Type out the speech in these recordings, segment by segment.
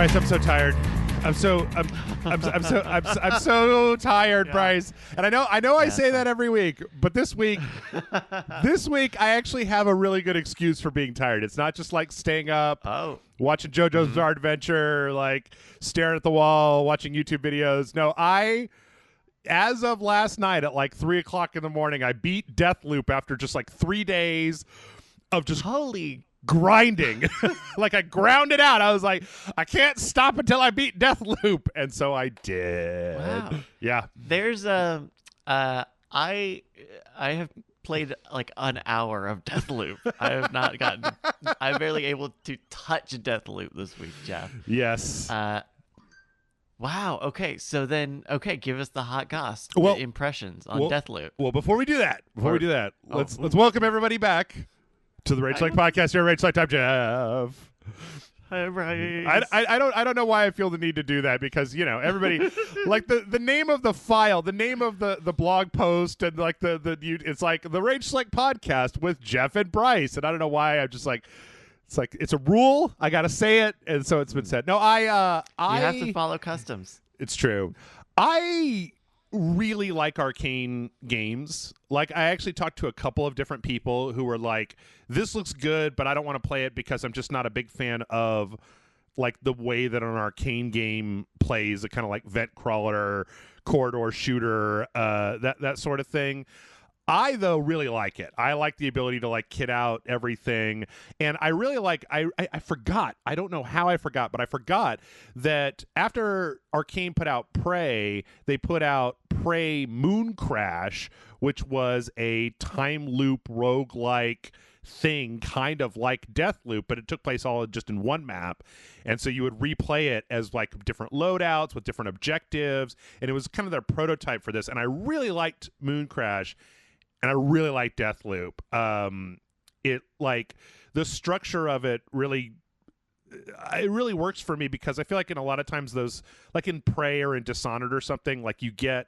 Bryce, I'm so tired. I'm so tired, Yeah. Bryce. And I know I say that every week, but this week I actually have a really good excuse for being tired. It's not just like staying up, watching JoJo's Bizarre Adventure, like staring at the wall, watching YouTube videos. No, as of last night at like 3 o'clock in the morning, I beat Deathloop after just like 3 days of just grinding. Like I ground it out. I was like, I can't stop until I beat Deathloop, and so I did. Wow. Yeah. There's I have played like an hour of Deathloop. I have not gotten. I'm barely able to touch Deathloop this week, Jeff. Yes. Wow. Okay. So then, give us the hot goss impressions on Deathloop. Well, before we do that, let's welcome everybody back to the Rage Select Podcast here, Rage Select. I'm Jeff. Hi, Bryce. I don't know why I feel the need to do that, because everybody like the name of the file, the name of the blog post, and like it's like the Rage Select Podcast with Jeff and Bryce, and I don't know why I'm just like. It's like it's a rule. I gotta say it, and so it's been said. No, you have to follow customs. It's true. I really like arcane games. Like, I actually talked to a couple of different people who were like, "This looks good, but I don't want to play it because I'm just not a big fan of like the way that an arcane game plays, a kind of like vent crawler, corridor shooter, that sort of thing." I, though, really like it. I like the ability to, like, kit out everything. And I really like... I forgot. I don't know how I forgot, but I forgot that after Arcane put out Prey, they put out Prey Moon Crash, which was a time loop roguelike thing, kind of like Deathloop, but it took place all just in one map. And so you would replay it as, like, different loadouts with different objectives. And it was kind of their prototype for this. And I really liked Moon Crash. And I really like Deathloop. It like the structure of it really works for me, because I feel like in a lot of times those, like in Prey or in Dishonored or something, like you can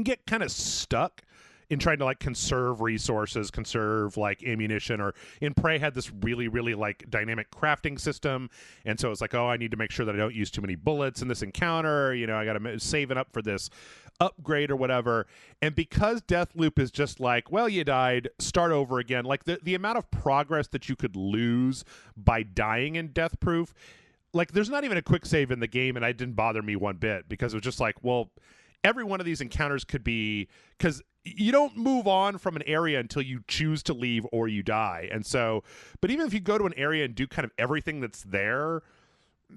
get kind of stuck in trying to like conserve resources, conserve like ammunition, or in Prey had this really, really like dynamic crafting system. And so it's like, oh, I need to make sure that I don't use too many bullets in this encounter. I got to save it up for this upgrade or whatever. And because Deathloop is just like, well, you died, start over again. Like the amount of progress that you could lose by dying in Death Proof, like there's not even a quick save in the game, and it didn't bother me one bit, because it was just like, well, every one of these encounters could be, because you don't move on from an area until you choose to leave or you die. And so, but even if you go to an area and do kind of everything that's there,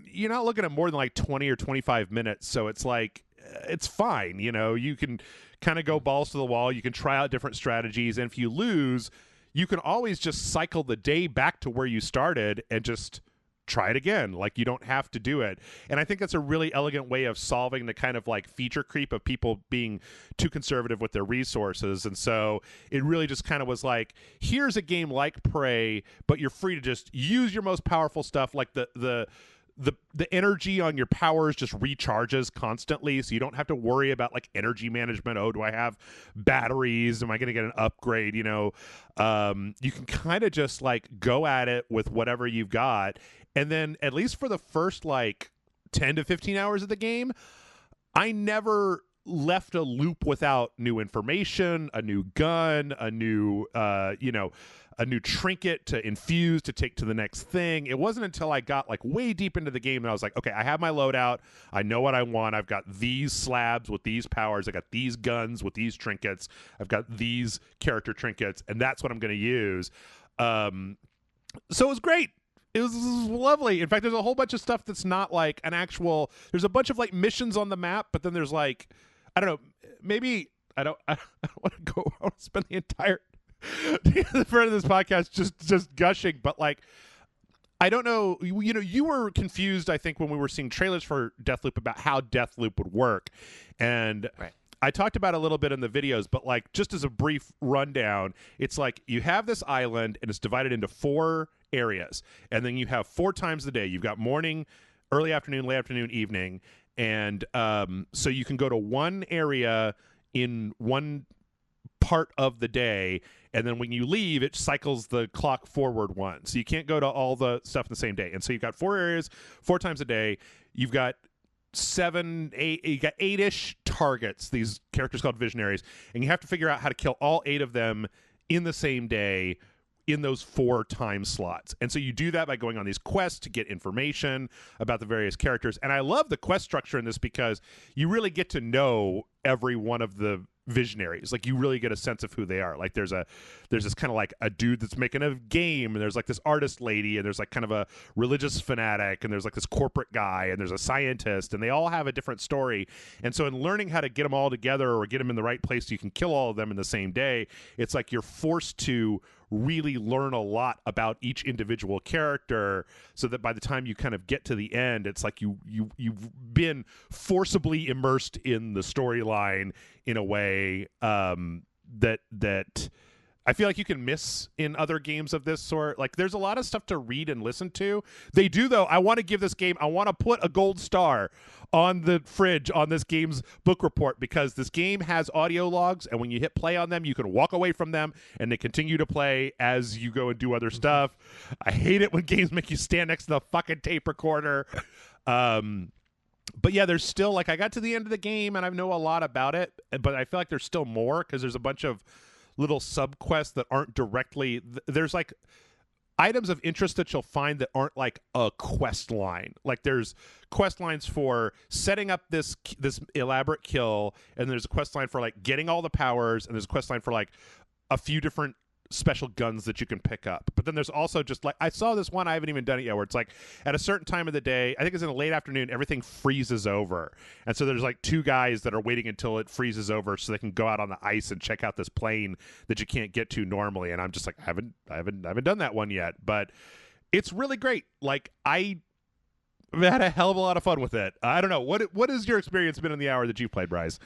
you're not looking at more than like 20 or 25 minutes. So it's like, it's fine. You can kind of go balls to the wall. You can try out different strategies. And if you lose, you can always just cycle the day back to where you started and just try it again. Like, you don't have to do it. And I think that's a really elegant way of solving the kind of like feature creep of people being too conservative with their resources. And so it really just kind of was like, here's a game like Prey, but you're free to just use your most powerful stuff. Like the energy on your powers just recharges constantly, so you don't have to worry about like energy management. Oh, do I have batteries? Am I going to get an upgrade? You can kind of just like go at it with whatever you've got. And then at least for the first like 10 to 15 hours of the game, I never left a loop without new information, a new gun, a new trinket to infuse to take to the next thing. It wasn't until I got like way deep into the game that I was like, okay, I have my loadout. I know what I want. I've got these slabs with these powers. I got these guns with these trinkets. I've got these character trinkets, and that's what I'm going to use. So it was great. It was lovely. In fact, there's a whole bunch of stuff that's not like an actual, there's a bunch of like missions on the map, but then there's like, I don't know, maybe I don't want to go, I want to spend the entire front of this podcast just gushing, but like, I don't know, you were confused, I think, when we were seeing trailers for Deathloop about how Deathloop would work. And right. I talked about it a little bit in the videos, but like just as a brief rundown, it's like you have this island and it's divided into 4 areas, and then you have 4 times the day. You've got morning, early afternoon, late afternoon, evening, and so you can go to one area in one part of the day, and then when you leave, it cycles the clock forward one. So you can't go to all the stuff in the same day. And so you've got 4 areas, 4 times a day. You've got 7, 8, you got 8-ish targets, these characters called visionaries, and you have to figure out how to kill all 8 of them in the same day in those 4 time slots. And so you do that by going on these quests to get information about the various characters. And I love the quest structure in this because you really get to know every one of the visionaries. Like, you really get a sense of who they are. Like, there's this kind of like a dude that's making a game, and there's like this artist lady, and there's like kind of a religious fanatic, and there's like this corporate guy, and there's a scientist, and they all have a different story. And so in learning how to get them all together or get them in the right place so you can kill all of them in the same day, it's like you're forced to really learn a lot about each individual character, so that by the time you kind of get to the end, it's like you've been forcibly immersed in the storyline in a way that I feel like you can miss in other games of this sort. Like, there's a lot of stuff to read and listen to. They do, though. I want to give this game, I want to put a gold star on the fridge on this game's book report, because this game has audio logs, and when you hit play on them, you can walk away from them, and they continue to play as you go and do other stuff. I hate it when games make you stand next to the fucking tape recorder. But yeah, there's still, like, I got to the end of the game, and I know a lot about it, but I feel like there's still more, because there's a bunch of little sub-quests that aren't directly... There's, like, items of interest that you'll find that aren't, like, a quest line. Like, there's quest lines for setting up this elaborate kill, and there's a quest line for, like, getting all the powers, and there's a quest line for, like, a few different special guns that you can pick up. But then there's also just, like, I saw this one, I haven't even done it yet, where it's like at a certain time of the day, I think it's in the late afternoon, everything freezes over, and so there's like 2 guys that are waiting until it freezes over so they can go out on the ice and check out this plane that you can't get to normally. And I'm just like, I haven't done that one yet, but it's really great. Like, I had a hell of a lot of fun with it. I don't know, what has your experience been in the hour that you played, Bryce?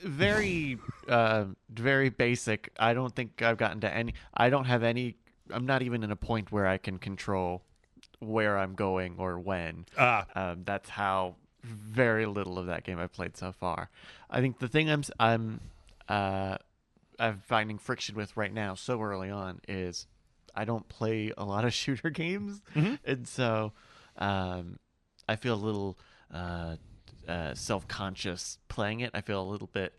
Very basic. I don't think I've gotten to any. I don't have any. I'm not even in a point where I can control where I'm going or when. That's how very little of that game I've played so far. I think the thing I'm finding friction with right now, so early on, is I don't play a lot of shooter games, and so I feel a little self-conscious playing it. I feel a little bit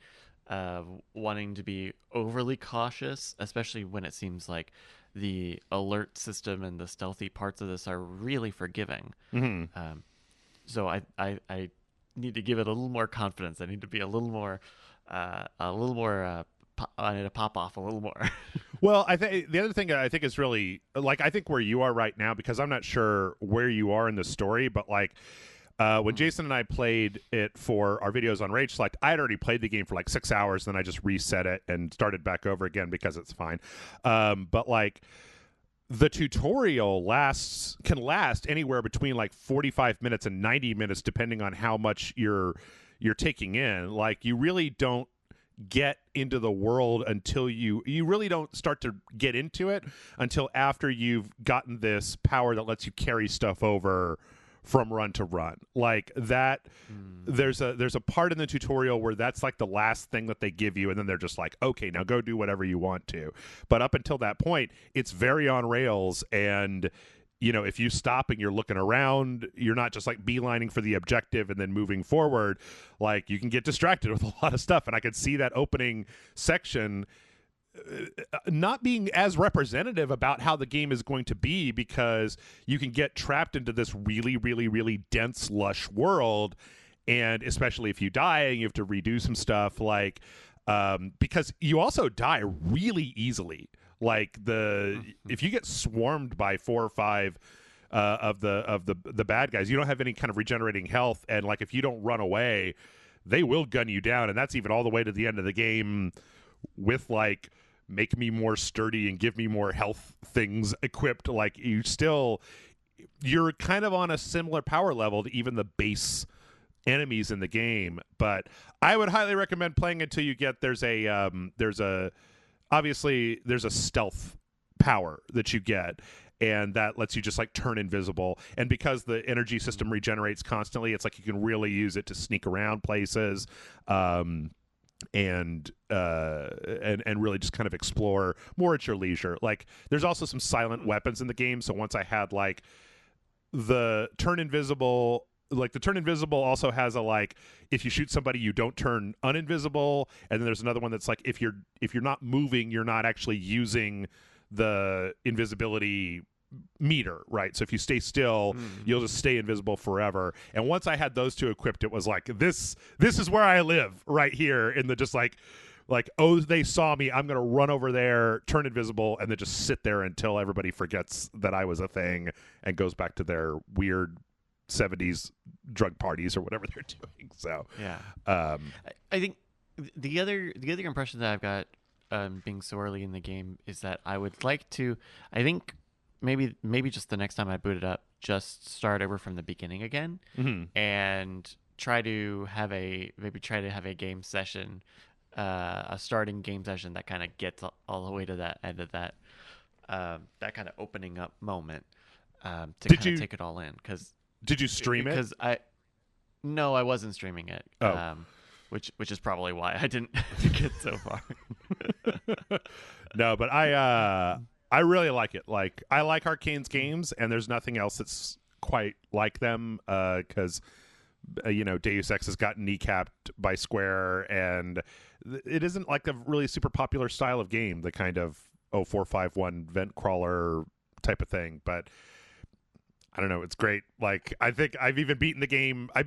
wanting to be overly cautious, especially when it seems like the alert system and the stealthy parts of this are really forgiving. So I need to give it a little more confidence. I need to be a little more I need to pop off a little more. Well, I think the other thing I think is really, like, I think where you are right now, because I'm not sure where you are in the story, but like, when Jason and I played it for our videos on Rage Select, I had already played the game for like 6 hours, then I just reset it and started back over again because it's fine. But like, the tutorial can last anywhere between like 45 minutes and 90 minutes, depending on how much you're taking in. Like, you really don't get into the world until you really don't start to get into it until after you've gotten this power that lets you carry stuff over from run to run. Like that, there's a part in the tutorial where that's like the last thing that they give you, and then they're just like, okay, now go do whatever you want to. But up until that point, it's very on rails, and you know, if you stop and you're looking around, you're not just like beelining for the objective and then moving forward. Like, you can get distracted with a lot of stuff, and I could see that opening section not being as representative about how the game is going to be, because you can get trapped into this really, really, really dense, lush world, and especially if you die and you have to redo some stuff, like because you also die really easily. Like, if you get swarmed by 4 or 5 of the bad guys, you don't have any kind of regenerating health, and like, if you don't run away, they will gun you down, and that's even all the way to the end of the game with like, make me more sturdy and give me more health things equipped. Like, you're kind of on a similar power level to even the base enemies in the game. But I would highly recommend playing until you get there's a stealth power that you get, and that lets you just like turn invisible. And because the energy system regenerates constantly, it's like you can really use it to sneak around places. and really just kind of explore more at your leisure. Like there's also some silent weapons in the game, so once I had like the turn invisible, like the turn invisible also has a like if you shoot somebody you don't turn uninvisible, and then there's another one that's like if you're not moving you're not actually using the invisibility meter, right? So if you stay still you'll just stay invisible forever. And once I had those two equipped, it was like this is where I live, right here in the just like oh, they saw me, I'm gonna run over there, turn invisible, and then just sit there until everybody forgets that I was a thing and goes back to their weird 70s drug parties or whatever they're doing. So yeah, I think the other impression that I've got being so early in the game is that I would like to, I think maybe just the next time I boot it up, just start over from the beginning again and try to have a game session, a starting game session that kind of gets all the way to that end of that kind of opening up moment to kind of take it all in. Did you stream it? Because I wasn't streaming it. Oh. Which is probably why I didn't get so far. No, but I really like it. Like I like Arcane's games, and there's nothing else that's quite like them. Because Deus Ex has gotten kneecapped by Square, and it isn't like a really super popular style of game, the kind of 0451 vent crawler type of thing. But I don't know. It's great. Like, I think I've even beaten the game. I've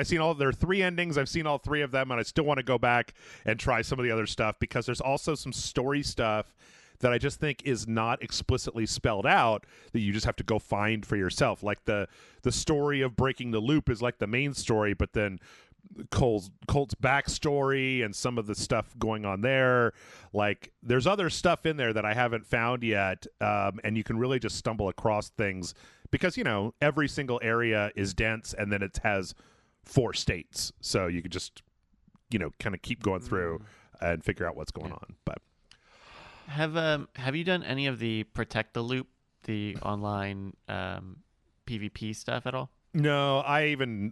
seen there are 3 endings. I've seen all 3 of them, and I still want to go back and try some of the other stuff because there's also some story stuff that I just think is not explicitly spelled out that you just have to go find for yourself. Like the story of breaking the loop is like the main story, but then Colt's backstory and some of the stuff going on there, like there's other stuff in there that I haven't found yet, and you can really just stumble across things because every single area is dense, and then it has 4 states, so you could just kind of keep going through and figure out what's going on. But have you done any of the Protect the Loop, the online PvP stuff at all? No,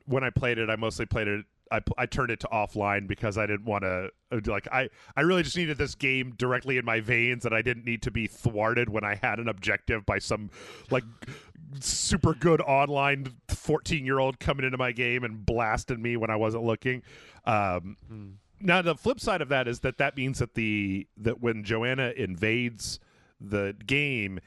when I played it, I mostly played it. I turned it to offline because I didn't want to I really just needed this game directly in my veins, and I didn't need to be thwarted when I had an objective by some like super good online 14-year-old coming into my game and blasting me when I wasn't looking. Now the flip side of that is that means that when Joanna invades the game,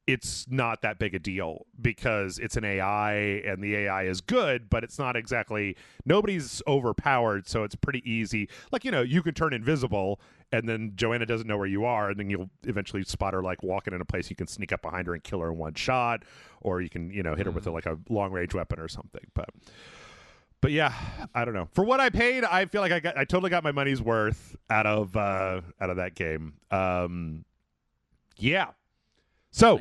it's not that big a deal because it's an AI and the AI is good, but it's not exactly, nobody's overpowered, so it's pretty easy. Like, you can turn invisible and then Joanna doesn't know where you are, and then you'll eventually spot her like walking in a place. You can sneak up behind her and kill her in one shot, or you can, hit her with like a long range weapon or something. But yeah, I don't know. For what I paid, I feel like I totally got my money's worth out of that game. Yeah. So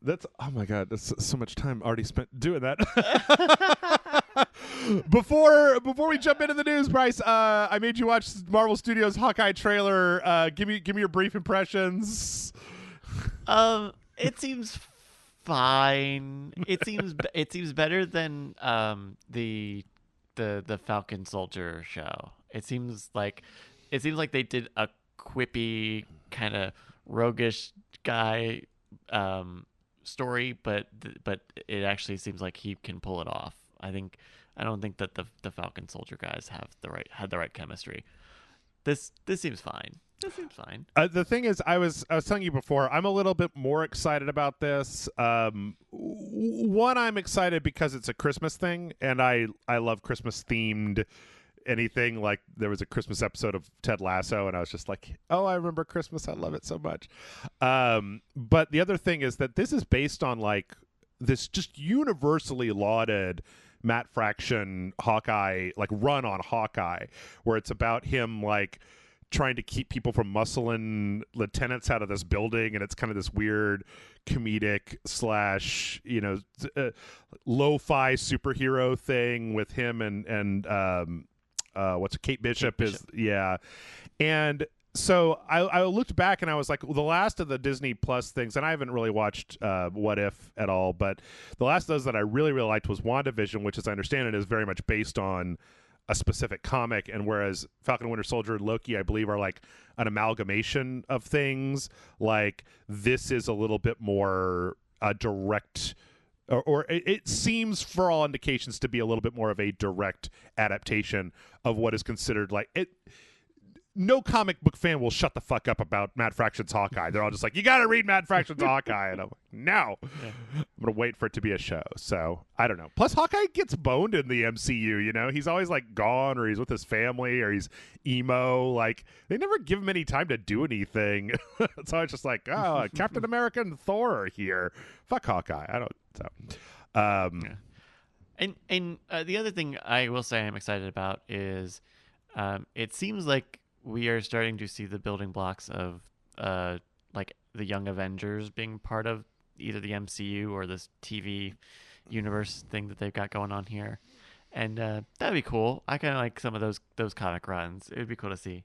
that's, oh my god, that's so much time already spent doing that. Before we jump into the news, Bryce, I made you watch Marvel Studios' Hawkeye trailer. Give me your brief impressions. It seems fine. It seems better than the Falcon Soldier show. It seems like they did a quippy kind of roguish guy story, but it actually seems like he can pull it off. I don't think that the Falcon Soldier guys had the right chemistry. This seems fine. This seems fine. The thing is, I was telling you before, I'm a little bit more excited about this. One, I'm excited because it's a Christmas thing, and I love Christmas themed anything. Like there was a Christmas episode of Ted Lasso, and I was just like, oh, I remember Christmas. I love it so much. But the other thing is that this is based on like this just universally lauded Matt Fraction Hawkeye, like run on Hawkeye, where it's about him like trying to keep people from muscling lieutenants out of this building, and it's kind of this weird comedic slash lo-fi superhero thing with him and Kate Bishop is and so I looked back and I was like, well, the last of the Disney Plus things, and I haven't really watched What If at all, but the last of those that I really, really liked was WandaVision, which, as I understand it, is very much based on a specific comic, and whereas Falcon and Winter Soldier and Loki, I believe, are like an amalgamation of things, like this is a little bit more direct, or it seems for all indications to be a little bit more of a direct adaptation of what is considered like it. No comic book fan will shut the fuck up about Matt Fraction's Hawkeye. They're all just like, you got to read Matt Fraction's Hawkeye. And I'm like, no. Yeah. I'm going to wait for it to be a show. So, I don't know. Plus, Hawkeye gets boned in the MCU, you know? He's always, like, gone, or he's with his family, or he's emo. Like, they never give him any time to do anything. So I was just like, oh, Captain America and Thor are here. Fuck Hawkeye. I don't... So, yeah. And the other thing I will say I'm excited about is it seems like we are starting to see the building blocks of like the Young Avengers being part of either the MCU or this TV universe thing that they've got going on here, and that'd be cool. I kind of like some of those comic runs. It would be cool to see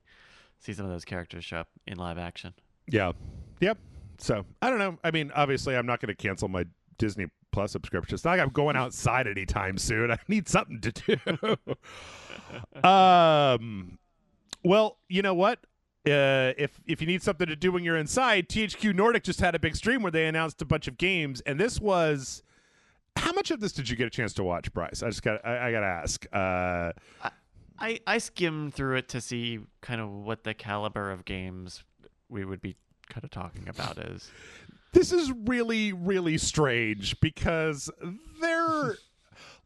some of those characters show up in live action. Yeah, yep. So I don't know. I mean, obviously, I'm not going to cancel my Disney Plus subscription. It's not like I'm going outside anytime soon. I need something to do. Well, you know what? If you need something to do when you're inside, THQ Nordic just had a big stream where they announced a bunch of games, and this was. How much of this did you get a chance to watch, Bryce? I gotta ask. I skimmed through it to see kind of what the caliber of games we would be kind of talking about is. This is really, really strange because they're.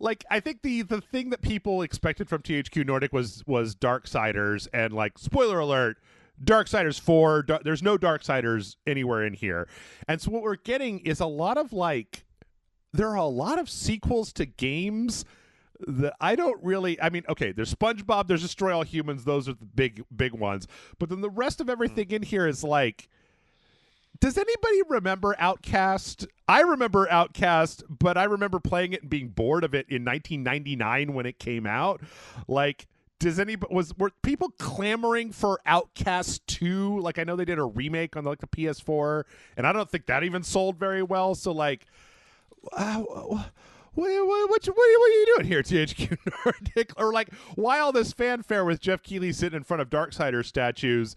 Like, I think the thing that people expected from THQ Nordic was Darksiders, and, like, spoiler alert, Darksiders 4, there's no Darksiders anywhere in here. And so what we're getting is a lot of, like, there are a lot of sequels to games that I don't really, I mean, okay, there's SpongeBob, there's Destroy All Humans, those are the big ones. But then the rest of everything in here is, like, does anybody remember Outcast? I remember Outcast, but I remember playing it and being bored of it in 1999 when it came out. Like, were people clamoring for Outcast 2? Like, I know they did a remake on the PS4, and I don't think that even sold very well. So, like, what are you doing here, THQ Nordic? Or, like, why all this fanfare with Jeff Keighley sitting in front of Darksider statues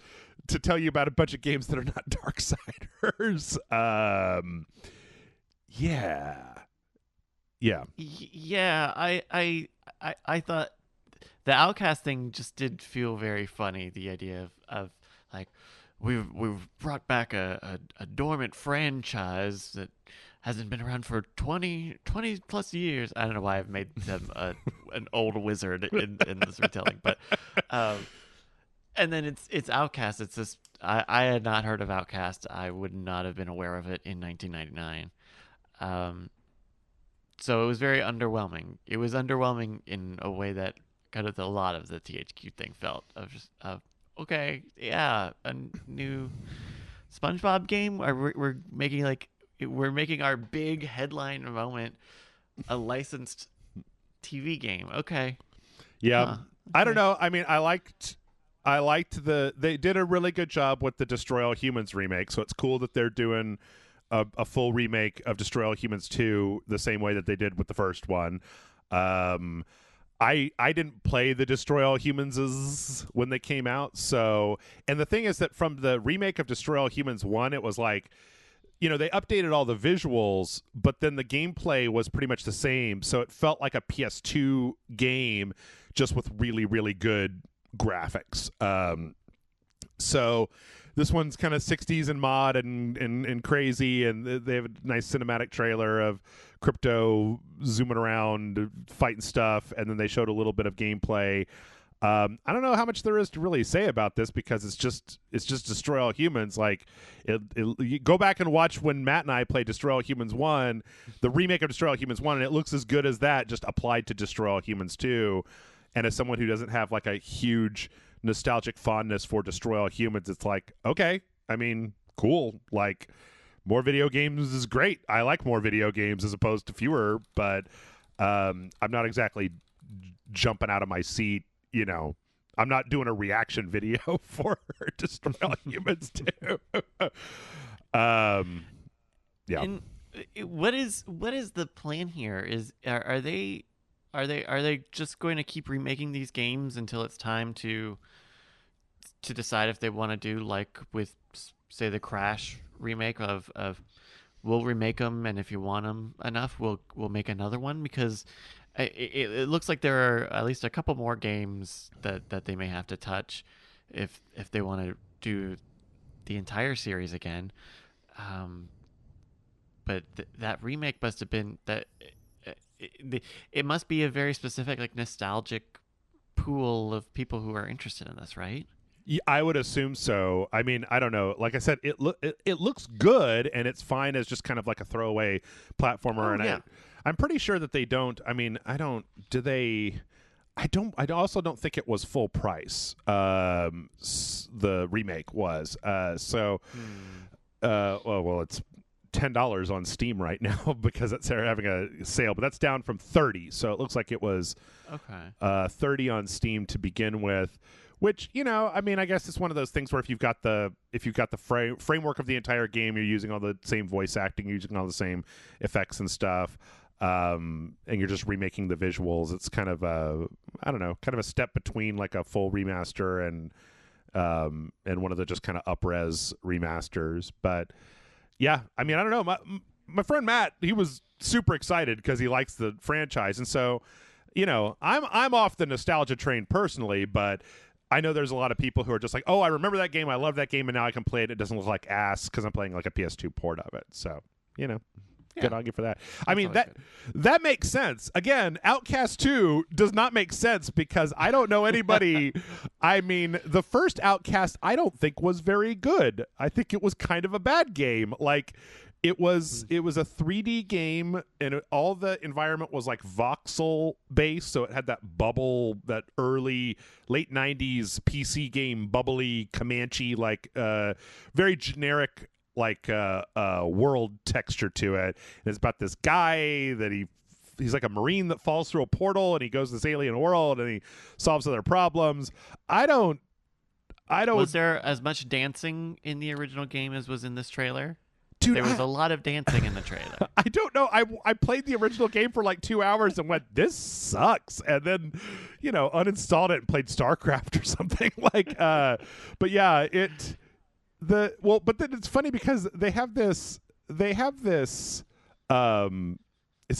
to tell you about a bunch of games that are not Darksiders? Yeah. I thought the Outcast thing just did feel very funny. The idea of like we've brought back a dormant franchise that hasn't been around for 20 plus years. I don't know why I've made them an old wizard in this retelling, but and then it's Outcast. It's this. I had not heard of Outcast. I would not have been aware of it in 1999. So it was very underwhelming. It was underwhelming in a way that kind of a lot of the THQ thing felt. Okay, yeah, a new SpongeBob game. We're making our big headline moment a licensed TV game. Okay. Yeah. Okay. I don't know. I mean, I liked they did a really good job with the Destroy All Humans remake, so it's cool that they're doing a full remake of Destroy All Humans 2 the same way that they did with the first one. I didn't play the Destroy All Humans when they came out, so, and the thing is that from the remake of Destroy All Humans 1, it was like, you know, they updated all the visuals, but then the gameplay was pretty much the same, so it felt like a PS2 game just with really, really good graphics. So this one's kind of 60s and mod and crazy, and they have a nice cinematic trailer of Crypto zooming around fighting stuff, and then they showed a little bit of gameplay. I don't know how much there is to really say about this because it's just Destroy All Humans. Like, you go back and watch when Matt and I played Destroy All Humans 1, the remake of Destroy All Humans 1, and it looks as good as that, just applied to Destroy All Humans 2. And as someone who doesn't have like a huge nostalgic fondness for Destroy All Humans, it's like, okay, I mean, cool. Like, more video games is great. I like more video games as opposed to fewer, but I'm not exactly jumping out of my seat. You know, I'm not doing a reaction video for Destroy All Humans 2. Yeah. And what is the plan here? Are they Are they just going to keep remaking these games until it's time to decide if they want to do like with say the Crash remake of we'll remake them, and if you want them enough, we'll make another one? Because it looks like there are at least a couple more games that they may have to touch if they want to do the entire series again. But that remake must have been that it must be a very specific like nostalgic pool of people who are interested in this, right? Yeah, I would assume so. I mean, I don't know. Like I said, it looks good, and it's fine as just kind of like a throwaway platformer. Oh, and yeah. I'm pretty sure that they don't. I mean, I don't. Do they? I don't. I also don't think it was full price. The remake was. Well, it's $10 on Steam right now because they're having a sale, but that's down from 30. So it looks like it was Okay. 30 on Steam to begin with. Which, I mean, I guess it's one of those things where if you've got the framework of the entire game, you're using all the same voice acting, you're using all the same effects and stuff, and you're just remaking the visuals. It's kind of I don't know, kind of a step between like a full remaster and one of the just kind of up-res remasters. But yeah, I mean, I don't know. My friend Matt, he was super excited because he likes the franchise, and so I'm off the nostalgia train personally, but I know there's a lot of people who are just like, oh, I remember that game, I love that game, and now I can play it. It doesn't look like ass because I'm playing like a PS2 port of it. So, good on you for that. I mean, that makes sense. Again, Outcast 2 does not make sense because I don't know anybody. I mean, the first Outcast I don't think was very good. I think it was kind of a bad game. Like, it was a 3D game, and all the environment was like voxel based, so it had that bubble, that early late 90s PC game bubbly Comanche like very generic like world texture to it. And it's about this guy that he's like a Marine that falls through a portal, and he goes to this alien world and he solves other problems. I don't Was there as much dancing in the original game as was in this trailer? Dude, there was a lot of dancing in the trailer. I don't know. I played the original game for like 2 hours and went, this sucks. And then, uninstalled it and played StarCraft or something. Like, but yeah, but then it's funny because they have this, is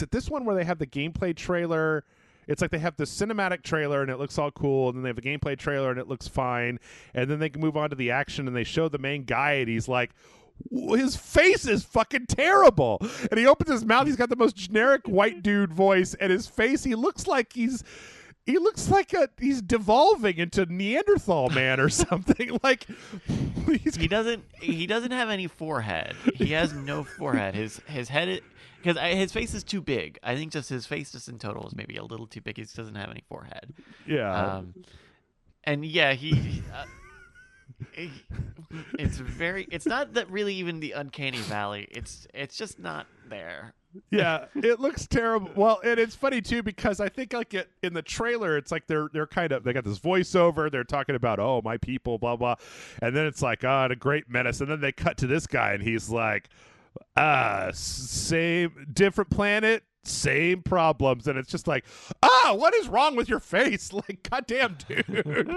it this one where they have the gameplay trailer? It's like they have the cinematic trailer and it looks all cool, and then they have the gameplay trailer and it looks fine. And then they can move on to the action and they show the main guy and he's like, his face is fucking terrible, and he opens his mouth, he's got the most generic white dude voice, and his face, he looks like he's devolving into Neanderthal man or something. Like he doesn't have any forehead. He has no forehead. His head, because his face is too big. I think just his face just in total is maybe a little too big. He just doesn't have any forehead. Yeah. And yeah, it's not that really even the uncanny valley. It's just not there. Yeah, it looks terrible. Well, and it's funny too because I think like in the trailer, it's like they got this voiceover. They're talking about, oh, my people, blah blah, and then it's like, a great menace, and then they cut to this guy and he's like, same different planet, same problems, and it's just like, what is wrong with your face? Like, goddamn, dude.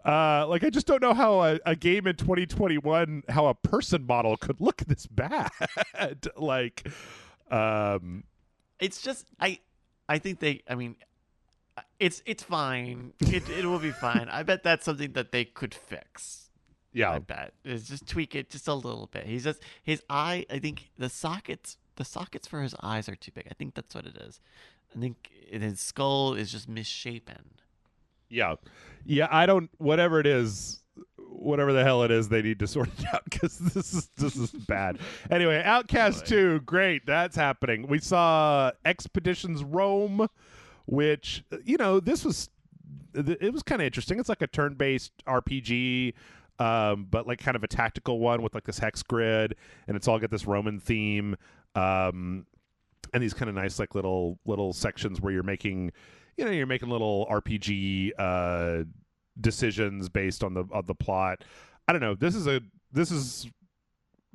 Like, I just don't know how a game in 2021, how a person model could look this bad. Like, it's just I think it's fine. It will be fine. I bet that's something that they could fix. Yeah, I bet it's just tweak it just a little bit. He's just his eye. I think the sockets for his eyes are too big. I think that's what it is. I think his skull is just misshapen. Yeah. I don't. Whatever the hell it is, they need to sort it out because this is bad. Anyway, Outcast 2, great, that's happening. We saw Expeditions Rome, which it was kind of interesting. It's like a turn-based RPG. But like kind of a tactical one with like this hex grid, and it's all got this Roman theme, and these kind of nice like little sections where you're making little RPG decisions based on the plot. I don't know. This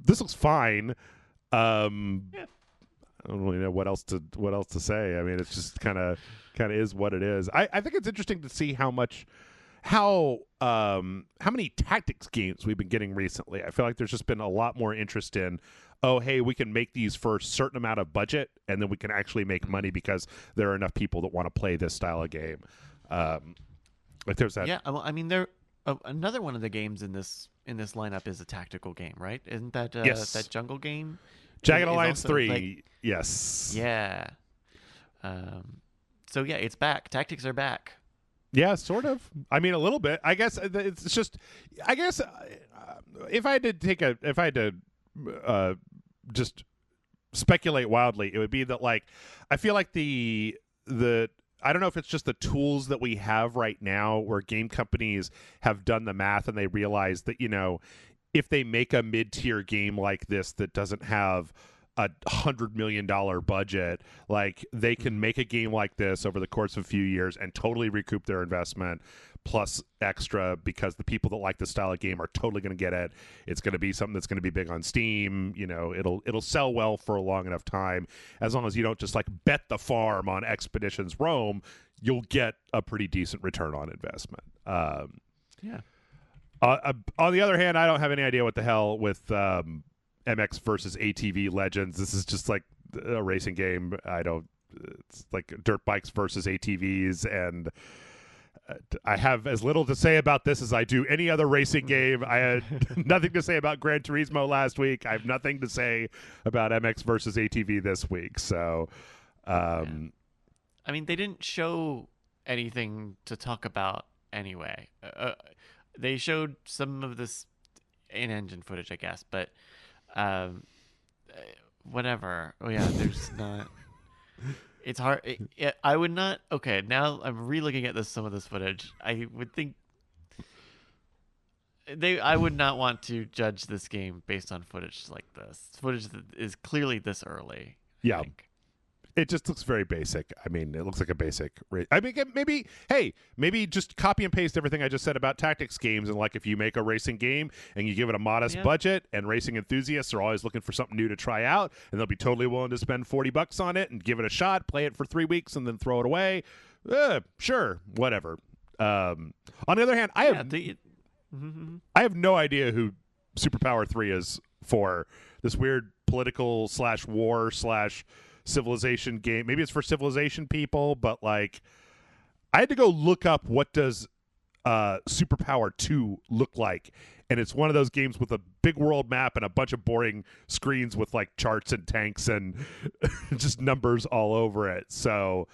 looks fine. Yeah. don't really know what else to say. I mean, it's just kind of is what it is. I think it's interesting to see how many tactics games we've been getting recently. I feel like there's just been a lot more interest in, oh, hey, we can make these for a certain amount of budget, and then we can actually make money because there are enough people that want to play this style of game. Like there's that. Yeah, well, I mean, another one of the games in this lineup is a tactical game, right? Isn't that Yes. that jungle game? Jagged Alliance also, 3. like, yes. Yeah. So yeah, it's back. Tactics are back. Yeah, sort of. I mean, a little bit. I guess it's just. I guess if I had to just speculate wildly, it would be that, like, I feel like the I don't know if it's just the tools that we have right now, where game companies have done the math and they realize that, you know, if they make a mid-tier game like this that doesn't have a $100 million budget, like, they can make a game like this over the course of a few years and totally recoup their investment plus extra, because the people that like the style of game are totally going to get it. It's going to be something that's going to be big on Steam. You know, it'll sell well for a long enough time. As long as you don't just like bet the farm on Expeditions Rome, you'll get a pretty decent return on investment. Yeah. On the other hand, I don't have any idea what the hell with MX versus ATV Legends. This is just like a racing game. It's like dirt bikes versus ATVs, and I have as little to say about this as I do any other racing game. I had nothing to say about Gran Turismo last week. I have nothing to say about MX versus ATV this week. So, I mean, they didn't show anything to talk about anyway. They showed some of this in-engine footage, I guess, but whatever. Oh yeah, there's not. It's hard. I would not. Okay, now I'm re-looking at some of this footage. I would think I would not want to judge this game based on footage like this. Footage that is clearly this early. Yeah. It just looks very basic. I mean, it looks like a basic race. I mean, maybe just copy and paste everything I just said about tactics games, and like, if you make a racing game and you give it a modest budget, and racing enthusiasts are always looking for something new to try out, and they'll be totally willing to spend $40 on it and give it a shot, play it for 3 weeks, and then throw it away. Sure, whatever. On the other hand, I have no idea who Superpower 3 is for. This weird political / war / Civilization game. Maybe it's for Civilization people, but like, I had to go look up what does Superpower 2 look like, and it's one of those games with a big world map and a bunch of boring screens with like charts and tanks and just numbers all over it. So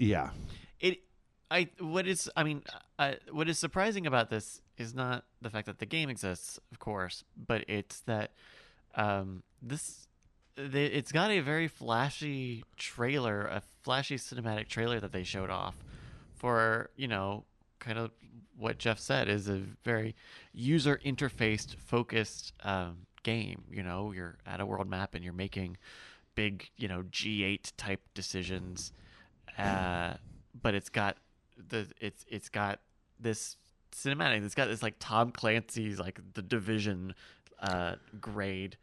yeah. What is surprising about this is not the fact that the game exists, of course, but it's that it's got a very flashy trailer, a flashy cinematic trailer that they showed off for, you know, kind of what Jeff said is a very user interface focused game. You know, you're at a world map and you're making big, you know, G8 type decisions, but it's got this cinematic. It's got this like Tom Clancy's like The Division grade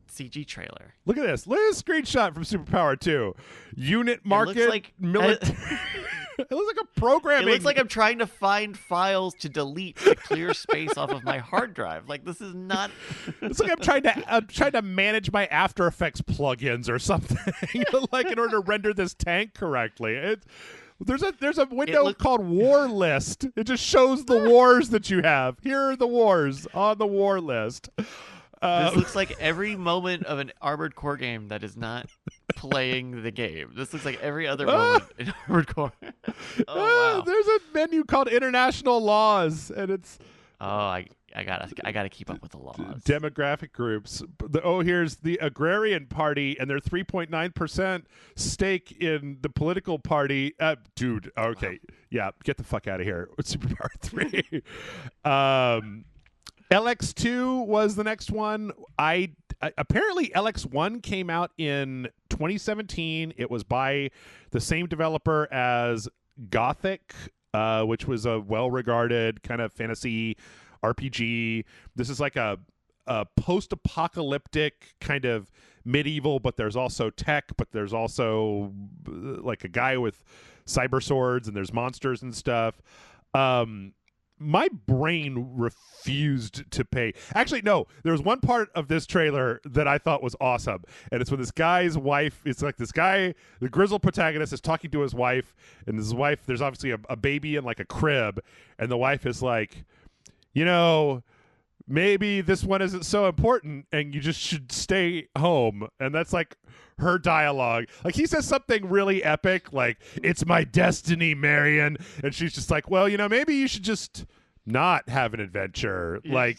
CG trailer. Look at this. Look at this screenshot from Superpower 2. Unit market. It looks like it looks like a programming. It looks like I'm trying to find files to delete to clear space off of my hard drive. Like, this is not. It's like I'm trying to manage my After Effects plugins or something, like, in order to render this tank correctly. There's a window called War List. It just shows the wars that you have. Here are the wars on the war list. This looks like every moment of an Armored Core game that is not playing the game. This looks like every other moment in Armored Core. Wow. There's a menu called International Laws, and it's. Oh, I gotta keep up with the laws. Demographic groups. Here's the Agrarian Party and their 3.9% stake in the political party. Dude, okay, wow. Yeah, get the fuck out of here. Superpower 3. LX2 was the next one. Apparently LX1 came out in 2017. It was by the same developer as Gothic, which was a well-regarded kind of fantasy RPG. This is like a post-apocalyptic kind of medieval, but there's also tech, but there's also like a guy with cyber swords, and there's monsters and stuff. My brain refused to pay. Actually, no, there was one part of this trailer that I thought was awesome. And it's when this guy's wife, it's like this guy, the grizzled protagonist, is talking to his wife. And his wife, there's obviously a baby in like a crib. And the wife is like, maybe this one isn't so important and you just should stay home. And that's like her dialogue. Like, he says something really epic, like, it's my destiny, Marion. And she's just like, well, maybe you should just not have an adventure. Like,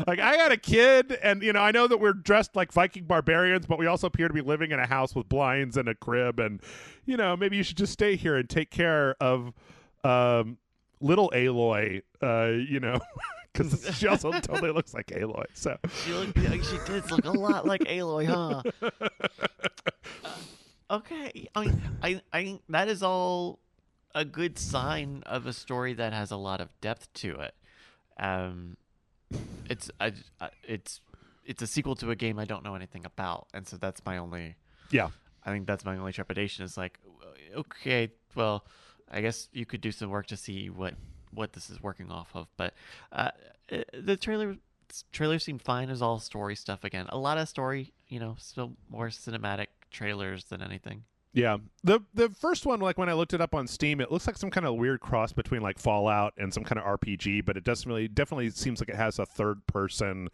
like, I got a kid, and, I know that we're dressed like Viking barbarians, but we also appear to be living in a house with blinds and a crib. And, maybe you should just stay here and take care of little Aloy, because she also totally looks like Aloy. So she did look a lot like Aloy, huh? Okay, I that is all a good sign of a story that has a lot of depth to it. It's a sequel to a game I don't know anything about, and so that's my only. Yeah, I think that's my only trepidation. Is like, okay, well, I guess you could do some work to see what this is working off of, but the trailer seemed fine. It was all story stuff again. A lot of story, still more cinematic trailers than anything. Yeah. The first one, like when I looked it up on Steam, it looks like some kind of weird cross between like Fallout and some kind of RPG, but it definitely seems like it has a third person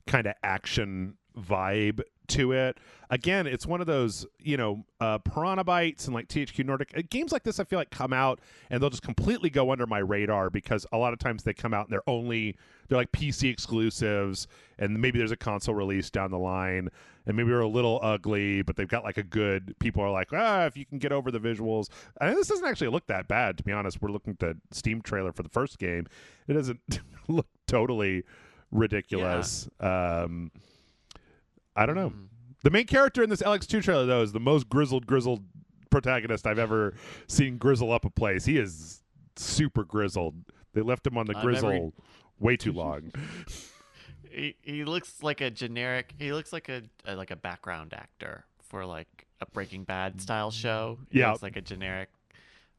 kind of action vibe to it. Again, it's one of those, Piranha Bytes and like THQ Nordic games like this. I feel like come out and they'll just completely go under my radar because a lot of times they come out and they're like PC exclusives, and maybe there's a console release down the line, and maybe they're a little ugly, but they've got like a good. People are like, if you can get over the visuals. I mean, this doesn't actually look that bad, to be honest. We're looking at the Steam trailer for the first game. It doesn't look totally ridiculous. Yeah. I don't know. The main character in this LX2 trailer, though, is the most grizzled protagonist I've ever seen grizzle up a place. He is super grizzled. They left him on the grizzle way too long. He looks like a generic. He looks like a background actor for like a Breaking Bad style show. He looks like a generic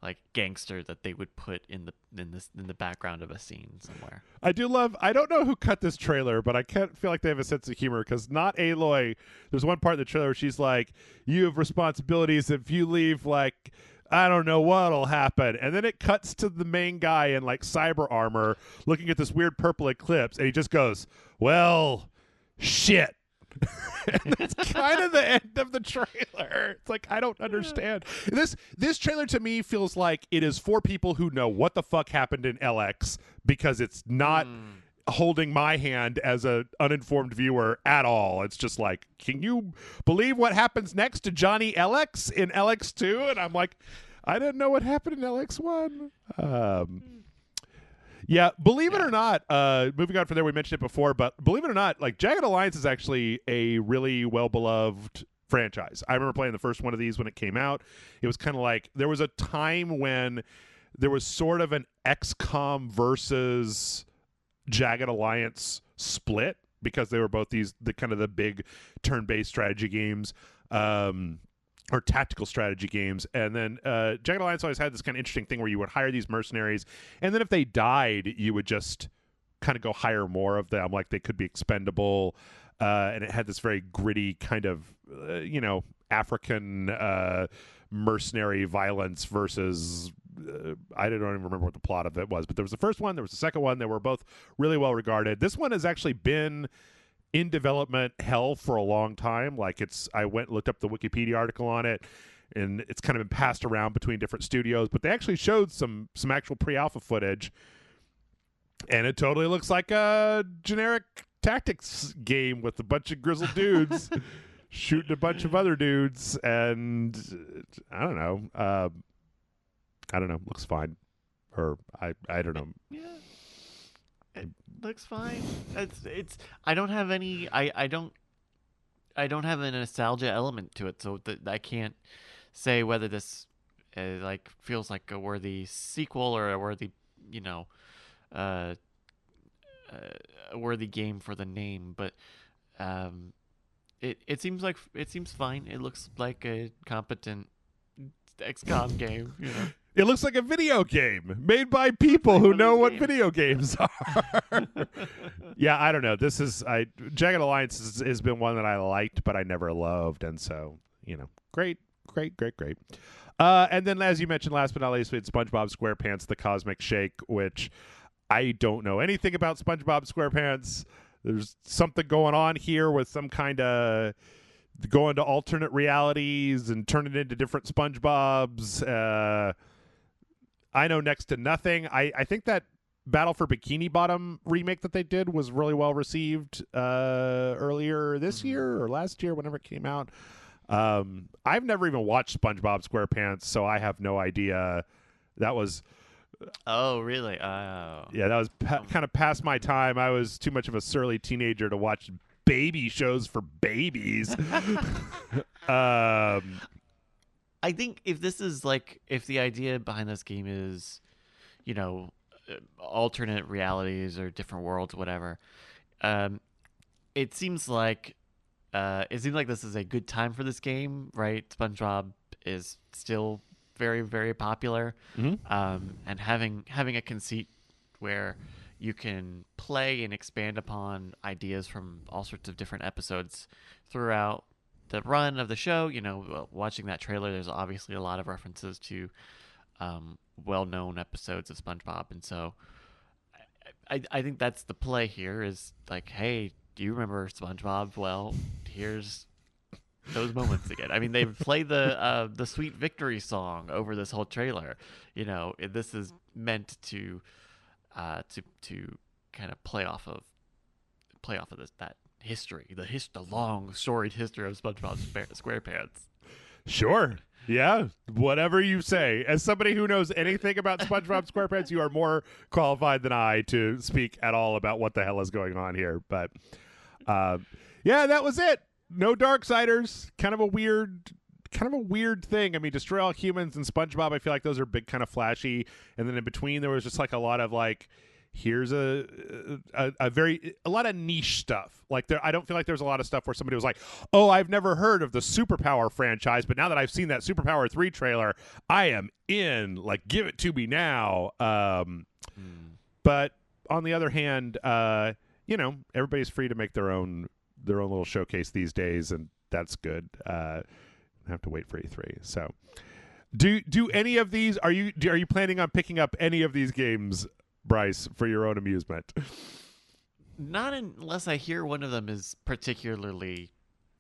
like gangster that they would put in the background of a scene somewhere. I don't know who cut this trailer, but I can't feel like they have a sense of humor, because not Aloy. There's one part in the trailer where she's like, you have responsibilities. If you leave, like, I don't know what'll happen. And then it cuts to the main guy in like cyber armor looking at this weird purple eclipse, and he just goes, well, shit. And that's kind of the end of the trailer. It's like, I don't understand. This trailer to me feels like it is for people who know what the fuck happened in LX, because it's not holding my hand as a uninformed viewer at all. It's just like, can you believe what happens next to Johnny LX in LX2? And I'm like, I didn't know what happened in LX1. Yeah, believe it or not, moving on from there, we mentioned it before, but believe it or not, like, Jagged Alliance is actually a really well-beloved franchise. I remember playing the first one of these when it came out. It was kind of like, there was a time when there was sort of an XCOM versus Jagged Alliance split, because they were both the kind of the big turn-based strategy games. Or tactical strategy games. And then Jagged Alliance always had this kind of interesting thing where you would hire these mercenaries, and then if they died, you would just kind of go hire more of them, like they could be expendable. And it had this very gritty kind of, African mercenary violence versus... I don't even remember what the plot of it was, but there was the first one, there was the second one. They were both really well regarded. This one has actually been in development hell for a long time. Like, I went and looked up the Wikipedia article on it, and it's kind of been passed around between different studios, but they actually showed some actual pre-alpha footage, and it totally looks like a generic tactics game with a bunch of grizzled dudes shooting a bunch of other dudes, and I don't know. Looks fine. Or I don't know. Yeah. It looks fine. It's. I don't have any. I don't have a nostalgia element to it, so I can't say whether this like feels like a worthy sequel or a worthy, a worthy game for the name, but it seems fine. It looks like a competent XCOM game, you know. It looks like a video game made by people who know what video games are. Yeah, I don't know. Jagged Alliance has been one that I liked, but I never loved, and so, you know, great. And then, as you mentioned, last but not least, we had SpongeBob SquarePants: The Cosmic Shake, which I don't know anything about SpongeBob SquarePants. There's something going on here with some kind of going to alternate realities and turning into different SpongeBobs. I know next to nothing. I think that Battle for Bikini Bottom remake that they did was really well received earlier this year or last year, whenever it came out. I've never even watched SpongeBob SquarePants, so I have no idea. That was... Oh, really? Oh. Yeah, that was kind of past my time. I was too much of a surly teenager to watch baby shows for babies. I think if the idea behind this game is, you know, alternate realities or different worlds, whatever, it seems like this is a good time for this game, right? SpongeBob is still very, very popular, and having a conceit where you can play and expand upon ideas from all sorts of different episodes throughout the run of the show. You know, watching that trailer, there's obviously a lot of references to well-known episodes of SpongeBob, and so I think that's the play here. Is like, hey, do you remember SpongeBob? Well, here's those moments again. I mean, they've played the Sweet Victory song over this whole trailer. You know, this is meant to kind of play off of that history, the long storied history of SpongeBob SquarePants. Sure. Yeah, whatever you say. As somebody who knows anything about SpongeBob SquarePants, you are more qualified than I to speak at all about what the hell is going on here. But yeah, that was it. No Darksiders. Kind of a weird thing. I mean, Destroy All Humans and SpongeBob, I feel like those are big, kind of flashy. And then in between, there was just like a lot of like, here's a lot of niche stuff. Like I don't feel like there's a lot of stuff where somebody was like, oh, I've never heard of the Superpower franchise, but now that I've seen that Superpower 3 trailer, I am in. Like, give it to me now. But on the other hand, you know, everybody's free to make their own little showcase these days, and that's good. Have to wait for E3. So, do any of these? Are you planning on picking up any of these games, Bryce, for your own amusement? Not unless I hear one of them is particularly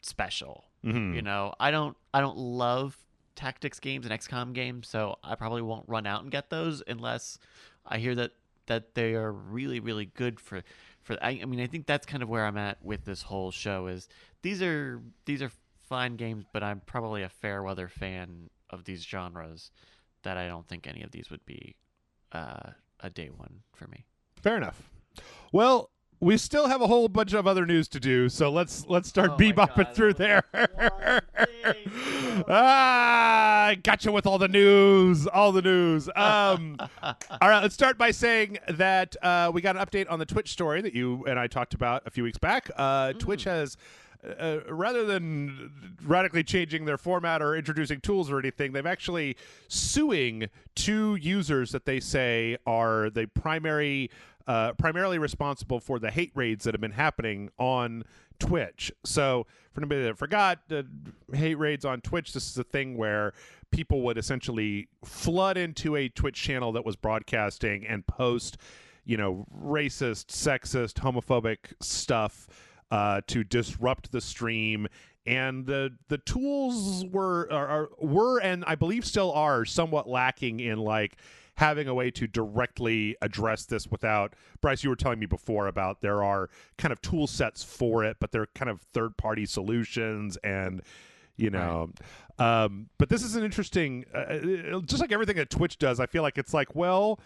special. Mm-hmm. You know, I don't love tactics games and XCOM games, so I probably won't run out and get those unless I hear that they are really, really good for. I mean, I think that's kind of where I'm at with this whole show. Is these are fine games, but I'm probably a fair weather fan of these genres. That I don't think any of these would be a day one for me. Fair enough. Well, we still have a whole bunch of other news to do, so let's start bebopping through there. I gotcha with all the news. All right, let's start by saying that we got an update on the Twitch story that you and I talked about a few weeks back. Twitch has, rather than radically changing their format or introducing tools or anything, they've actually suing two users that they say are the primarily responsible for the hate raids that have been happening on Twitch. So for anybody that forgot, hate raids on Twitch, this is a thing where people would essentially flood into a Twitch channel that was broadcasting and post, you know, racist, sexist, homophobic stuff to disrupt the stream. And the tools were and I believe still are somewhat lacking in like having a way to directly address this without, Bryce, you were telling me before about there are kind of tool sets for it, but they're kind of third-party solutions and, you know, right. But this is an interesting, just like everything that Twitch does, I feel like it's like, well,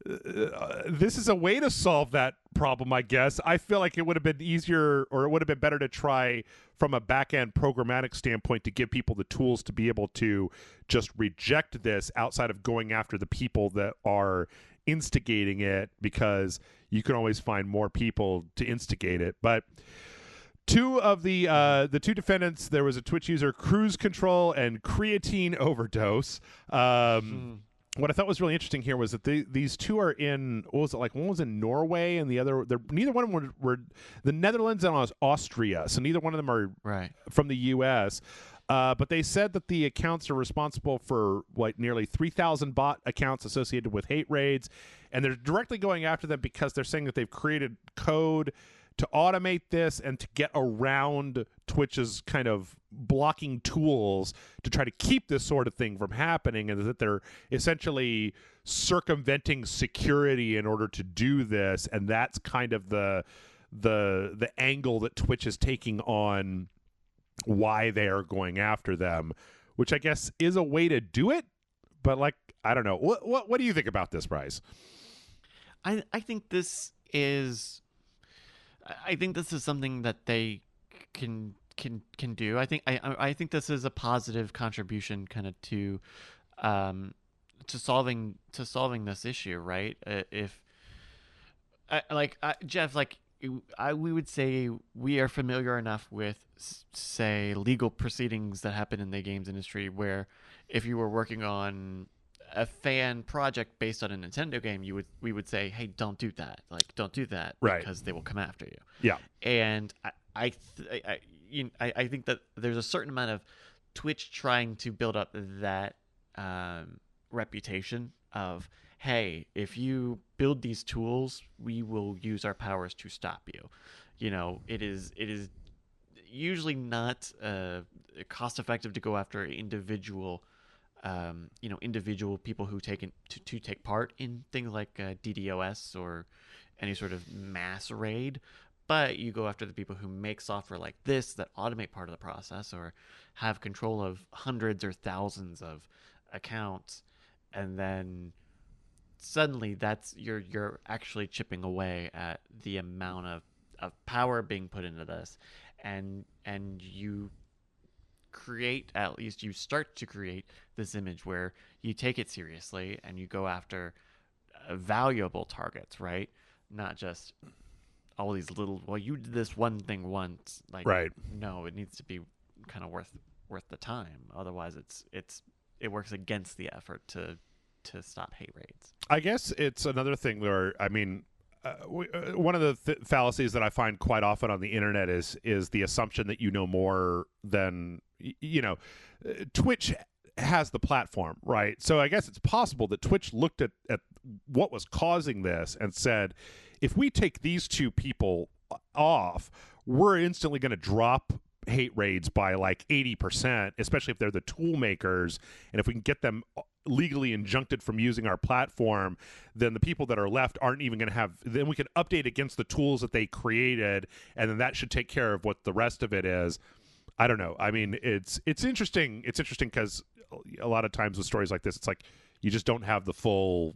this is a way to solve that problem, I guess. I feel like it would have been easier, or it would have been better to try from a back-end programmatic standpoint to give people the tools to be able to just reject this outside of going after the people that are instigating it, because you can always find more people to instigate it. But two of the two defendants, there was a Twitch user, Cruise Control and Creatine Overdose. What I thought was really interesting here was that these two are in, what was it, like one was in Norway and the other, neither one of them were the Netherlands and Austria, so neither one of them are from the U.S. But they said that the accounts are responsible for like nearly 3,000 bot accounts associated with hate raids, and they're directly going after them because they're saying that they've created code to automate this and to get around Twitch's kind of blocking tools to try to keep this sort of thing from happening, and that they're essentially circumventing security in order to do this. And that's kind of the angle that Twitch is taking on why they are going after them, which I guess is a way to do it. But like, I don't know. What do you think about this, Bryce? I think this is something that they can do. I think this is a positive contribution kind of to solving this issue, right? Jeff, we would say we are familiar enough with, say, legal proceedings that happen in the games industry, where if you were working on a fan project based on a Nintendo game, we would say, hey, don't do that. Like, don't do that, right, because they will come after you. Yeah. And I think that there's a certain amount of Twitch trying to build up that reputation of, hey, if you build these tools, we will use our powers to stop you. You know, it is usually not cost effective to go after individual people who take part in things like DDoS or any sort of mass raid, but you go after the people who make software like this that automate part of the process or have control of hundreds or thousands of accounts, and then suddenly that's you're actually chipping away at the amount of power being put into this, and you create, at least you start to create this image where you take it seriously and you go after valuable targets, right? Not just all these little, well, you did this one thing once, like, right. No, it needs to be kind of worth the time. Otherwise it works against the effort to stop hate raids. I guess it's another thing where, I mean, one of the fallacies that I find quite often on the internet is the assumption that you know more than, Twitch has the platform, right? So I guess it's possible that Twitch looked at what was causing this and said, if we take these two people off, we're instantly going to drop hate raids by like 80%, especially if they're the tool makers. And if we can get them legally injuncted from using our platform, then the people that are left aren't even going to have, then we can update against the tools that they created, and then that should take care of what the rest of it is. I don't know. I mean, it's interesting. It's interesting because a lot of times with stories like this, it's like you just don't have the full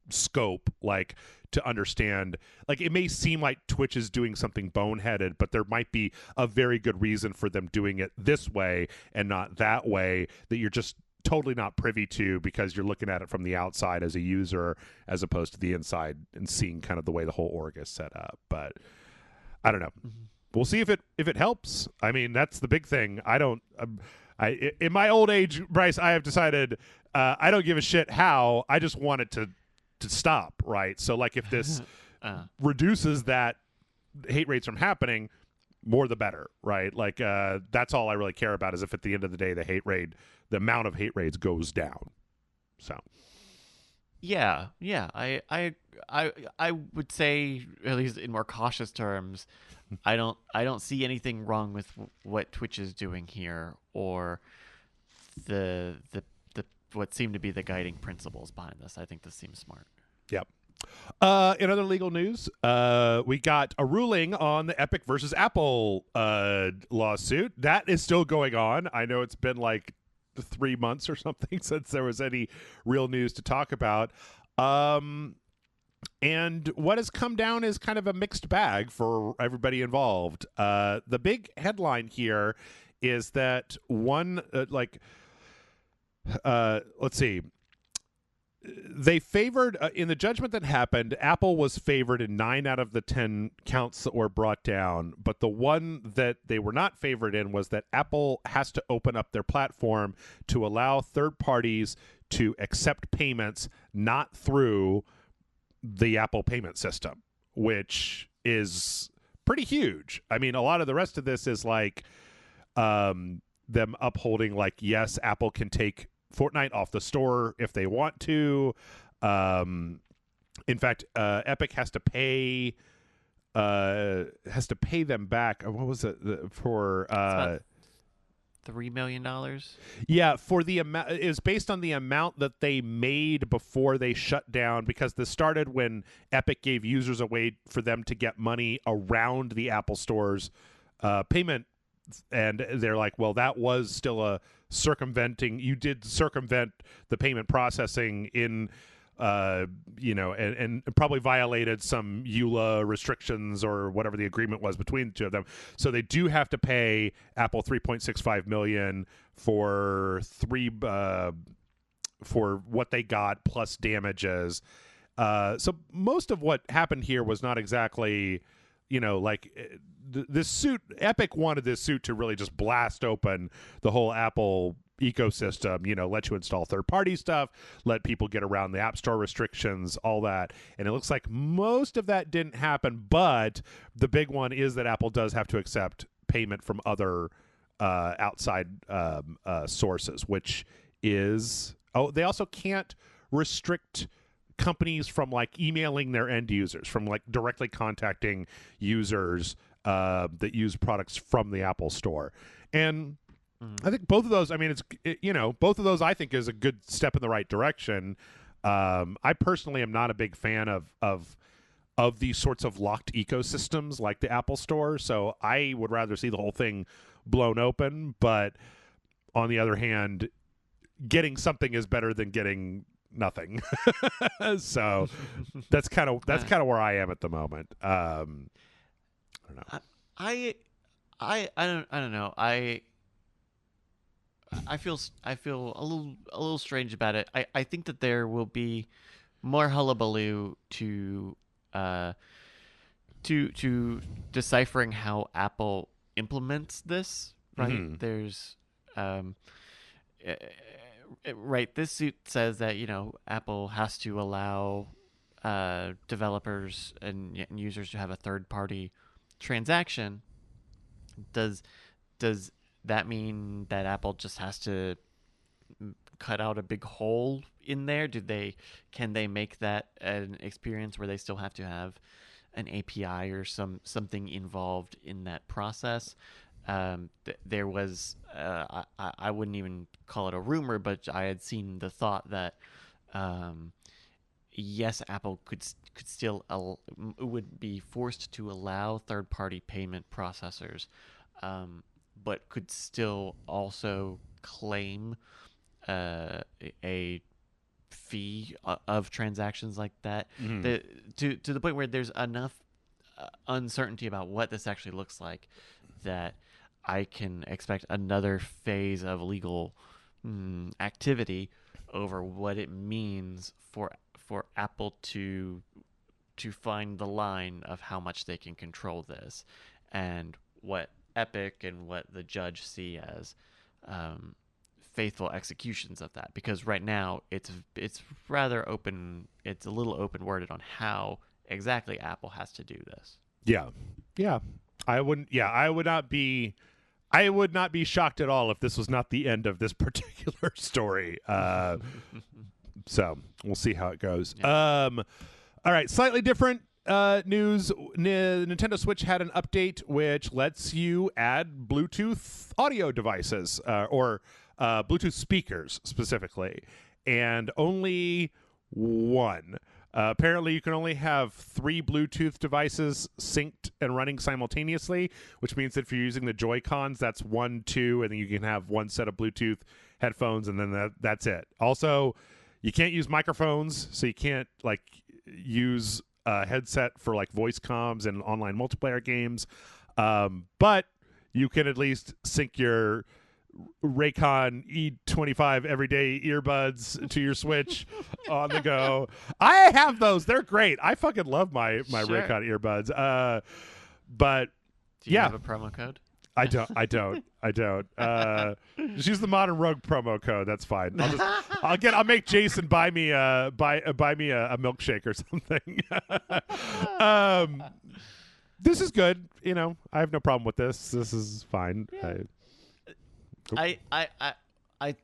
scope, like, to understand. Like, it may seem like Twitch is doing something boneheaded, but there might be a very good reason for them doing it this way and not that way that you're just totally not privy to because you're looking at it from the outside as a user as opposed to the inside and seeing kind of the way the whole org is set up. But I don't know. Mm-hmm. We'll see if it helps. I mean, that's the big thing. In my old age, Bryce, I have decided I don't give a shit how. I just want it to stop, right? So, like, if this reduces that hate rates from happening, more the better, right? Like, that's all I really care about, is if at the end of the day the amount of hate raids goes down. So, yeah, I would say, at least in more cautious terms, I don't see anything wrong with what Twitch is doing here, or the what seem to be the guiding principles behind this. I think this seems smart. Yep. In other legal news, we got a ruling on the Epic versus Apple lawsuit. That is still going on. I know it's been like 3 months or something since there was any real news to talk about. And what has come down is kind of a mixed bag for everybody involved. The big headline here is that let's see. they favored in the judgment that happened. Apple was favored in 9 out of the 10 counts that were brought down, but the one that they were not favored in was that Apple has to open up their platform to allow third parties to accept payments not through the Apple payment system, which is pretty huge. I mean, a lot of the rest of this is like them upholding, like, yes, Apple can take Fortnite off the store if they want to. In fact, Epic has to pay them back. What was it for? $3 million. Yeah, for the amount. It was based on the amount that they made before they shut down, because this started when Epic gave users a way for them to get money around the Apple Store's payment. And they're like, well, that was still a circumventing. You did circumvent the payment processing in, and probably violated some EULA restrictions or whatever the agreement was between the two of them. So they do have to pay Apple $3.65 million for what they got plus damages. So most of what happened here was not exactly, this suit. Epic wanted this suit to really just blast open the whole Apple ecosystem, let you install third-party stuff, let people get around the App Store restrictions, all that. And it looks like most of that didn't happen, but the big one is that Apple does have to accept payment from other outside sources, which is... Oh, they also can't restrict companies from, like, emailing their end users, from, like, directly contacting users that use products from the Apple Store. And I think both of those, both of those I think is a good step in the right direction. I personally am not a big fan of these sorts of locked ecosystems like the Apple Store, so I would rather see the whole thing blown open. But on the other hand, getting something is better than getting nothing. So that's kind of where I am at the moment. I don't know. I don't know. I feel a little strange about it. I think that there will be more hullabaloo to deciphering how Apple implements this. Right? Mm-hmm. There's right. This suit says that Apple has to allow developers and users to have a third party transaction. Does that mean that Apple just has to cut out a big hole in there? Can they make that an experience where they still have to have an API or something involved in that process? There was I wouldn't even call it a rumor, but I had seen the thought that yes, Apple could still would be forced to allow third-party payment processors, but could still also claim a fee of transactions like that. Mm-hmm. To the point where there's enough uncertainty about what this actually looks like that I can expect another phase of legal activity over what it means for Apple to find the line of how much they can control this, and what Epic and what the judge see as faithful executions of that. Because right now it's rather open. It's a little open worded on how exactly Apple has to do this. Yeah. I would not be shocked at all if this was not the end of this particular story. So we'll see how it goes. Yeah. All right, slightly different news. Nintendo Switch had an update which lets you add Bluetooth audio devices or Bluetooth speakers specifically, and only one. Apparently, you can only have 3 Bluetooth devices synced and running simultaneously, which means that if you're using the Joy-Cons, that's 1, 2, and then you can have one set of Bluetooth headphones, and then that's it. Also, you can't use microphones, so you can't use a headset for voice comms and online multiplayer games. But you can at least sync your Raycon E25 everyday earbuds to your Switch on the go. I have those. They're great. I fucking love my Sure. Raycon earbuds. But Do you yeah, have a promo code? I don't. Just use the Modern Rogue promo code. That's fine. I'll make Jason buy me a milkshake or something. This is good. You know, I have no problem with this. This is fine. Yeah. I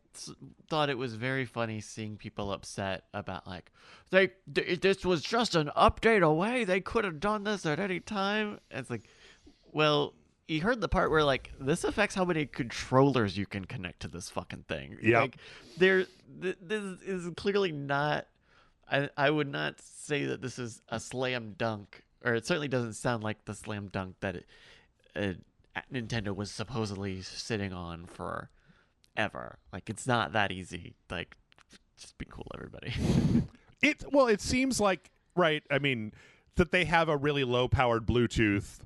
thought it was very funny seeing people upset about like this was just an update away. They could have done this at any time. It's like, well, you heard the part where like this affects how many controllers you can connect to this fucking thing. Yeah, like this is clearly not. I would not say that this is a slam dunk, or it certainly doesn't sound like the slam dunk that Nintendo was supposedly sitting on forever. Like, it's not that easy. Like, just be cool, everybody. It seems like, right, I mean, that they have a really low powered Bluetooth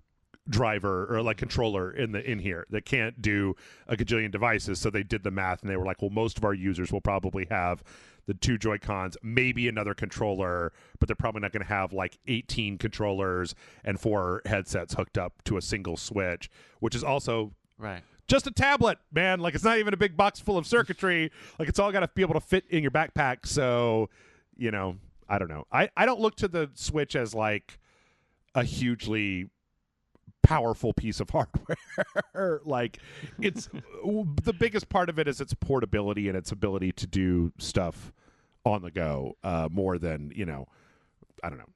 driver or like controller in here that can't do a gajillion devices. So they did the math and they were like, well, most of our users will probably have the 2 Joy-Cons, maybe another controller, but they're probably not going to have like 18 controllers and 4 headsets hooked up to a single Switch, which is also right. Just a tablet, man. Like, it's not even a big box full of circuitry. Like, it's all got to be able to fit in your backpack. So, you know, I don't know. I don't look to the Switch as like a hugely powerful piece of hardware. Like, it's the biggest part of it is its portability and its ability to do stuff on the go, more than, you know, I don't know.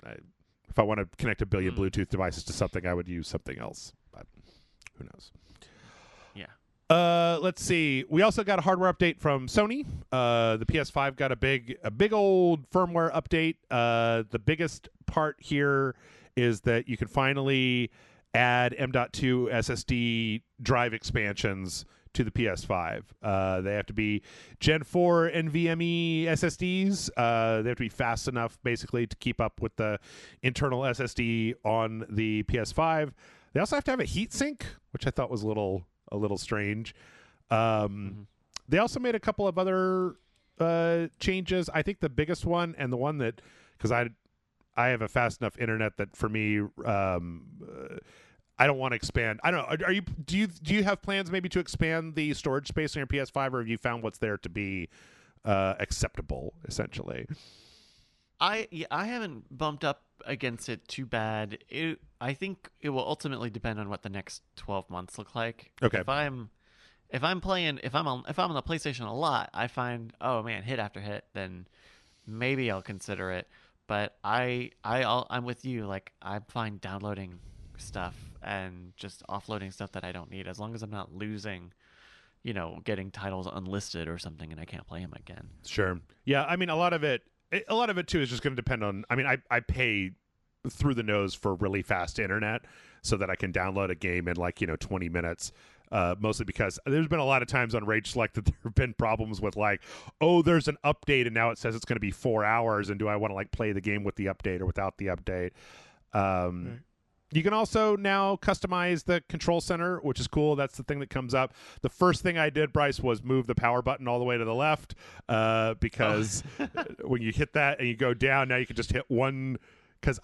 If I want to connect a billion Bluetooth devices to something, I would use something else, but who knows? Yeah. Let's see. We also got a hardware update from Sony. The PS5 got a big old firmware update. The biggest part here is that you can finally add M.2 SSD drive expansions to the PS5. They have to be Gen 4 NVMe SSDs. They have to be fast enough, basically, to keep up with the internal SSD on the PS5. They also have to have a heatsink, which I thought was a little strange. They also made a couple of other changes. I think the biggest one, and the one that, because I have a fast enough internet that for me, I don't want to expand. I don't know. Do you have plans maybe to expand the storage space on your PS5, or have you found what's there to be acceptable, essentially? I haven't bumped up against it too bad. I think it will ultimately depend on what the next 12 months look like. Okay. If I'm on the PlayStation a lot, I find, oh man, hit after hit, then maybe I'll consider it. But I'm with you. Like, I'm fine downloading stuff and just offloading stuff that I don't need, as long as I'm not losing, you know, getting titles unlisted or something and I can't play them again. Sure. Yeah. I mean, a lot of it too is just going to depend on. I mean, I pay through the nose for really fast internet so that I can download a game in 20 minutes. Mostly because there's been a lot of times on Rage Select that there have been problems with like, oh, there's an update and now it says it's going to be 4 hours, and do I want to play the game with the update or without the update? Right. You can also now customize the control center, which is cool. That's the thing that comes up. The first thing I did, Bryce, was move the power button all the way to the left, because when you hit that and you go down, now you can just hit one. Because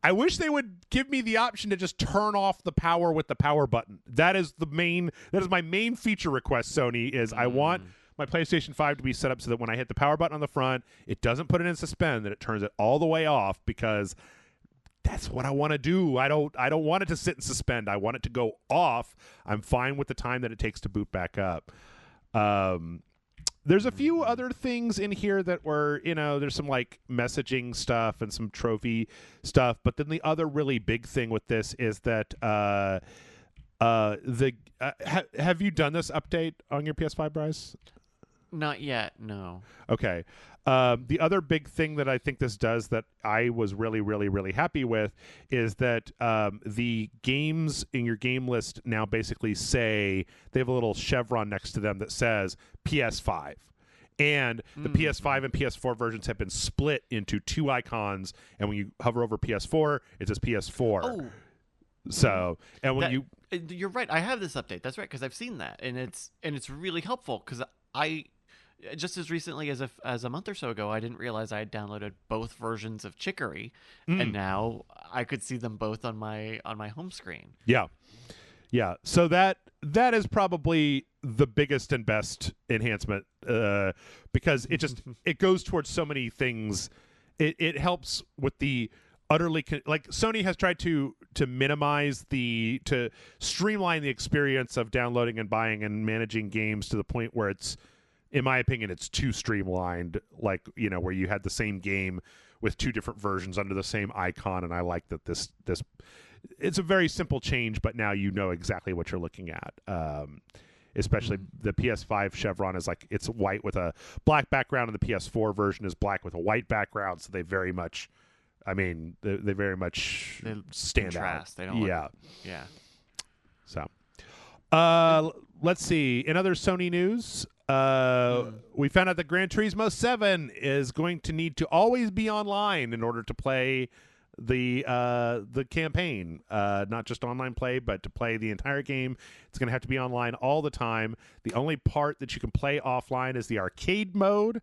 I wish they would give me the option to just turn off the power with the power button. That is my main feature request, Sony, is I want my PlayStation 5 to be set up so that when I hit the power button on the front, it doesn't put it in suspend, that it turns it all the way off, because that's what I want to do. I don't want it to sit and suspend. I want it to go off. I'm fine with the time that it takes to boot back up. There's a few other things in here that were, there's some messaging stuff and some trophy stuff. But then the other really big thing with this is that have you done this update on your PS5, Bryce? Not yet, no. Okay. The other big thing that I think this does that I was really, really, really happy with is that the games in your game list now basically say, they have a little chevron next to them that says PS5. And the PS5 and PS4 versions have been split into 2 icons, and when you hover over PS4, it says PS4. Oh. So, and when you're right, I have this update. That's right, because I've seen that, and it's really helpful because I just as recently as a month or so ago, I didn't realize I had downloaded both versions of Chicory, and now I could see them both on my home screen. Yeah. So that is probably the biggest and best enhancement because it goes towards so many things. It helps with the utterly like Sony has tried to minimize to streamline the experience of downloading and buying and managing games to the point where it's, in my opinion, it's too streamlined, like, where you had the same game with two different versions under the same icon. And I like that this it's a very simple change, but now you know exactly what you're looking at. Especially the PS5 chevron is like, it's white with a black background, and the PS4 version is black with a white background. So they very much, they very much stand contrast. out. They don't yeah. Yeah. So, let's see. In other Sony news, we found out that Gran Turismo 7 is going to need to always be online in order to play the campaign, not just online play, but to play the entire game. It's going to have to be online all the time. The only part that you can play offline is the arcade mode.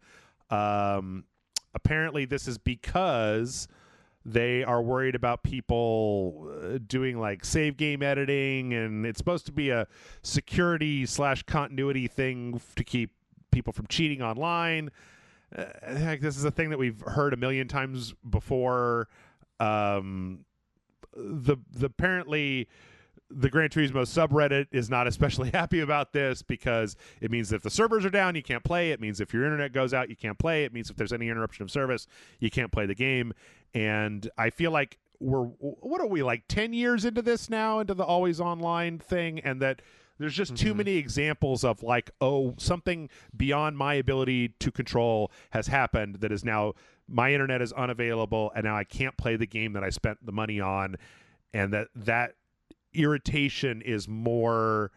Apparently this is because they are worried about people doing like save game editing, and it's supposed to be a security/continuity thing to keep people from cheating online. Heck, this is a thing that we've heard a million times before. Apparently the Gran Turismo subreddit is not especially happy about this because it means that if the servers are down, you can't play. It means if your internet goes out, you can't play. It means if there's any interruption of service, you can't play the game. And I feel like what are we, like 10 years into this now, into the always online thing, and that there's just too many examples of like, oh, something beyond my ability to control has happened that is now my internet is unavailable, and now I can't play the game that I spent the money on, and that irritation is more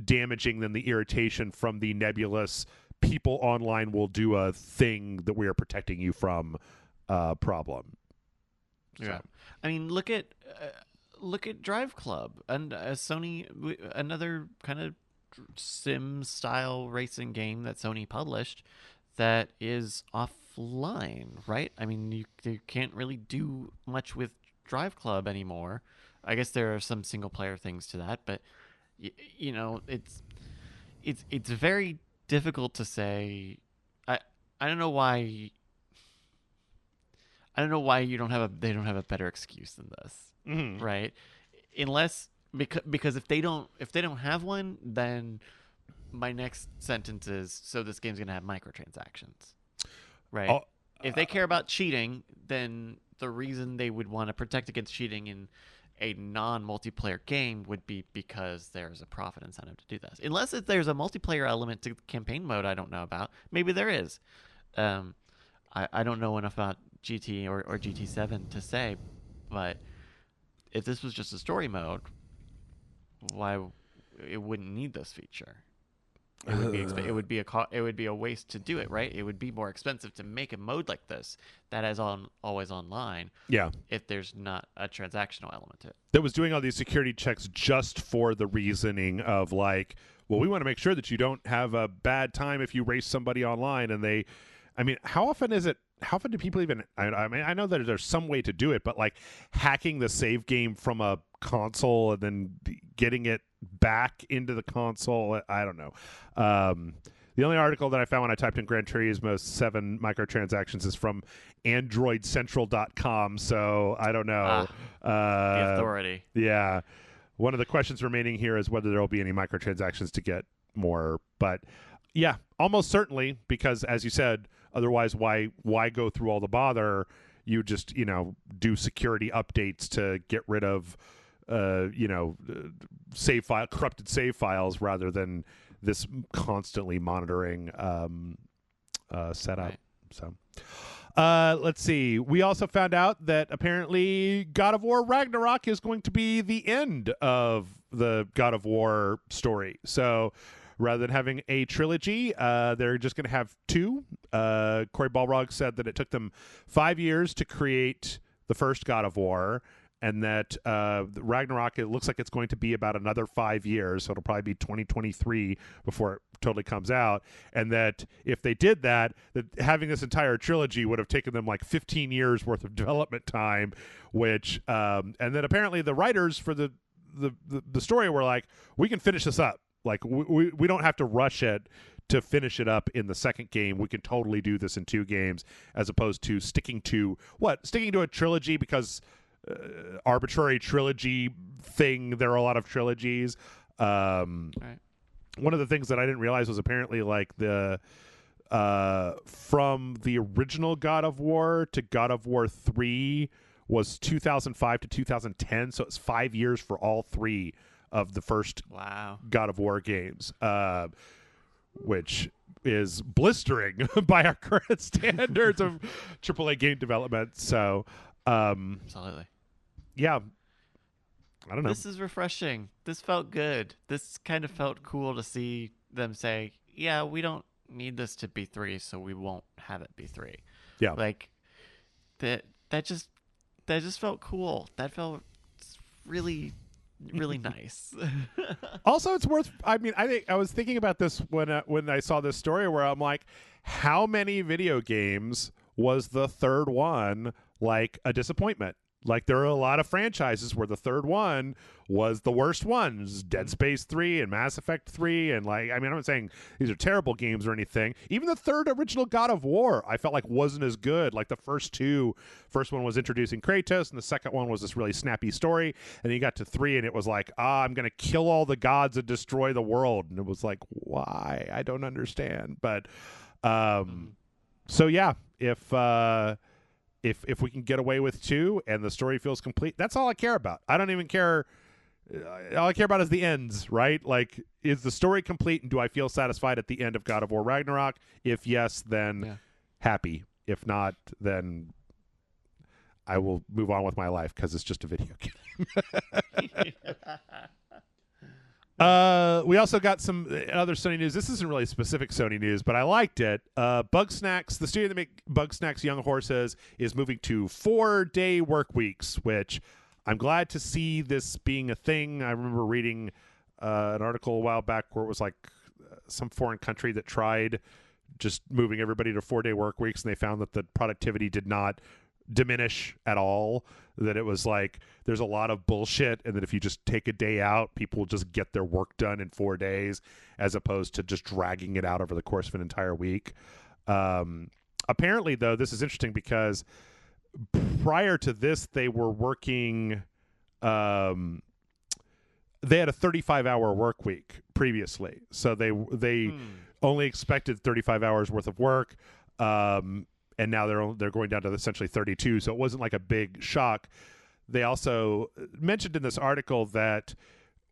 damaging than the irritation from the nebulous people online will do a thing that we are protecting you from problem. Yeah. So. I mean, look at Drive Club and Sony, another kind of sim style racing game that Sony published that is offline, right? I mean, you can't really do much with Drive Club anymore. I guess there are some single player things to that, but it's very difficult to say. I don't know why. I don't know why they don't have a better excuse than this, right? Unless because if they don't have one, then my next sentence is, so this game's gonna have microtransactions, right? If they care about cheating, then the reason they would want to protect against cheating in a non-multiplayer game would be because there's a profit incentive to do this. Unless there's a multiplayer element to campaign mode I don't know about. Maybe there is. I don't know enough about GT or GT7 to say, but if this was just a story mode, why it wouldn't need this feature? It would be a waste to do it, right? It would be more expensive to make a mode like this that is always online. Yeah. If there's not a transactional element to it. That was doing all these security checks just for the reasoning of like, well, we want to make sure that you don't have a bad time if you race somebody online. And how often is it? How often do people even? I mean, I know that there's some way to do it, but like hacking the save game from a console and then getting it back into the console, I don't know. The only article that I found when I typed in Gran Turismo 7 microtransactions is from AndroidCentral.com, so I don't know. The authority. Yeah. One of the questions remaining here is whether there will be any microtransactions to get more, but yeah, almost certainly, because as you said, otherwise why go through all the bother? You just, do security updates to get rid of corrupted save files rather than this constantly monitoring setup. Right. So let's see. We also found out that apparently God of War Ragnarok is going to be the end of the God of War story. So rather than having a trilogy, they're just going to have two. Cory Balrog said that it took them 5 years to create the first God of War, and that Ragnarok, it looks like it's going to be about another 5 years, so it'll probably be 2023 before it totally comes out, and that if they did that having this entire trilogy would have taken them like 15 years worth of development time, which and then apparently the writers for the story were like, we can finish this up, like we don't have to rush it to finish it up in the second game. We can totally do this in 2 games, as opposed to sticking to a trilogy because arbitrary trilogy thing. There are a lot of trilogies. Right. One of the things that I didn't realize was apparently like the from the original God of War to God of War 3 was 2005 to 2010, so it's 5 years for all 3 of the first God of War games, which is blistering by our current standards of AAA game development. So, absolutely. Yeah. I don't know. This is refreshing. This felt good. This kind of felt cool to see them say, yeah, we don't need this to be 3, so we won't have it be 3. Yeah. Like, that just felt cool. That felt really really nice. Also, it's worth, I mean, I think I was thinking about this when I saw this story where I'm like, how many video games was the third one like a disappointment? Like, there are a lot of franchises where the third one was the worst ones. Dead Space 3 and Mass Effect 3. And, like, I mean, I'm not saying these are terrible games or anything. Even the third original God of War, I felt like wasn't as good. Like, the first one was introducing Kratos, and the second one was this really snappy story. And then you got to 3, and it was like, I'm going to kill all the gods and destroy the world. And it was like, why? I don't understand. But, so yeah, if we can get away with 2 and the story feels complete, that's all I care about. I don't even care. All I care about is the ends, right? Like, is the story complete, and do I feel satisfied at the end of God of War Ragnarok? If yes, then happy. If not, then I will move on with my life because it's just a video game. We also got some other Sony news. This isn't really specific Sony news, but I liked it. Bugsnax, the studio that make Bugsnax Young Horses, is moving to 4-day work weeks, which I'm glad to see this being a thing. I remember reading an article a while back where it was like some foreign country that tried just moving everybody to 4-day work weeks, and they found that the productivity did not diminish at all, that it was like there's a lot of bullshit, and that if you just take a day out, people will just get their work done in 4 days as opposed to just dragging it out over the course of an entire week. Apparently, though, this is interesting because prior to this, they were working they had a 35-hour work week previously, so they only expected 35 hours worth of work, and now they're going down to essentially 32, so it wasn't like a big shock. They also mentioned in this article that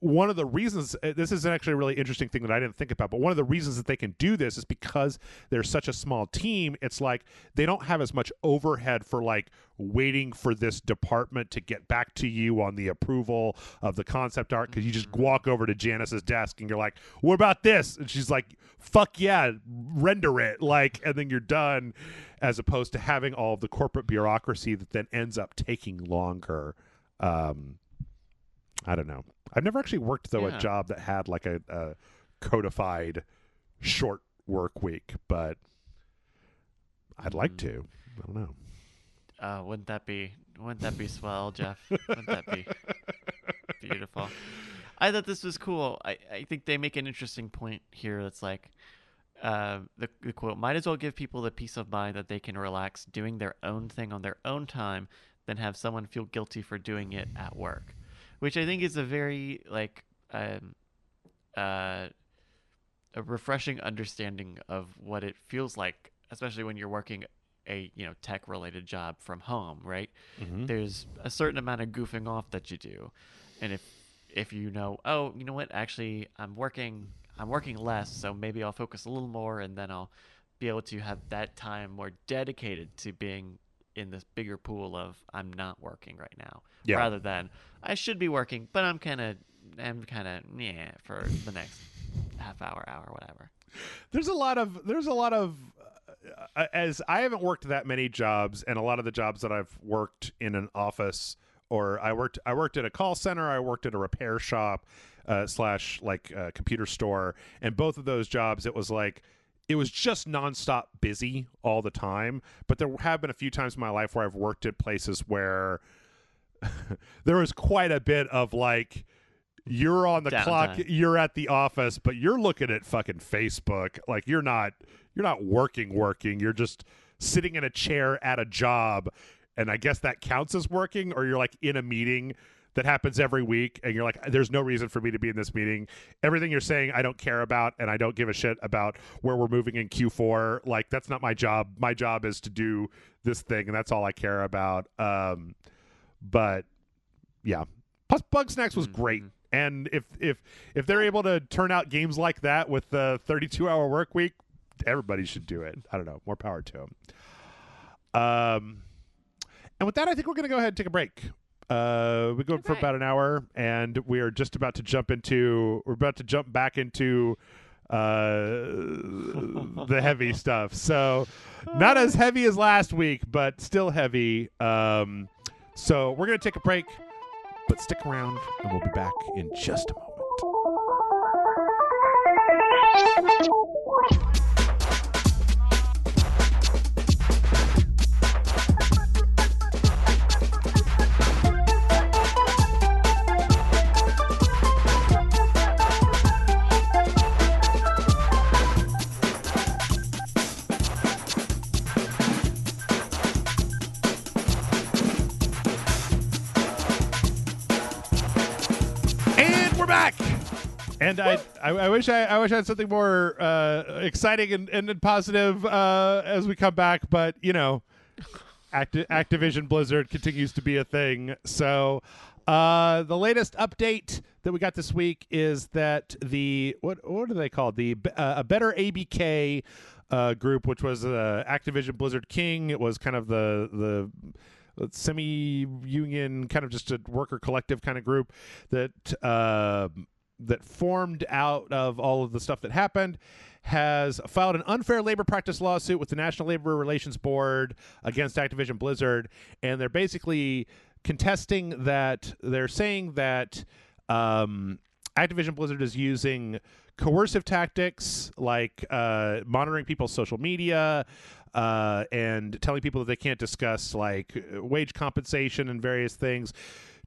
one of the reasons, this is actually a really interesting thing that I didn't think about, but one of the reasons that they can do this is because they're such a small team. It's like they don't have as much overhead for like waiting for this department to get back to you on the approval of the concept art, because you just walk over to Janice's desk and you're like, what about this? And she's like, fuck yeah, render it, like, and then you're done, as opposed to having all of the corporate bureaucracy that then ends up taking longer. I don't know. I've never actually worked, though, a job that had like a codified short work week, but I'd like to. I don't know. Wouldn't that be swell, Jeff? Wouldn't that be beautiful? I thought this was cool. I think they make an interesting point here. That's like the quote, might as well give people the peace of mind that they can relax doing their own thing on their own time than have someone feel guilty for doing it at work. Which I think is a very like a refreshing understanding of what it feels like, especially when you're working a tech related job from home, right? Mm-hmm. There's a certain amount of goofing off that you do, and if you know, oh, you know what, actually I'm working less, so maybe I'll focus a little more, and then I'll be able to have that time more dedicated to being in this bigger pool of I'm not working right now, rather than I should be working, but I'm kind of for the next half hour, whatever. There's a lot of as I haven't worked that many jobs, and a lot of the jobs that I've worked in an office or I worked at a call center, I worked at a repair shop slash like computer store, and both of those jobs it was just nonstop busy all the time. But there have been a few times in my life where I've worked at places where there was quite a bit of like, you're on the clock, you're at the office, but you're looking at fucking Facebook. Like you're not working. You're just sitting in a chair at a job, and I guess that counts as working. Or you're like in a meeting that happens every week, and you're like, there's no reason for me to be in this meeting. Everything you're saying I don't care about, and I don't give a shit about where we're moving in Q4. Like that's not my job. My job is to do this thing, and that's all I care about. But yeah, plus Bugsnax was great. And if they're able to turn out games like that with the 32-hour work week, everybody should do it. I don't know. More power to them. And with that, I think we're going to go ahead and take a break. We go for about an hour, and we are just about to jump back into the heavy stuff. So not as heavy as last week, but still heavy. So we're going to take a break. But stick around, and we'll be back in just a moment. And I wish I had something more exciting and positive as we come back, but you know, Activision Blizzard continues to be a thing. So the latest update that we got this week is that the what are they called? The a Better ABK group, which was Activision Blizzard King. It was kind of the semi-union, kind of just a worker collective kind of group that formed out of all of the stuff that happened, has filed an unfair labor practice lawsuit with the National Labor Relations Board against Activision Blizzard. And they're basically contesting that they're saying that Activision Blizzard is using coercive tactics like monitoring people's social media and telling people that they can't discuss like wage compensation and various things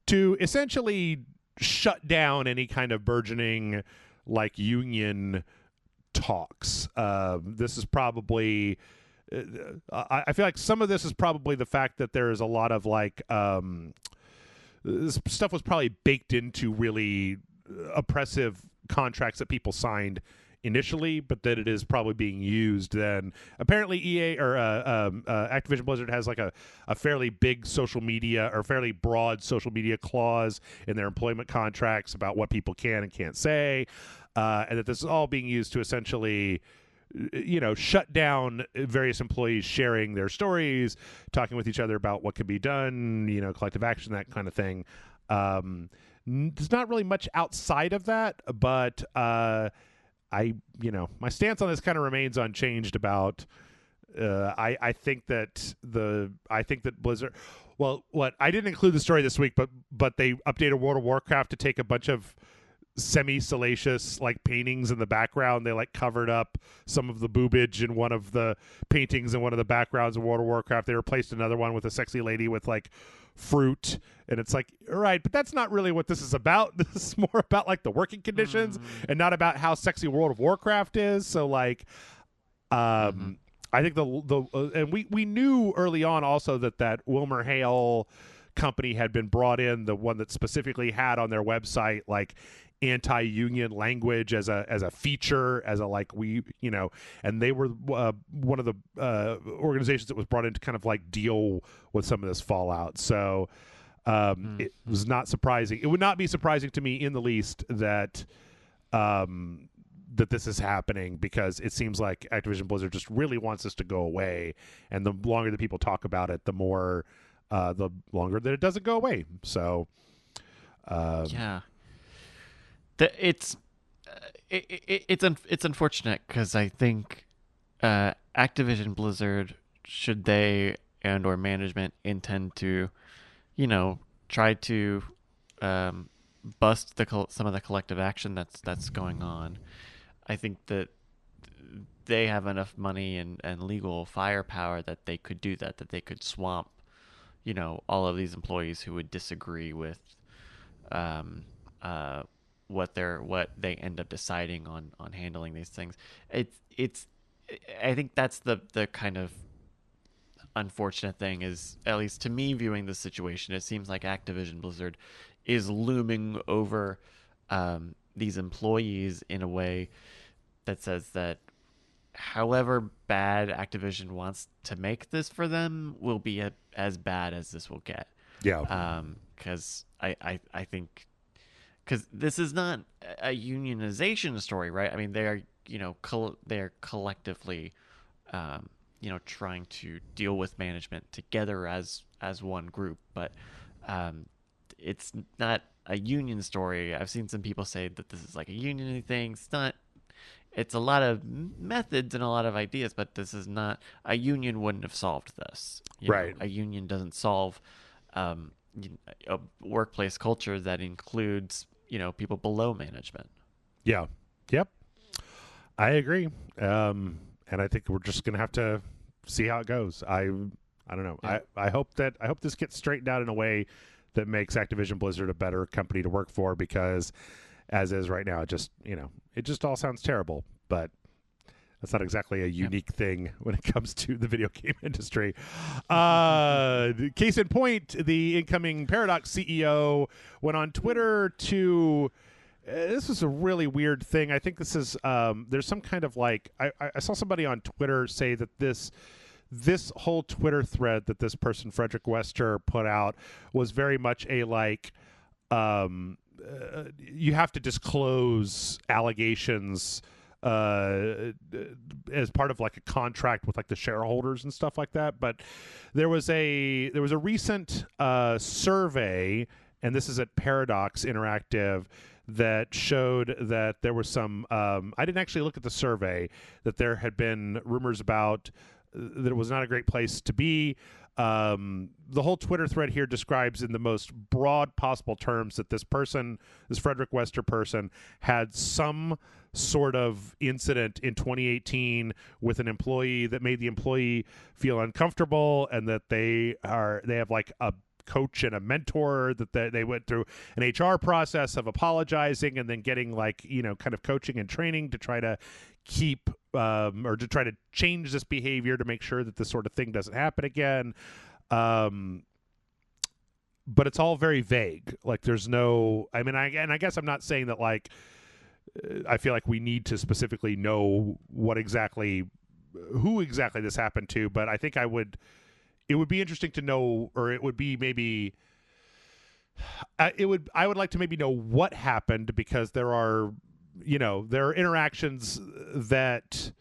to essentially shut down any kind of burgeoning like union talks. This is probably I feel like some of this is probably the fact that there is a lot of like this stuff was probably baked into really oppressive contracts that people signed initially, but that it is probably being used then. Apparently EA or Activision Blizzard has like a fairly big social media or fairly broad social media clause in their employment contracts about what people can and can't say, and that this is all being used to essentially, you know, shut down various employees sharing their stories, talking with each other about what can be done, you know, collective action, that kind of thing. There's not really much outside of that, but my stance on this kind of remains unchanged about, I think that Blizzard, well, I didn't include the story this week, but they updated World of Warcraft to take a bunch of semi-salacious like paintings in the background. They like covered up some of the boobage in one of the paintings in one of the backgrounds of World of Warcraft. They replaced another one with a sexy lady with like fruit, and it's like, all right, but that's not really what this is about. This is more about like the working conditions and not about how sexy World of Warcraft is. So like I think and we knew early on also that Wilmer Hale company had been brought in, the one that specifically had on their website like anti-union language as a feature, as a like, we, you know, and they were one of the organizations that was brought in to kind of like deal with some of this fallout. So it was not surprising. It would not be surprising to me in the least that that this is happening, because it seems like Activision Blizzard just really wants this to go away, and the longer that people talk about it, the more the longer that it doesn't go away. So yeah. It's unfortunate, because I think Activision Blizzard, should they and or management intend to, you know, tried to bust some of the collective action that's going on. I think that they have enough money and legal firepower that they could do that they could swamp, all of these employees who would disagree with what they end up deciding on handling these things. It's I think that's the kind of unfortunate thing is, at least to me viewing the situation, it seems like Activision Blizzard is looming over these employees in a way that says that however bad Activision wants to make this for them will be as bad as this will get. Yeah. Because I think, because this is not a unionization story, right? I mean, they are they're collectively trying to deal with management together as one group, but it's not a union story. I've seen some people say that this is like a union thing. It's not. It's a lot of methods and a lot of ideas, but this is not, a union wouldn't have solved this. Right. A union doesn't solve a workplace culture that includes, people below management. Yeah. Yep. I agree. And I think we're just going to have to see how it goes. I don't know. Yeah. I hope this gets straightened out in a way that makes Activision Blizzard a better company to work for, because as is right now, it just all sounds terrible, but that's not exactly a unique thing when it comes to the video game industry. Case in point, the incoming Paradox CEO went on Twitter to... this is a really weird thing. I think this is... there's some kind of I saw somebody on Twitter say that this whole Twitter thread that this person, Frederick Wester, put out was very much a you have to disclose allegations as part of a contract with the shareholders and stuff like that. But there was a recent survey, and this is at Paradox Interactive, that showed that there was some I didn't actually look at the survey, that there had been rumors about that it was not a great place to be. The whole Twitter thread here describes in the most broad possible terms that this Frederick Wester person, had some sort of incident in 2018 with an employee that made the employee feel uncomfortable, and that they have a coach and a mentor, that they went through an HR process of apologizing and then getting kind of coaching and training to try to keep or to try to change this behavior to make sure that this sort of thing doesn't happen again. But it's all very vague. There's no, I guess I'm not saying that I feel like we need to specifically know who exactly this happened to, but I think it would be interesting to know, or it would be maybe, I would like to maybe know what happened, because there are interactions that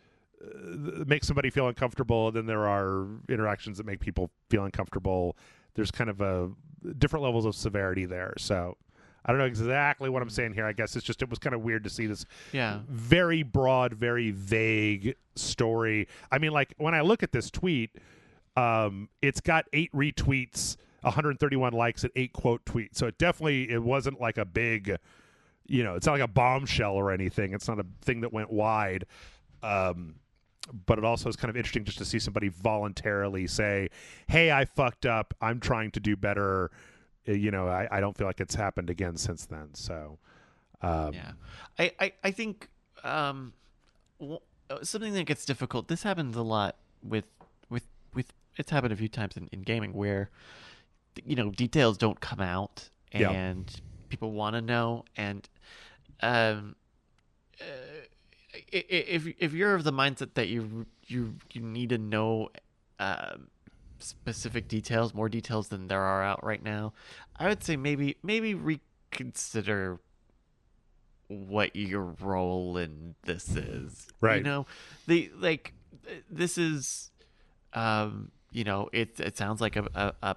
make somebody feel uncomfortable, and then there are interactions that make people feel uncomfortable. There's kind of different levels of severity there. So I don't know exactly what I'm saying here. I guess it was kind of weird to see this very broad, very vague story. When I look at this tweet, it's got 8 retweets, 131 likes, and 8 quote tweets. So it wasn't a big, it's not like a bombshell or anything. It's not a thing that went wide. But it also is kind of interesting just to see somebody voluntarily say, hey, I fucked up. I'm trying to do better. I don't feel like it's happened again since then. So, I think something that gets difficult. This happens a lot with it's happened a few times in gaming where, details don't come out and people want to know. And if you're of the mindset that you need to know specific details, more details than there are out right now, I would say maybe reconsider what your role in this is. Right. This is it sounds like a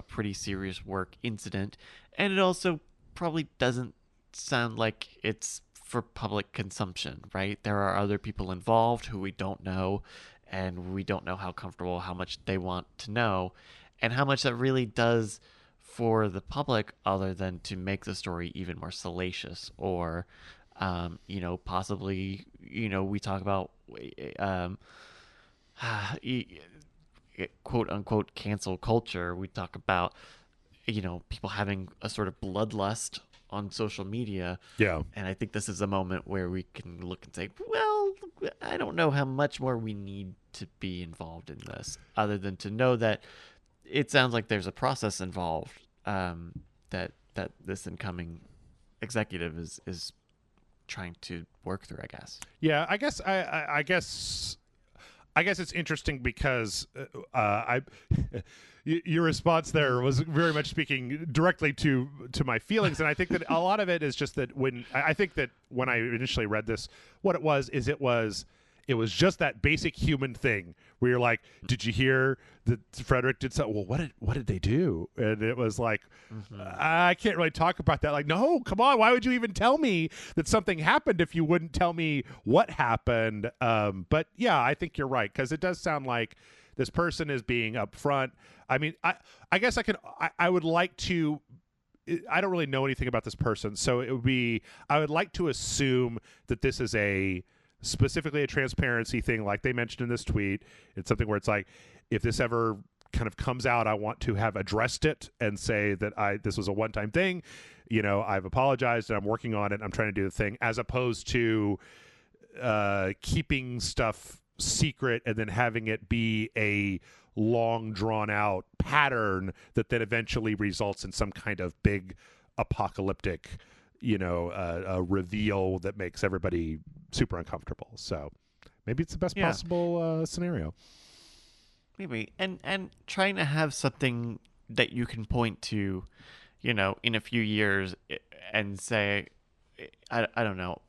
pretty serious work incident, and it also probably doesn't sound like it's for public consumption, right? There are other people involved who we don't know, and we don't know how comfortable, how much they want to know, and how much that really does for the public other than to make the story even more salacious or, possibly, we talk about quote unquote cancel culture. We talk about, people having a sort of bloodlust on social media. Yeah. And I think this is a moment where we can look and say, well, I don't know how much more we need to be involved in this, other than to know that it sounds like there's a process involved, that this incoming executive is trying to work through, I guess. Yeah, I guess it's interesting because your response there was very much speaking directly to my feelings, and I think that a lot of it is just that when I initially read this, what it was just that basic human thing where you're like, did you hear that Frederick did so? Well, what did they do? And it was like, I can't really talk about that. Like, no, come on. Why would you even tell me that something happened if you wouldn't tell me what happened? But yeah, I think you're right, because it does sound like this person is being upfront. I mean, I guess I would like to. I don't really know anything about this person, so I would like to assume that this is specifically a transparency thing, like they mentioned in this tweet. It's something where it's like, if this ever kind of comes out, I want to have addressed it and say that this was a one-time thing. I've apologized and I'm working on it. I'm trying to do the thing, as opposed to keeping stuff secret and then having it be a long drawn out pattern that then eventually results in some kind of big apocalyptic a reveal that makes everybody super uncomfortable. So maybe it's the best possible scenario. Maybe. And trying to have something that you can point to, in a few years and say, I don't know.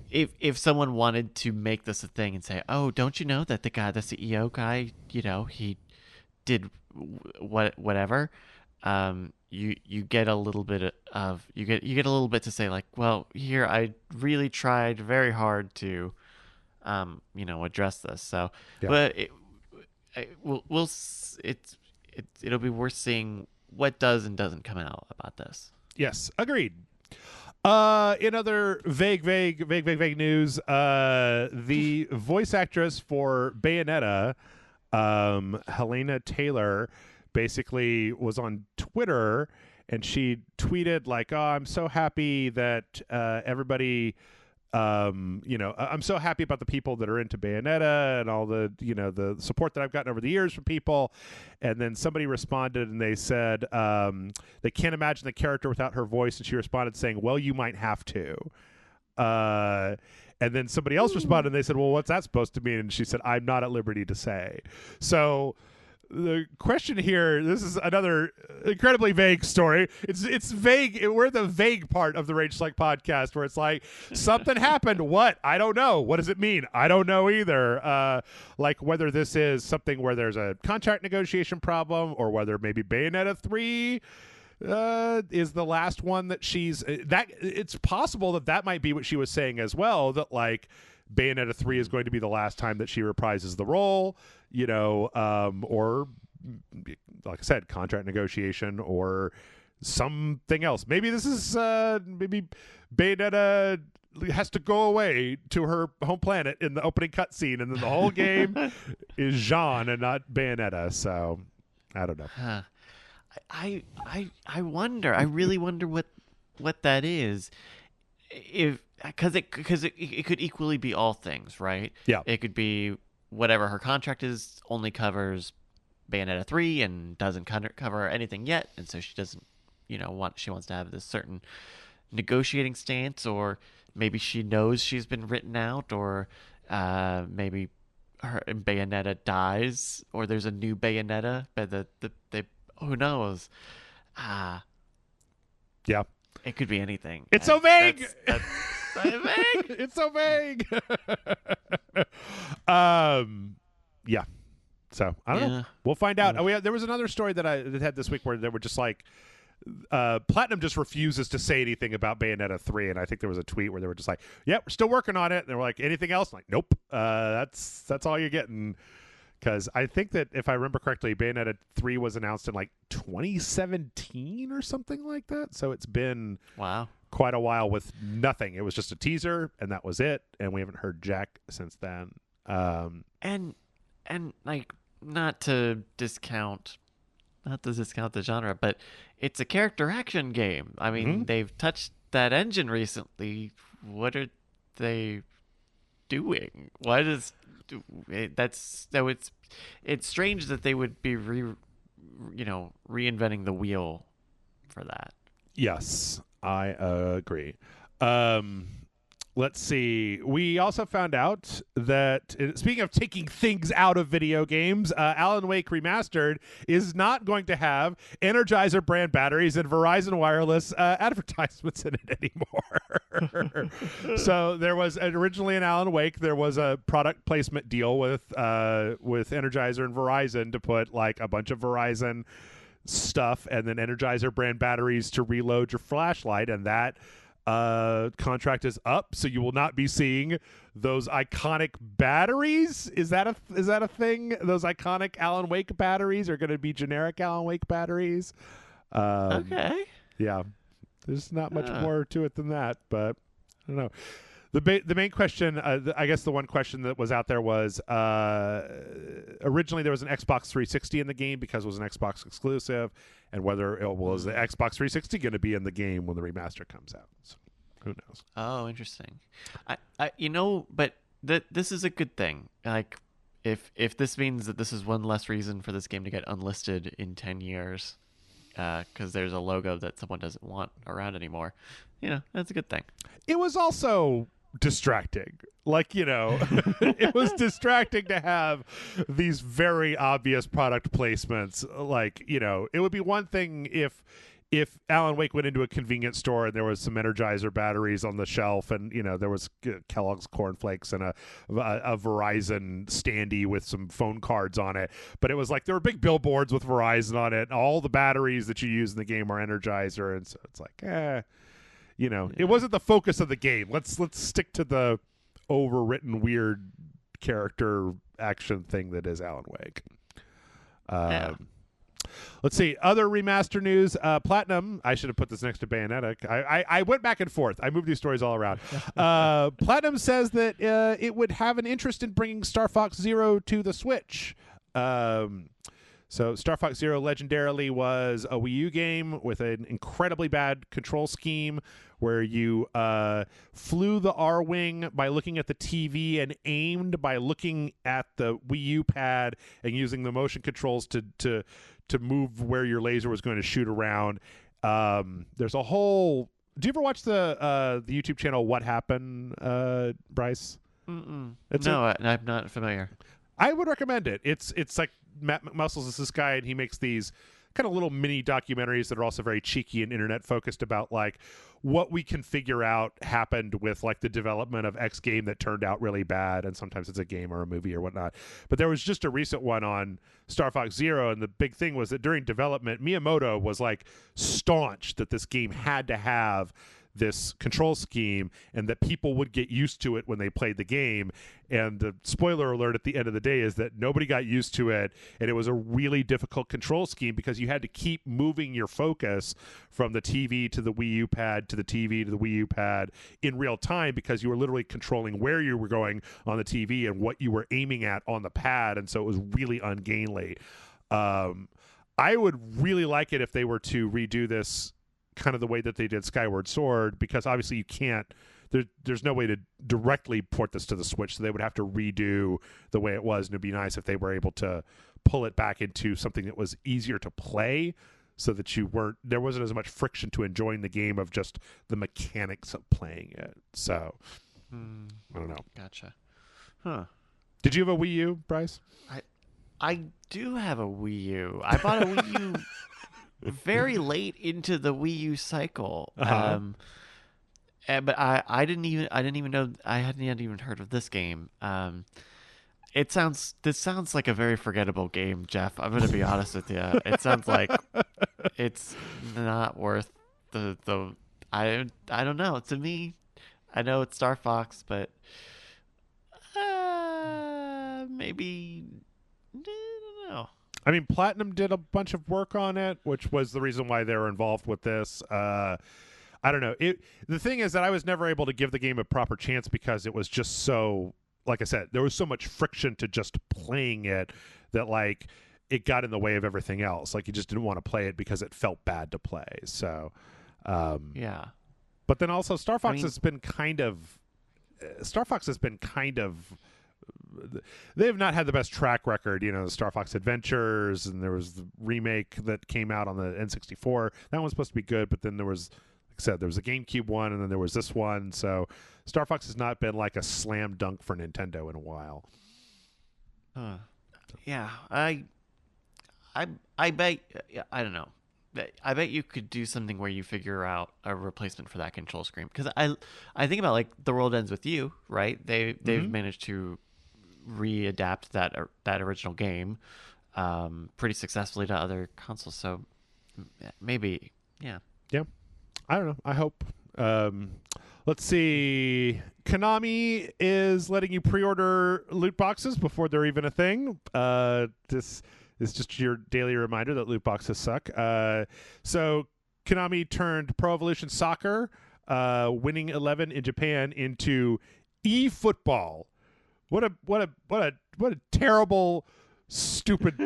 If someone wanted to make this a thing and say, oh, don't you know that the CEO guy, he did whatever, you get a little bit of you get a little bit to say, like, well, here I really tried very hard to address this. So but it'll be worth seeing what does and doesn't come out about this. Yes, agreed. In other vague news, the voice actress for Bayonetta, Helena Taylor, basically was on Twitter, and she tweeted like, "Oh, I'm so happy that everybody, I'm so happy about the people that are into Bayonetta and all the, the support that I've gotten over the years from people." And then somebody responded and they said they can't imagine the character without her voice, and she responded saying, "Well, you might have to." And then somebody else responded and they said, "Well, what's that supposed to mean?" And she said, "I'm not at liberty to say." So the question here, this is another incredibly vague story. It's vague. We're the vague part of the Rage Select podcast, where it's like, something happened. What? I don't know. What does it mean? I don't know either. Like whether this is something where there's a contract negotiation problem, or whether maybe Bayonetta 3 is the last one that it's possible that might be what she was saying as well, that like Bayonetta 3 is going to be the last time that she reprises the role, or like I said, contract negotiation or something else. Maybe this is maybe Bayonetta has to go away to her home planet in the opening cutscene, and then the whole game is Jean and not Bayonetta. So I don't know. I wonder. I really wonder what that is. Because it could equally be all things, right? Yeah. It could be whatever her contract is only covers Bayonetta 3 and doesn't cover anything yet, and so she doesn't, she wants to have this certain negotiating stance, or maybe she knows she's been written out, or maybe her Bayonetta dies, or there's a new Bayonetta, but who knows? Yeah. It could be anything. It's so vague. That's so vague. It's so vague. Yeah. So I don't know. We'll find out. Oh, there was another story that I had this week where they were just like, Platinum just refuses to say anything about Bayonetta 3, and I think there was a tweet where they were just like, "Yep, we're still working on it." And they were like, "Anything else?" I'm like, "Nope. That's all you're getting." Because I think that if I remember correctly, Bayonetta 3 was announced in like 2017 or something like that. So it's been quite a while with nothing. It was just a teaser, and that was it. And we haven't heard jack since then. And like, not to discount the genre, but it's a character action game. I mean, they've touched that engine recently. What are they doing? What is it's strange that they would be reinventing the wheel for that. Yes, I agree. Let's see. We also found out that, speaking of taking things out of video games, Alan Wake Remastered is not going to have Energizer brand batteries and Verizon Wireless advertisements in it anymore. So there was originally in Alan Wake, there was a product placement deal with Energizer and Verizon to put like a bunch of Verizon stuff and then Energizer brand batteries to reload your flashlight, and that contract is up, so you will not be seeing those iconic batteries. Is that a thing? Those iconic Alan Wake batteries are going to be generic Alan Wake batteries. Okay. Yeah, there's not much more to it than that, but I don't know. The main question, I guess the one question that was out there was originally there was an Xbox 360 in the game because it was an Xbox exclusive, and whether it was the Xbox 360 going to be in the game when the remaster comes out. So, who knows? Oh, interesting. But this is a good thing. Like, if this means that this is one less reason for this game to get unlisted in 10 years, because there's a logo that someone doesn't want around anymore, that's a good thing. It was also distracting. Like, it was distracting to have these very obvious product placements. Like, it would be one thing if Alan Wake went into a convenience store and there was some Energizer batteries on the shelf, and there was Kellogg's cornflakes and a Verizon standee with some phone cards on it. But it was like there were big billboards with Verizon on it, and all the batteries that you use in the game are Energizer, and so it's like, it wasn't the focus of the game. Let's stick to the overwritten weird character action thing that is Alan Wake. Let's see. Other remaster news. Platinum. I should have put this next to Bayonetta. I went back and forth. I moved these stories all around. Platinum says that it would have an interest in bringing Star Fox Zero to the Switch. So Star Fox Zero legendarily was a Wii U game with an incredibly bad control scheme where you flew the R-Wing by looking at the TV and aimed by looking at the Wii U pad and using the motion controls to move where your laser was going to shoot around. There's a whole... Do you ever watch the YouTube channel What Happened, Bryce? I'm not familiar. I would recommend it. It's like Matt McMuscles is this guy, and he makes these kind of little mini documentaries that are also very cheeky and internet focused about like what we can figure out happened with like the development of X game that turned out really bad, and sometimes it's a game or a movie or whatnot. But there was just a recent one on Star Fox Zero, and the big thing was that during development, Miyamoto was like staunch that this game had to have this control scheme and that people would get used to it when they played the game. And the spoiler alert at the end of the day is that nobody got used to it, and it was a really difficult control scheme because you had to keep moving your focus from the TV to the Wii U pad to the TV to the Wii U pad in real time, because you were literally controlling where you were going on the TV and what you were aiming at on the pad, and so it was really ungainly. I would really like it if they were to redo this kind of the way that they did Skyward Sword, because obviously you can't, there's no way to directly port this to the Switch, so they would have to redo the way it was, and it'd be nice if they were able to pull it back into something that was easier to play, so that there wasn't as much friction to enjoying the game of just the mechanics of playing it. So I don't know. Gotcha. Huh. Did you have a Wii U, Bryce? I do have a Wii U. I bought a Wii U very late into the Wii U cycle. But I didn't even know, I hadn't even heard of this game. This sounds like a very forgettable game, Jeff. I'm going to be honest with you. It sounds like it's not worth the I don't know. To me, I know it's Star Fox, but maybe Oh. I mean, Platinum did a bunch of work on it, which was the reason why they were involved with this. I don't know. The thing is that I was never able to give the game a proper chance because it was just so, like I said, there was so much friction to just playing it that like it got in the way of everything else. Like you just didn't want to play it because it felt bad to play. So, yeah. But then also Star Fox has been kind of they have not had the best track record, the Star Fox Adventures, and there was the remake that came out on the N64. That one's supposed to be good, but then there was, like I said, there was a GameCube one, and then there was this one. So Star Fox has not been like a slam dunk for Nintendo in a while. Yeah, I bet, I don't know. I bet you could do something where you figure out a replacement for that control screen. Because I think about like The World Ends With You, right? They've managed to readapt that original game pretty successfully to other consoles. So maybe, yeah. I don't know. I hope. Let's see. Konami is letting you pre-order loot boxes before they're even a thing. This is just your daily reminder that loot boxes suck. So Konami turned Pro Evolution Soccer, winning 11 in Japan, into eFootball. What a terrible, stupid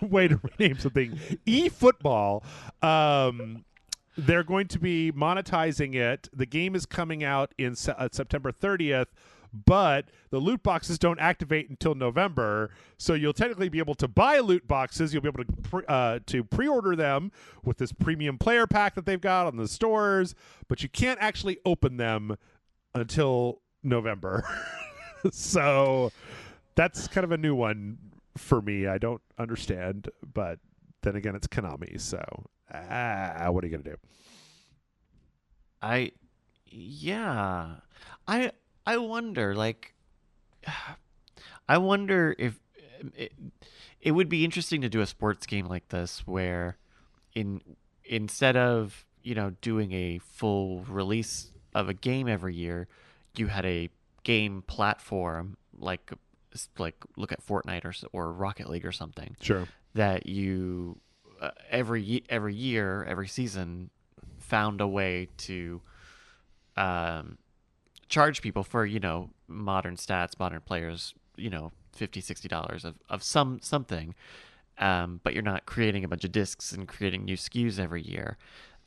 way to rename something. eFootball. They're going to be monetizing it. The game is coming out in September 30th, but the loot boxes don't activate until November. So you'll technically be able to buy loot boxes. You'll be able to pre-order them with this premium player pack that they've got on the stores, but you can't actually open them until November. So that's kind of a new one for me. I don't understand, but then again, it's Konami, so what are you gonna do? I wonder, like, I wonder if it would be interesting to do a sports game like this where instead of doing a full release of a game every year, you had a game platform like look at Fortnite or Rocket League or something. Sure. That you every year, every season, found a way to charge people for modern stats, modern players, $50-$60 of something, but you're not creating a bunch of discs and creating new SKUs every year.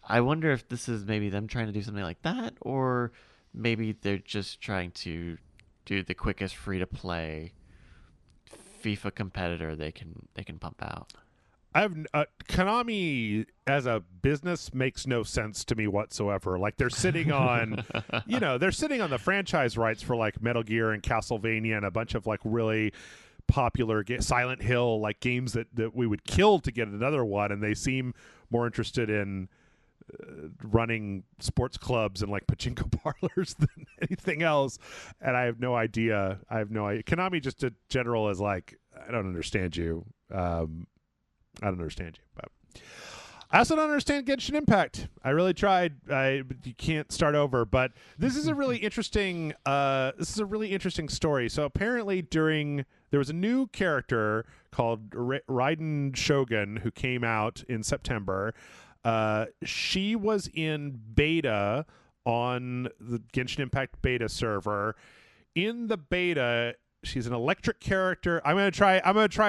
I wonder if this is maybe them trying to do something like that, or maybe they're just trying to do the quickest free to play FIFA competitor they can pump out. Konami as a business makes no sense to me whatsoever. Like they're sitting on, they're sitting on the franchise rights for like Metal Gear and Castlevania and a bunch of like really popular Silent Hill, like games that we would kill to get another one, and they seem more interested in running sports clubs and like pachinko parlors than anything else. And I have no idea. Konami just in general is like, I don't understand you. I don't understand you, but I also don't understand Genshin Impact. I really tried. You can't start over. But this is a really interesting. Story. So apparently, there was a new character called Raiden Shogun who came out in September. She was in beta on the Genshin Impact beta server. In the beta, she's an electric character. I'm gonna try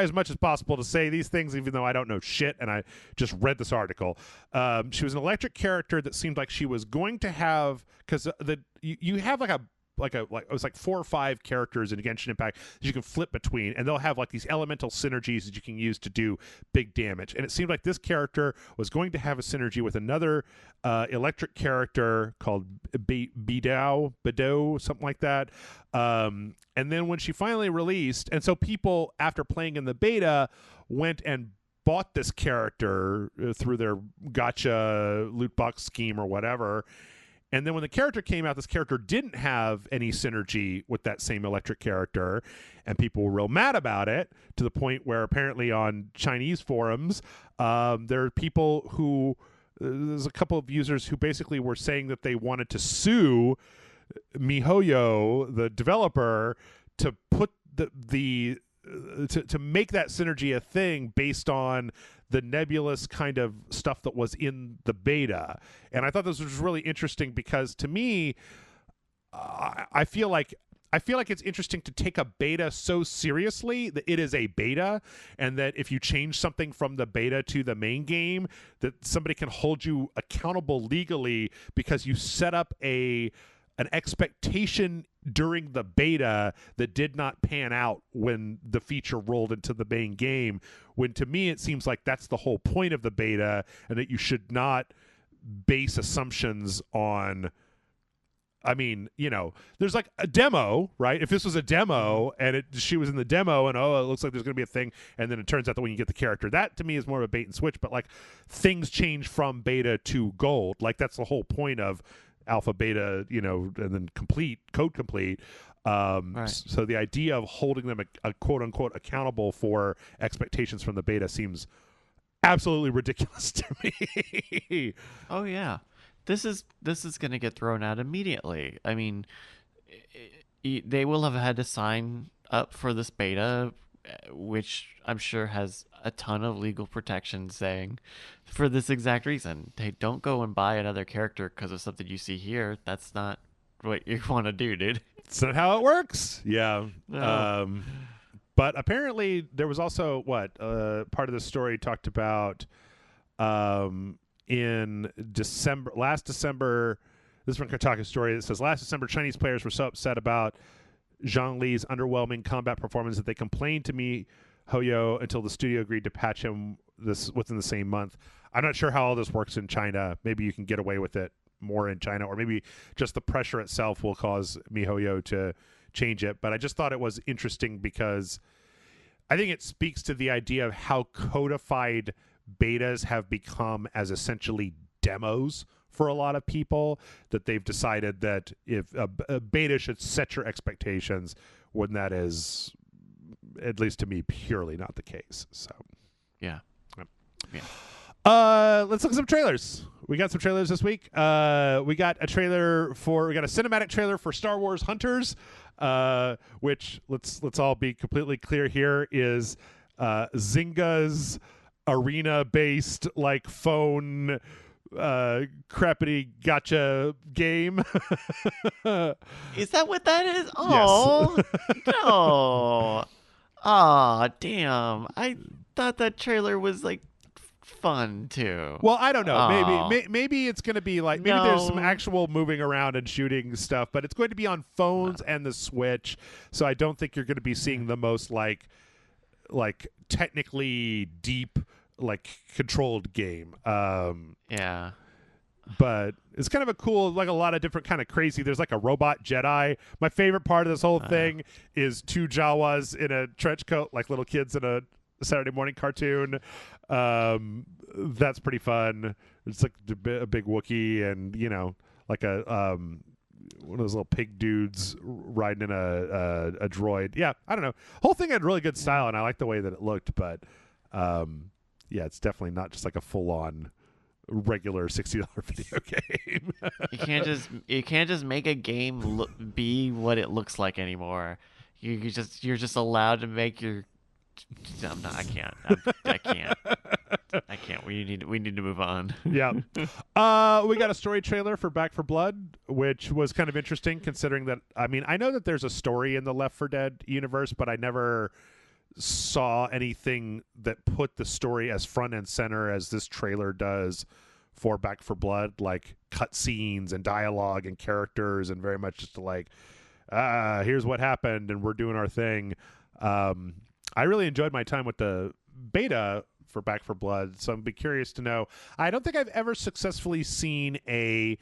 as much as possible to say these things, even though I don't know shit, and I just read this article. She was an electric character that seemed like she was going to have, because you have like it was like 4 or 5 characters in Genshin Impact that you can flip between, and they'll have like these elemental synergies that you can use to do big damage. And it seemed like this character was going to have a synergy with another electric character called Beidou, something like that. And then when she finally released, and so people after playing in the beta went and bought this character through their gacha loot box scheme or whatever. And then when the character came out, this character didn't have any synergy with that same electric character, and people were real mad about it, to the point where apparently on Chinese forums, there are people there's a couple of users who basically were saying that they wanted to sue MiHoYo, the developer, to put the to make that synergy a thing based on the nebulous kind of stuff that was in the beta. And I thought this was really interesting because to me, I feel like it's interesting to take a beta so seriously that it is a beta, and that if you change something from the beta to the main game, that somebody can hold you accountable legally because you set up an expectation during the beta that did not pan out when the feature rolled into the main game. When to me it seems like that's the whole point of the beta, and that you should not base assumptions on. I mean, there's like a demo, right? If this was a demo and she was in the demo and, it looks like there's going to be a thing, and then it turns out that when you get the character, that to me is more of a bait and switch. But like things change from beta to gold. Like that's the whole point of alpha, beta, and then code complete. Right. So the idea of holding them a quote unquote accountable for expectations from the beta seems absolutely ridiculous to me. Oh yeah. This is going to get thrown out immediately. I mean, they will have had to sign up for this beta, which I'm sure has a ton of legal protection saying for this exact reason. Hey, don't go and buy another character because of something you see here. That's not what you want to do, dude. It's not how it works. Yeah. No. But apparently there was also part of the story talked about in last December, this is from Kotaku story. It says last December, Chinese players were so upset about Zhang Li's underwhelming combat performance that they complained to MiHoYo until the studio agreed to patch him within the same month. I'm not sure how all this works in China. Maybe you can get away with it more in China, or maybe just the pressure itself will cause MiHoYo to change it. But I just thought it was interesting because I think it speaks to the idea of how codified betas have become as essentially demos for a lot of people, that they've decided that if a beta should set your expectations when that is, at least to me, purely not the case. So yeah. Let's look at some trailers. We got some trailers this week. We got a cinematic trailer for Star Wars Hunters, which let's all be completely clear here is Zynga's arena-based like phone crappity gotcha game. Is that what that is? Oh, yes. No. Aw, damn. I thought that trailer was like fun too. Well, I don't know. Aww. Maybe it's going to be like, maybe there's some actual moving around and shooting stuff, but it's going to be on phones and the Switch. So I don't think you're going to be seeing the most like technically deep, like controlled game. Yeah. But it's kind of a cool, like a lot of different kind of crazy. There's like a robot Jedi. My favorite part of this whole thing is two Jawas in a trench coat, like little kids in a Saturday morning cartoon. That's pretty fun. It's like a big Wookiee and, like a one of those little pig dudes riding in a droid. Yeah, I don't know. Whole thing had really good style, and I like the way that it looked. But yeah, it's definitely not just like a full-on regular $60 video game. You can't just make a game be what it looks like anymore. You're just allowed to make your. I can't. I can't. We need to move on. Yeah. We got a story trailer for Back 4 Blood, which was kind of interesting considering that, I mean, I know that there's a story in the Left 4 Dead universe, but I never saw anything that put the story as front and center as this trailer does for Back 4 Blood, like cutscenes and dialogue and characters, and very much just like, here's what happened and we're doing our thing. I really enjoyed my time with the beta for Back 4 Blood, so I'd be curious to know. I don't think I've ever successfully seen an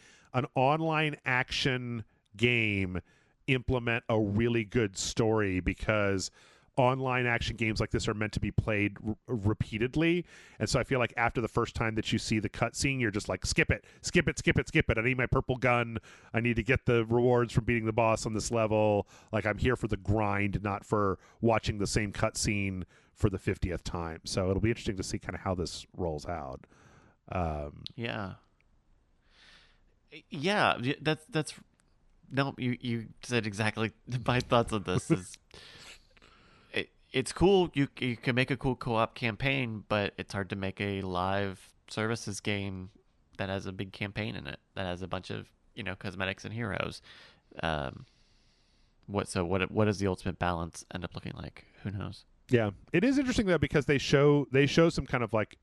online action game implement a really good story, because online action games like this are meant to be played repeatedly, and so I feel like after the first time that you see the cutscene, you're just like, skip it. I need my purple gun. I need to get the rewards from beating the boss on this level. Like, I'm here for the grind, not for watching the same cutscene for the 50th time. So it'll be interesting to see kind of how this rolls out. Yeah. That's no. You said exactly my thoughts on this. Is it's cool. You can make a cool co-op campaign, but it's hard to make a live services game that has a big campaign in it that has a bunch of cosmetics and heroes. Um, what does the ultimate balance end up looking like? Who knows? Yeah, it is interesting though because they show some kind of like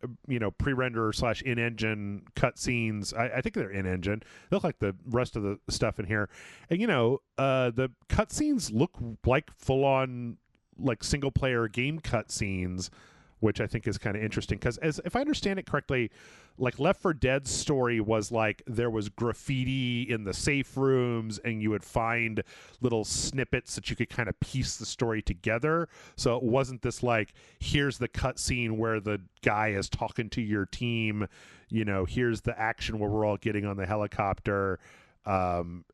pre-render / in-engine cutscenes. I think they're in-engine. They look like the rest of the stuff in here, and the cutscenes look like full-on like single-player game cutscenes, which I think is kind of interesting because if I understand it correctly, like Left 4 Dead's story was like there was graffiti in the safe rooms and you would find little snippets that you could kind of piece the story together. So it wasn't this like, here's the cutscene where the guy is talking to your team, here's the action where we're all getting on the helicopter. And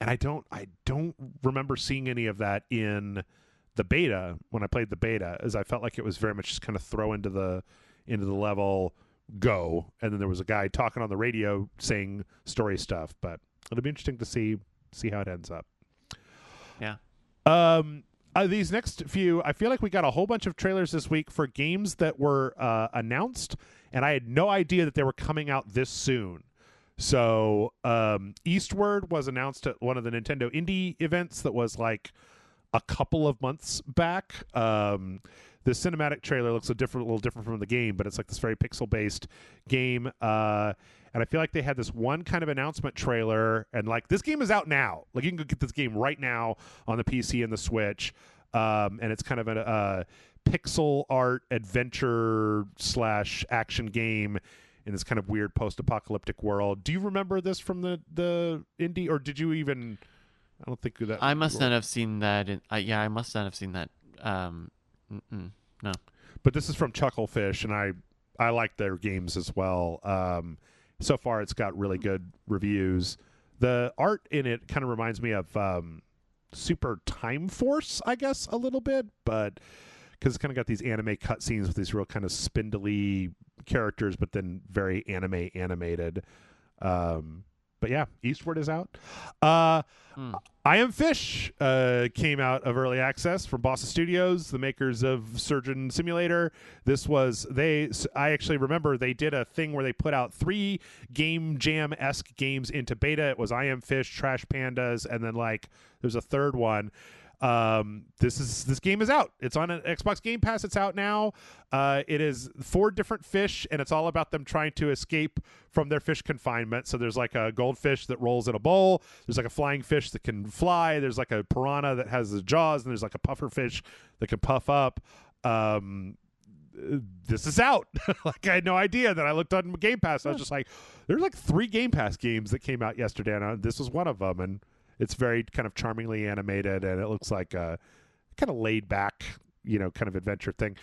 I don't remember seeing any of that in the beta when I played the beta, as I felt like it was very much just kind of throw into the level, go, and then there was a guy talking on the radio saying story stuff. But it'll be interesting to see how it ends up. Yeah. These next few, I feel like we got a whole bunch of trailers this week for games that were announced, and I had no idea that they were coming out this soon. So Eastward was announced at one of the Nintendo Indie events that was like a couple of months back. The cinematic trailer looks a little different from the game, but it's like this very pixel-based game. And I feel like they had this one kind of announcement trailer, and like this game is out now. Like you can go get this game right now on the PC and the Switch. And it's kind of a pixel art adventure / action game in this kind of weird post-apocalyptic world. Do you remember this from the indie, or did you even? I don't think that. I must not have seen that. I must not have seen that. No. But this is from Chucklefish, and I like their games as well. So far, it's got really good reviews. The art in it kind of reminds me of Super Time Force, I guess, a little bit, but because it's kind of got these anime cutscenes with these real kind of spindly characters, but then very animated. But yeah, Eastward is out. I Am Fish came out of early access from Bossa Studios, the makers of Surgeon Simulator. I actually remember they did a thing where they put out 3 Game Jam-esque games into beta. It was I Am Fish, Trash Pandas, and then like there's a third one. This game is out. It's on an Xbox Game Pass. It's out now. It is 4 different fish, and it's all about them trying to escape from their fish confinement. So there's like a goldfish that rolls in a bowl. There's like a flying fish that can fly. There's like a piranha that has the jaws, and there's like a puffer fish that can puff up. This is out. Like I had no idea that I looked on Game Pass. I was just like, there's like 3 Game Pass games that came out yesterday, and this was one of them. And it's very kind of charmingly animated, and it looks like a kind of laid back, kind of adventure thing.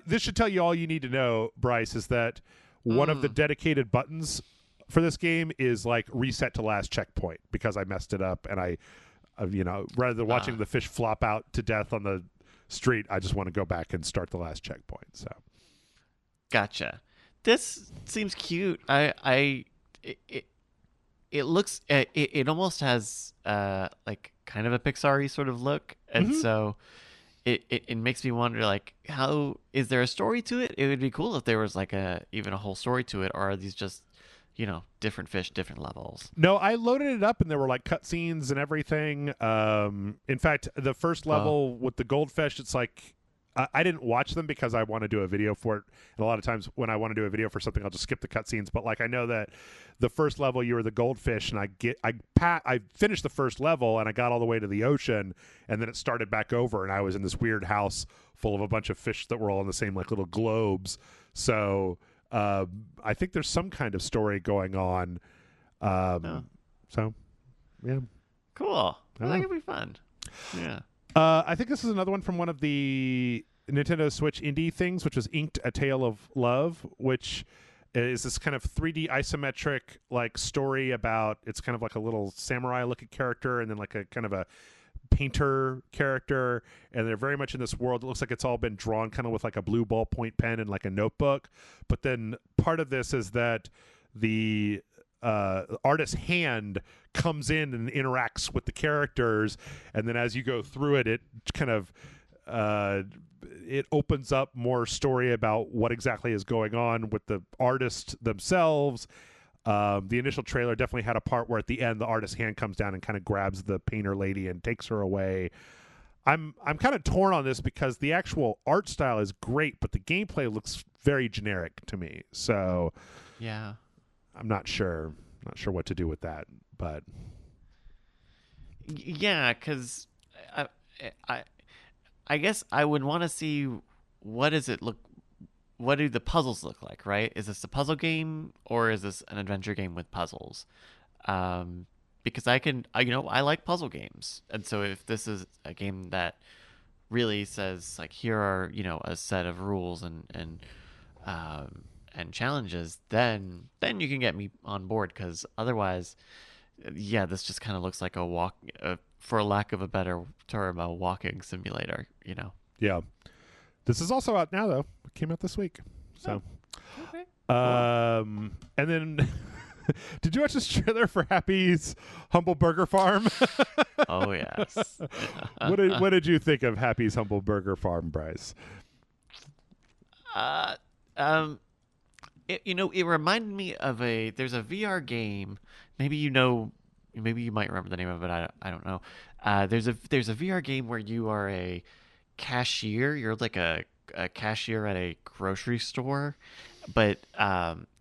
This should tell you all you need to know, Bryce, is that one of the dedicated buttons for this game is like reset to last checkpoint because I messed it up, and I rather than watching the fish flop out to death on the street, I just want to go back and start the last checkpoint. So, gotcha. This seems cute. It looks. It almost has like kind of a Pixar-y sort of look, and so it makes me wonder, like, how is there a story to it? It would be cool if there was like even a whole story to it, or are these just different fish, different levels? No, I loaded it up and there were like cutscenes and everything. In fact, the first level with the goldfish, it's like I didn't watch them because I want to do a video for it. And a lot of times when I want to do a video for something, I'll just skip the cutscenes. But like I know that the first level, you were the goldfish, and I finished the first level and I got all the way to the ocean, and then it started back over, and I was in this weird house full of a bunch of fish that were all in the same like little globes. So I think there's some kind of story going on. So yeah, cool. That could be fun. Yeah. I think this is another one from one of the Nintendo Switch indie things, which was Inked: A Tale of Love, which is this kind of 3D isometric like story about, it's kind of like a little samurai looking character and then like a kind of a painter character, and they're very much in this world. It looks like it's all been drawn kind of with like a blue ballpoint pen and like a notebook. But then part of this is that the artist's hand comes in and interacts with the characters, and then as you go through it, it kind of it opens up more story about what exactly is going on with the artists themselves. The initial trailer definitely had a part where at the end the artist's hand comes down and kind of grabs the painter lady and takes her away. I'm kind of torn on this because the actual art style is great, but the gameplay looks very generic to me. So yeah, I'm not sure what to do with that. But yeah, because I guess I would want to see what does it look. What do the puzzles look like, right? Is this a puzzle game or is this an adventure game with puzzles? Because I like puzzle games. And so if this is a game that really says like, here are, a set of rules and challenges, then you can get me on board. Cause otherwise, yeah, this just kind of looks like for lack of a better term, a walking simulator, Yeah. This is also out now, though. It came out this week. So, okay. And then, did you watch this trailer for Happy's Humble Burger Farm? Oh yes. What did you think of Happy's Humble Burger Farm, Bryce? It reminded me of there's a VR game. Maybe you might remember the name of it. I don't know. There's a VR game where you are a cashier. You're like a cashier at a grocery store, but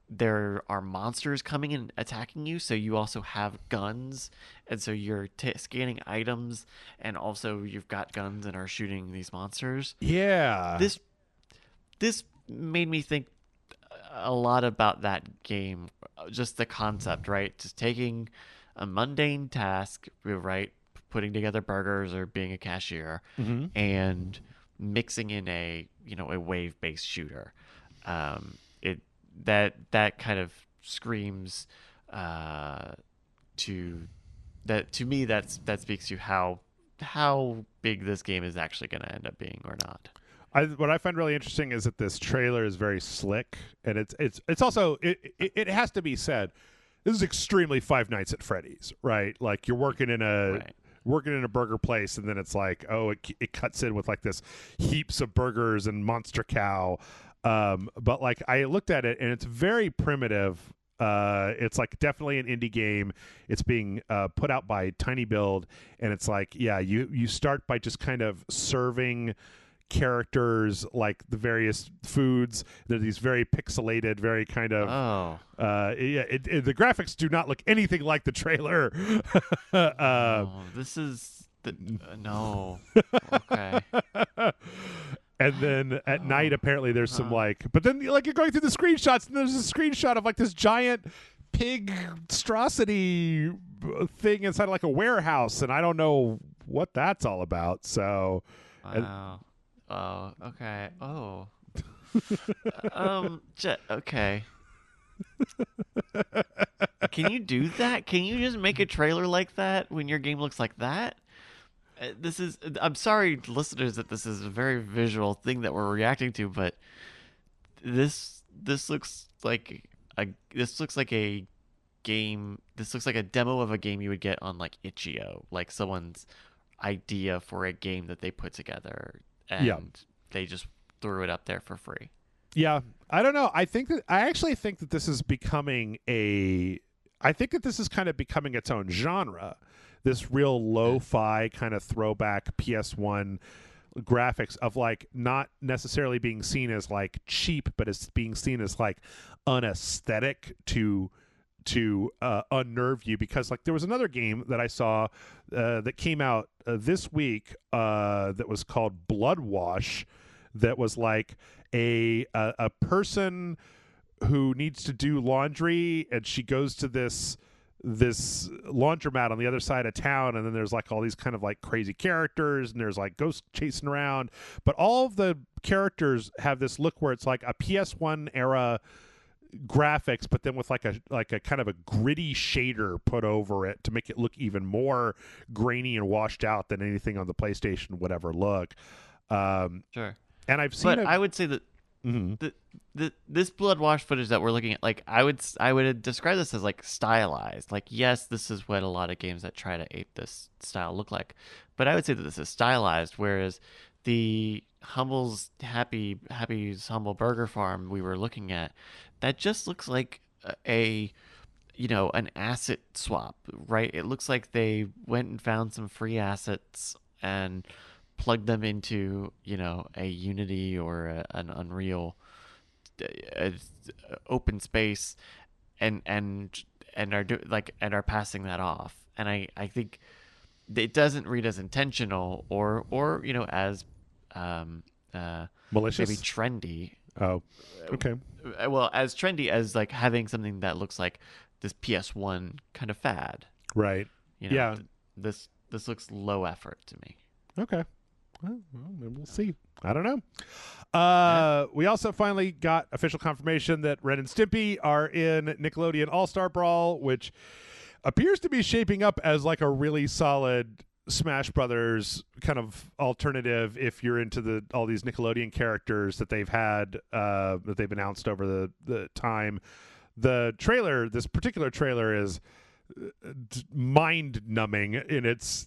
there are monsters coming and attacking you, so you also have guns, and so you're scanning items, and also you've got guns and are shooting these monsters. Yeah. This made me think a lot about that game, just the concept, right? Just taking a mundane task, right? Putting together burgers or being a cashier, mm-hmm. and mixing in a wave-based shooter. That kind of screams to me that speaks to how big this game is actually going to end up being or not. What I find really interesting is that this trailer is very slick, and it's also it has to be said, this is extremely Five Nights at Freddy's, right? Like you're working in a burger place, and then it's like, oh, it cuts in with like this heaps of burgers and Monster Cow. But like I looked at it, and it's very primitive. It's like definitely an indie game. It's being put out by Tiny Build, and it's like, yeah, you start by just kind of serving characters like the various foods. They're these very pixelated, very kind of the graphics do not look anything like the trailer. This is no. Okay. And then at night, apparently there's some but then like you're going through the screenshots, and there's a screenshot of like this giant pig monstrosity thing inside like a warehouse, and I don't know what that's all about. So oh, okay. Oh. Okay. Can you do that? Can you just make a trailer like that when your game looks like that? I'm sorry, listeners, that this is a very visual thing that we're reacting to, but this looks like a game. This looks like a demo of a game you would get on like Itch.io, like someone's idea for a game that they put together, and they just threw it up there for free. Yeah, I don't know. I actually think that this is becoming kind of becoming its own genre. This real lo-fi kind of throwback PS1 graphics of like not necessarily being seen as like cheap, but as being seen as like unaesthetic to unnerve you. Because like there was another game that I saw that came out this week that was called Blood Wash, that was like a person who needs to do laundry, and she goes to this laundromat on the other side of town, and then there's like all these kind of like crazy characters, and there's like ghosts chasing around, but all of the characters have this look where it's like a PS1 era graphics, but then with like a kind of a gritty shader put over it to make it look even more grainy and washed out than anything on the PlayStation would ever look. Sure. And I've seen I would say that this blood wash footage that we're looking at, like I would describe this as like stylized. Like, yes, this is what a lot of games that try to ape this style look like, but I would say that this is stylized, whereas the Happy's Humble Burger Farm we were looking at, that just looks like a an asset swap, right? It looks like they went and found some free assets and plugged them into a Unity or an Unreal uh, open space, and are passing that off. And I think it doesn't read as intentional or as maybe Malicious. trendy. Oh, okay. Well, as trendy as like having something that looks like this PS1 kind of fad. Right. Yeah. This looks low effort to me. Okay. Well, maybe we'll see. I don't know. We also finally got official confirmation that Ren and Stimpy are in Nickelodeon All-Star Brawl, which appears to be shaping up as like a really solid Smash Brothers kind of alternative if you're into all these Nickelodeon characters that they've had that they've announced over the time. The trailer, this particular trailer, is mind-numbing in its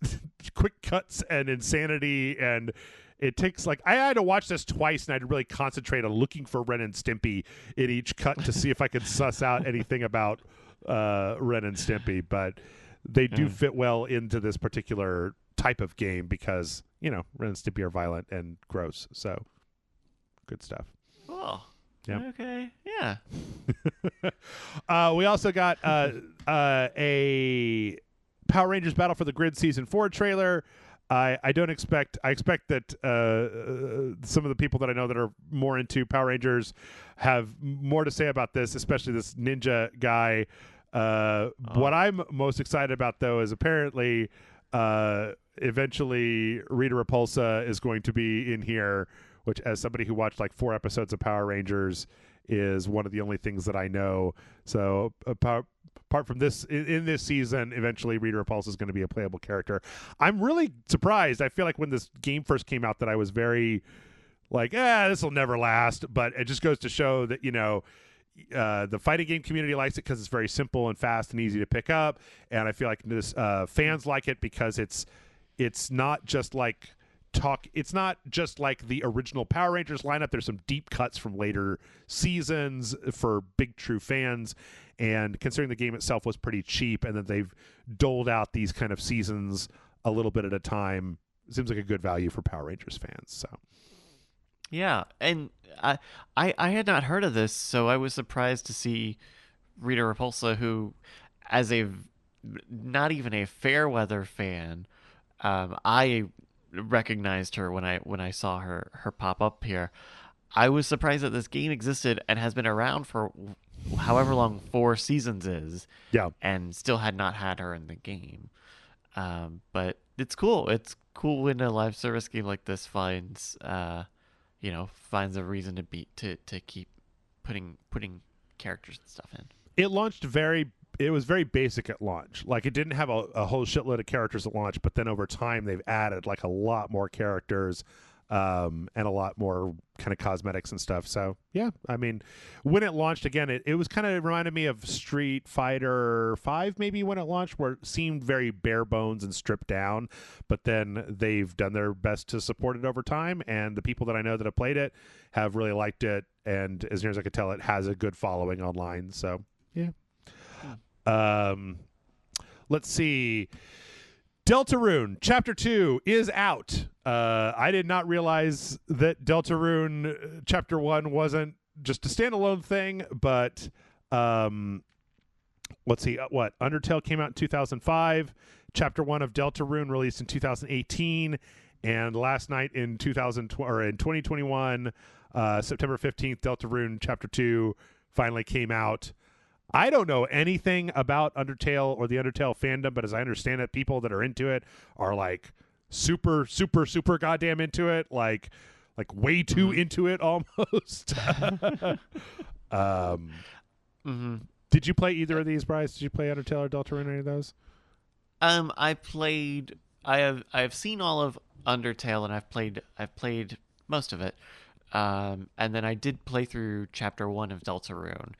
quick cuts and insanity, and it takes like I had to watch this twice, and I had to really concentrate on looking for Ren and Stimpy in each cut to see if I could suss out anything about Ren and Stimpy, but they do fit well into this particular type of game because Ren and Stimpy are violent and gross, so good stuff. Oh. Yeah. Okay. Yeah. We also got a Power Rangers Battle for the Grid Season 4 trailer. I expect that some of the people that I know that are more into Power Rangers have more to say about this, especially this ninja guy. What I'm most excited about, though, is apparently eventually Rita Repulsa is going to be in here, which, as somebody who watched like 4 episodes of Power Rangers, is one of the only things that I know. So apart from this, in this season, eventually Rita Repulsa is going to be a playable character. I'm really surprised. I feel like when this game first came out that I was very like, this will never last. But it just goes to show that, the fighting game community likes it because it's very simple and fast and easy to pick up. And I feel like this fans like it because it's not just like it's not just like the original Power Rangers lineup. There's some deep cuts from later seasons for big true fans, and considering the game itself was pretty cheap and that they've doled out these kind of seasons a little bit at a time, seems like a good value for Power Rangers fans. So yeah, and I had not heard of this, so I was surprised to see Rita Repulsa, who, as a not even a Fairweather fan, I recognized her when I saw her pop up here. I was surprised that this game existed and has been around for however long 4 seasons is. Yeah. And still had not had her in the game. But it's cool. It's cool when a live service game like this finds a reason to keep putting characters and stuff in. It was very basic at launch. Like, it didn't have a whole shitload of characters at launch, but then over time they've added like a lot more characters and a lot more kind of cosmetics and stuff. So yeah, I mean, when it launched again, it was kind of reminded me of Street Fighter 5 maybe when it launched, where it seemed very bare bones and stripped down, but then they've done their best to support it over time, and the people that I know that have played it have really liked it, and as near as I could tell, it has a good following online. So yeah. Let's see. Deltarune Chapter 2 is out. I did not realize that Deltarune Chapter 1 wasn't just a standalone thing, but let's see. Undertale came out in 2005. Chapter 1 of Deltarune released in 2018, and last night in 2021, September 15th, Deltarune Chapter 2 finally came out. I don't know anything about Undertale or the Undertale fandom, but as I understand it, people that are into it are like super, super, super goddamn into it, like way too into it almost. Did you play either of these, Bryce? Did you play Undertale or Deltarune, any of those? I've seen all of Undertale, and I've played most of it. And then I did play through Chapter 1 of Deltarune.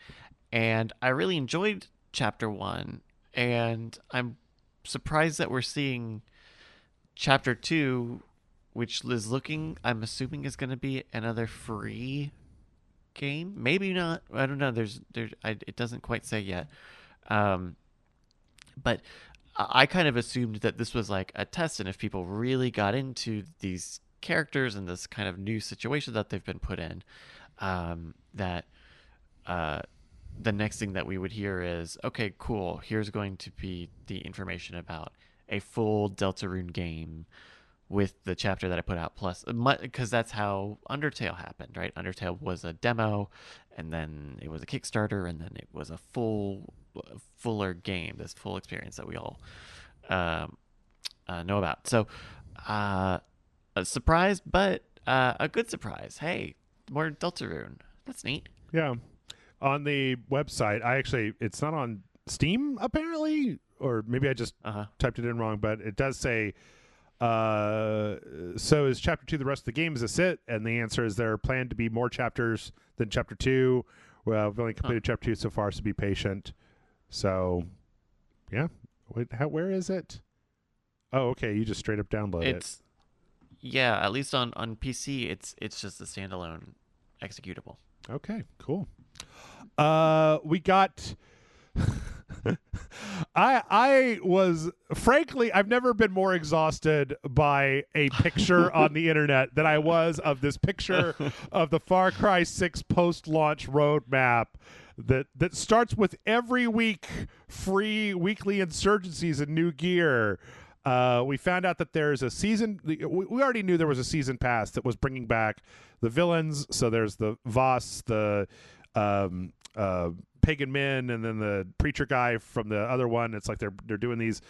And I really enjoyed Chapter 1, and I'm surprised that we're seeing Chapter 2 which is looking, I'm assuming, is going to be another free game. Maybe not. I don't know. It doesn't quite say yet. But I kind of assumed that this was like a test, and if people really got into these characters and this kind of new situation that they've been put in, that the next thing that we would hear is, okay, cool, here's going to be the information about a full Deltarune game with the chapter that I put out plus, because that's how Undertale happened, right? Undertale was a demo, and then it was a Kickstarter, and then it was a fuller game, this full experience that we all know about. So a surprise, but a good surprise. Hey, more Deltarune. That's neat. Yeah. On the website, it's not on Steam apparently, or maybe I just typed it in wrong, but it does say, so is Chapter 2 the rest of the game? Is this it? And the answer is there are planned to be more chapters than Chapter 2. Well, we've only completed Chapter 2 so far, so be patient. So, yeah. Where is it? Oh, okay. You just straight up download it. Yeah, at least on PC, it's just a standalone executable. Okay, cool. We got... I was, frankly, I've never been more exhausted by a picture on the internet than I was of this picture of the Far Cry 6 post-launch roadmap that starts with every week free weekly insurgencies and new gear. We found out that there's a season. We already knew there was a season pass that was bringing back the villains. So there's the Voss, the Pagan Min, and then the preacher guy from the other one. It's like they're doing these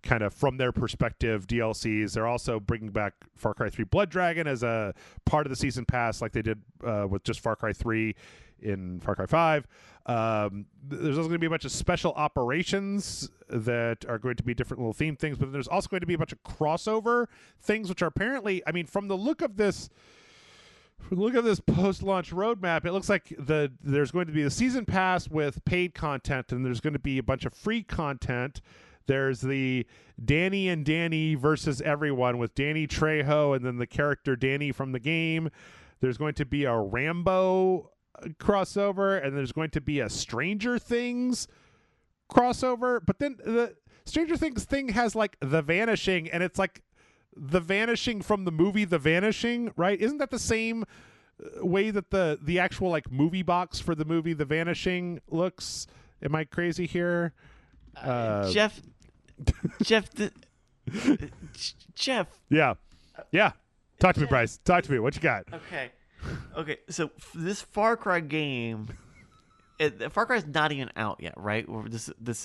kind of from their perspective DLCs. They're also bringing back Far Cry 3 Blood Dragon as a part of the season pass, like they did with just Far Cry 3 in Far Cry 5. There's also going to be a bunch of special operations that are going to be different little theme things, but there's also going to be a bunch of crossover things, which are apparently, I mean, from the look of this post-launch roadmap, it looks like there's going to be the season pass with paid content, and there's going to be a bunch of free content. There's the Danny and Danny versus everyone with Danny Trejo and then the character Danny from the game. There's going to be a Rambo crossover, and there's going to be a Stranger Things crossover. But then the Stranger Things thing has like The Vanishing, and it's like The Vanishing from the movie The Vanishing, right? Isn't that the same way that the actual like movie box for the movie The Vanishing looks? Am I crazy here? Jeff. Jeff. Yeah. Talk to me, Bryce. Talk to me. What you got? Okay. So this Far Cry game, Far Cry is not even out yet, right? This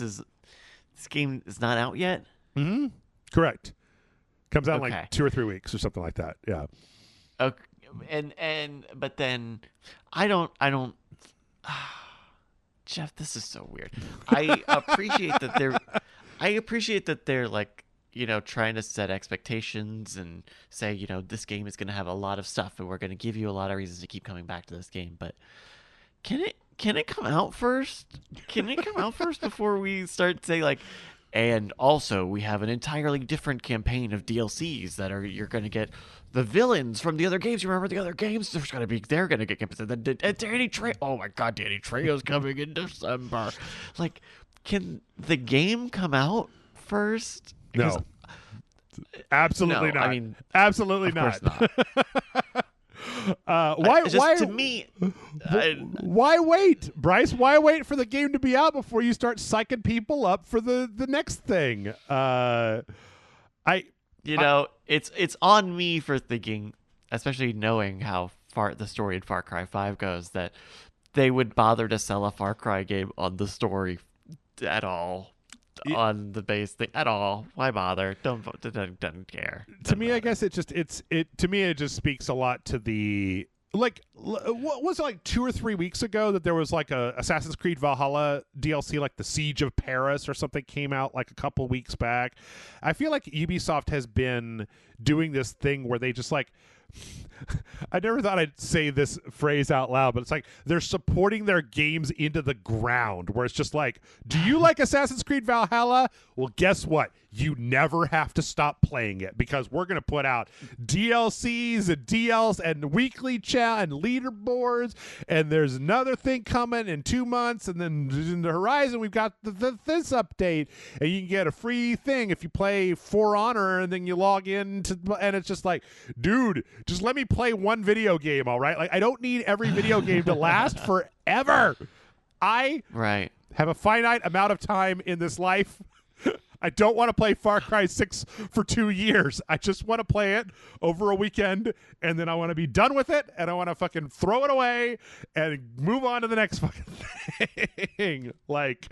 game is not out yet. Mm-hmm. Correct. Comes out in like 2 or 3 weeks or something like that. Yeah. Okay. But then I don't. Jeff, this is so weird. I appreciate that they're like, trying to set expectations and say, this game is going to have a lot of stuff and we're going to give you a lot of reasons to keep coming back to this game. But can it come out first? Can it come out first before we start saying like, and also we have an entirely different campaign of DLCs that you're going to get the villains from the other games. You remember the other games? They're going to get campaigns. And Danny Trejo. Oh my God, Danny Trejo's coming in December. Like, can the game come out first? No. Absolutely not. I mean, absolutely not. Why wait, Bryce? Why wait for the game to be out before you start psyching people up for the next thing? It's on me for thinking, especially knowing how far the story in Far Cry 5 goes, that they would bother to sell a Far Cry game on the story at all. On the base thing at all. Why bother? Don't care. To me, I guess it just speaks a lot to the like. What was it, like 2 or 3 weeks ago that there was like a Assassin's Creed Valhalla DLC, like the Siege of Paris or something, came out like a couple weeks back. I feel like Ubisoft has been doing this thing where they just like. I never thought I'd say this phrase out loud, but it's like they're supporting their games into the ground, where it's just like, do you like Assassin's Creed Valhalla? Well, guess what? you never have to stop playing it because we're going to put out DLCs and DLs and weekly chat and leaderboards, and there's another thing coming in 2 months, and then in the horizon we've got this update, and you can get a free thing if you play For Honor, and then you log in to, and it's just like, dude, just let me play one video game, all right? Like, I don't need every video game to last forever. I have a finite amount of time in this life. I don't want to play Far Cry 6 for 2 years. I just want to play it over a weekend, and then I want to be done with it, and I want to fucking throw it away and move on to the next fucking thing. Like,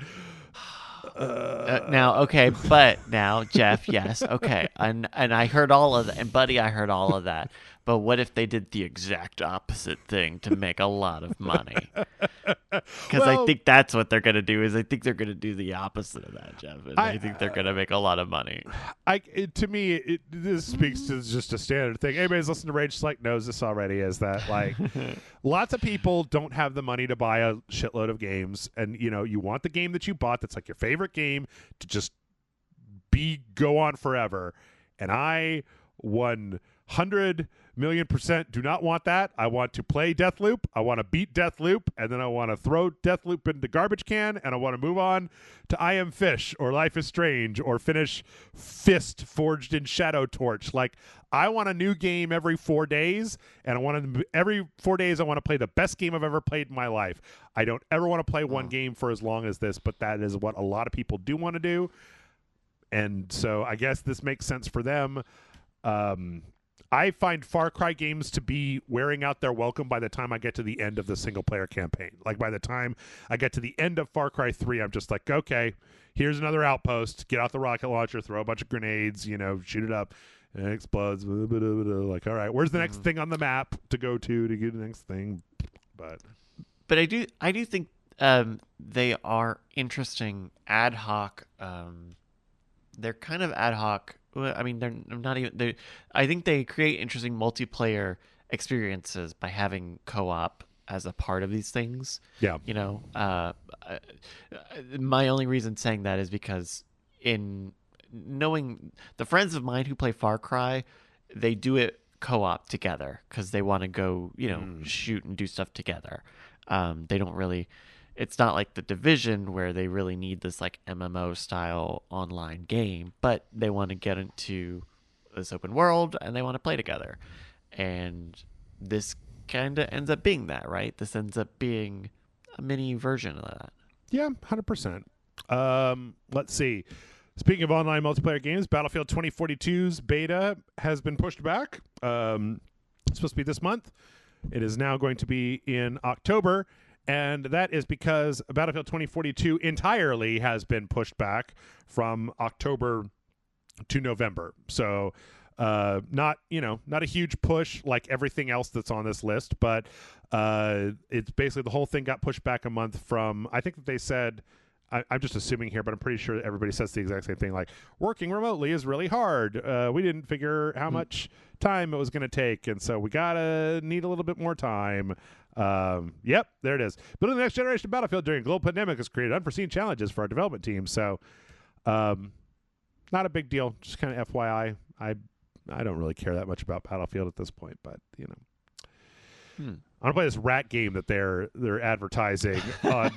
but now, Jeff, yes, okay, and I heard all of that, and Buddy, I heard all of that. But what if they did the exact opposite thing to make a lot of money? Because I think that's what they're going to do. I think they're going to do the opposite of that, Jeff. And I think they're going to make a lot of money. To me, this speaks to just a standard thing. Anybody's listened to Rage Select knows this already. Is that like lots of people don't have the money to buy a shitload of games, and you want the game that you bought that's like your favorite game to just go on forever. And I 100,000,000% do not want that. I want to play Deathloop. I want to beat Deathloop, and then I want to throw Deathloop in the garbage can, and I want to move on to I Am Fish or Life is Strange or finish Fist Forged in Shadow Torch. Like, I want a new game every 4 days, and every 4 days I want to play the best game I've ever played in my life. I don't ever want to play one game for as long as this, but that is what a lot of people do want to do. And so I guess this makes sense for them. I find Far Cry games to be wearing out their welcome by the time I get to the end of the single-player campaign. Like, by the time I get to the end of Far Cry 3, I'm just like, okay, here's another outpost. Get out the rocket launcher, throw a bunch of grenades, shoot it up, and it explodes. Like, all right, where's the next thing on the map to go to get the next thing? But I do think they are interesting ad hoc. They're kind of ad hoc. I mean, they're not even. I think they create interesting multiplayer experiences by having co-op as a part of these things. Yeah. My only reason saying that is because in knowing the friends of mine who play Far Cry, they do it co-op together because they want to go, shoot and do stuff together. They don't really. It's not like The Division where they really need this like MMO style online game, but they want to get into this open world and they want to play together. And this kind of ends up being that, right? This ends up being a mini version of that. Yeah, 100%. Let's see. Speaking of online multiplayer games, Battlefield 2042's beta has been pushed back. It's supposed to be this month. It is now going to be in October. And that is because Battlefield 2042 entirely has been pushed back from October to November. So not a huge push like everything else that's on this list, but it's basically the whole thing got pushed back a month from, I think that they said, I'm just assuming here, but I'm pretty sure everybody says the exact same thing. Like, working remotely is really hard. We didn't figure how much time it was going to take, and so we need a little bit more time. Yep, there it is. Building the next generation of Battlefield during a global pandemic has created unforeseen challenges for our development team. So, not a big deal. Just kind of FYI. I don't really care that much about Battlefield at this point, but I'm gonna play this rat game that they're advertising on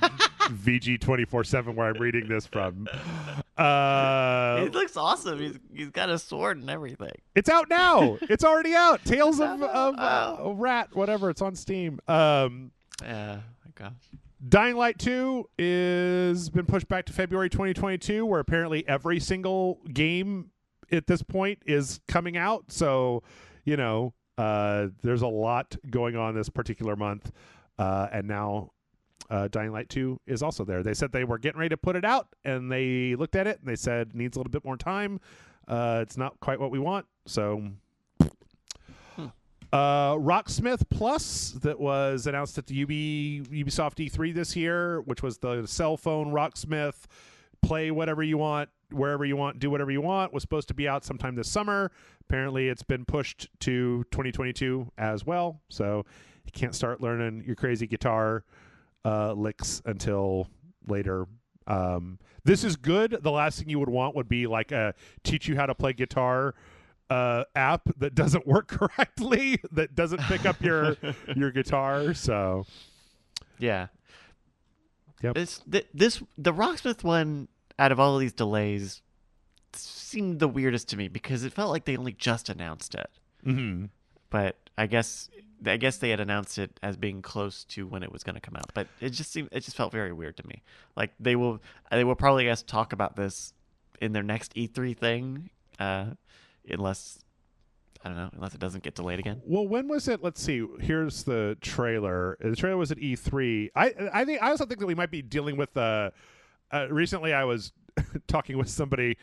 VG247 where I'm reading this from. It looks awesome. He's got a sword and everything. It's out now. It's already out. Tales of a Rat, whatever. It's on Steam. Yeah, my gosh. Dying Light 2 is been pushed back to February 2022, where apparently every single game at this point is coming out. So, there's a lot going on this particular month. And now Dying Light 2 is also there. They said they were getting ready to put it out, and they looked at it, and they said needs a little bit more time. It's not quite what we want. So Rocksmith Plus, that was announced at the Ubisoft E3 this year, which was the cell phone Rocksmith, play whatever you want, wherever you want, do whatever you want, was supposed to be out sometime this summer. Apparently it's been pushed to 2022 as well. So you can't start learning your crazy guitar licks until later. This is good. The last thing you would want would be like a teach you how to play guitar app that doesn't work correctly, that doesn't pick up your guitar. So yeah. Yep. The Rocksmith one, out of all of these delays, seemed the weirdest to me because it felt like they only just announced it. Mm-hmm. But I guess they had announced it as being close to when it was going to come out. But it just felt very weird to me. Like they will probably, I guess, talk about this in their next E3 thing, unless it doesn't get delayed again. Well, when was it? Let's see. Here's the trailer. The trailer was at E3. I also think that we might be dealing with recently I was talking with somebody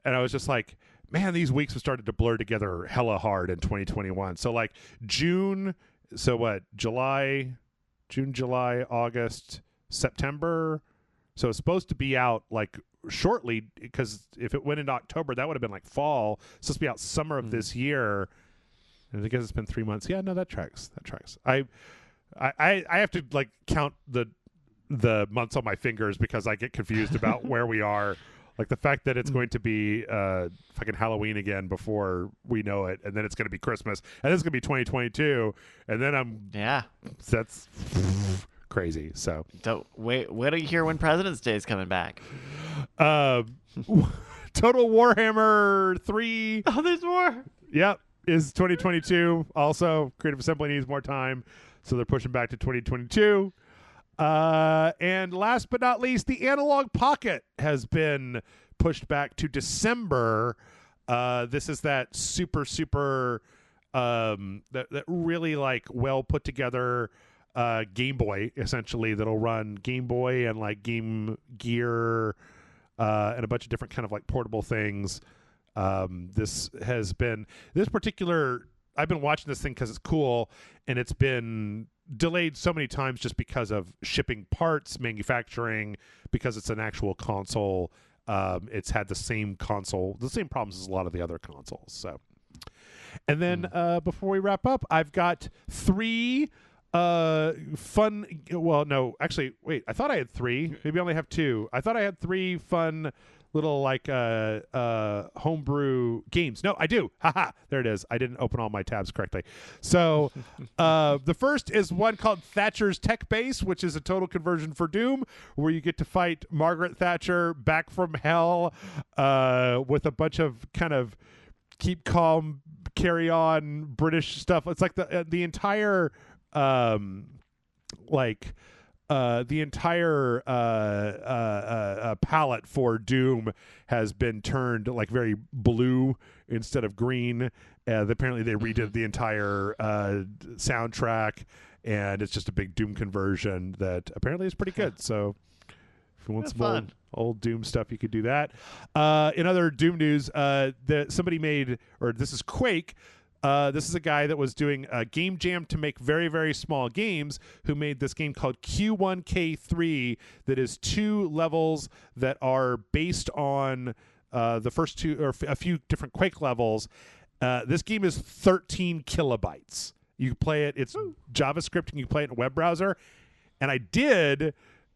and I was just like, man, these weeks have started to blur together hella hard in 2021. So like June, so what? June, July, August, September. So it's supposed to be out like shortly, because if it went into October, that would have been like fall. It's supposed to be out summer of this year. And I guess it's been 3 months. Yeah, no, that tracks. I have to like count the months on my fingers because I get confused about where we are. Like the fact that it's going to be fucking Halloween again before we know it, and then it's going to be Christmas, and then it's going to be 2022, and then that's crazy. So don't wait till you hear when President's Day is coming back. Total Warhammer 3. Oh, there's more. Yep, is 2022. Also, Creative Assembly needs more time, so they're pushing back to 2022. And last but not least, the Analog Pocket has been pushed back to December. This is that super that really like well put together Game Boy, essentially, that'll run Game Boy and like Game Gear and a bunch of different kind of like portable things. This particular, I've been watching this thing because it's cool, and it's been delayed so many times just because of shipping parts, manufacturing, because it's an actual console. It's had the same problems as a lot of the other consoles. So, and then before we wrap up, I've got 3 fun. Well, no, actually, wait. I thought I had 3. Maybe I only have 2. I thought I had 3 fun little like homebrew games. No, I do. Haha, there it is. I didn't open all my tabs correctly. So the first is one called Thatcher's Tech Base, which is a total conversion for Doom, where you get to fight Margaret Thatcher back from hell with a bunch of kind of keep calm, carry on British stuff. It's like the entire palette for Doom has been turned like very blue instead of green. Apparently they redid the entire soundtrack, and it's just a big Doom conversion that apparently is pretty good. So if you want some old Doom stuff, you could do that. In other Doom news, somebody made, or this is Quake. This is a guy that was doing a game jam to make very, very small games, who made this game called Q1K3 that is 2 levels that are based on the first 2 or a few different Quake levels. This game is 13 kilobytes. You can play it. It's JavaScript, and you can play it in a web browser. And I did,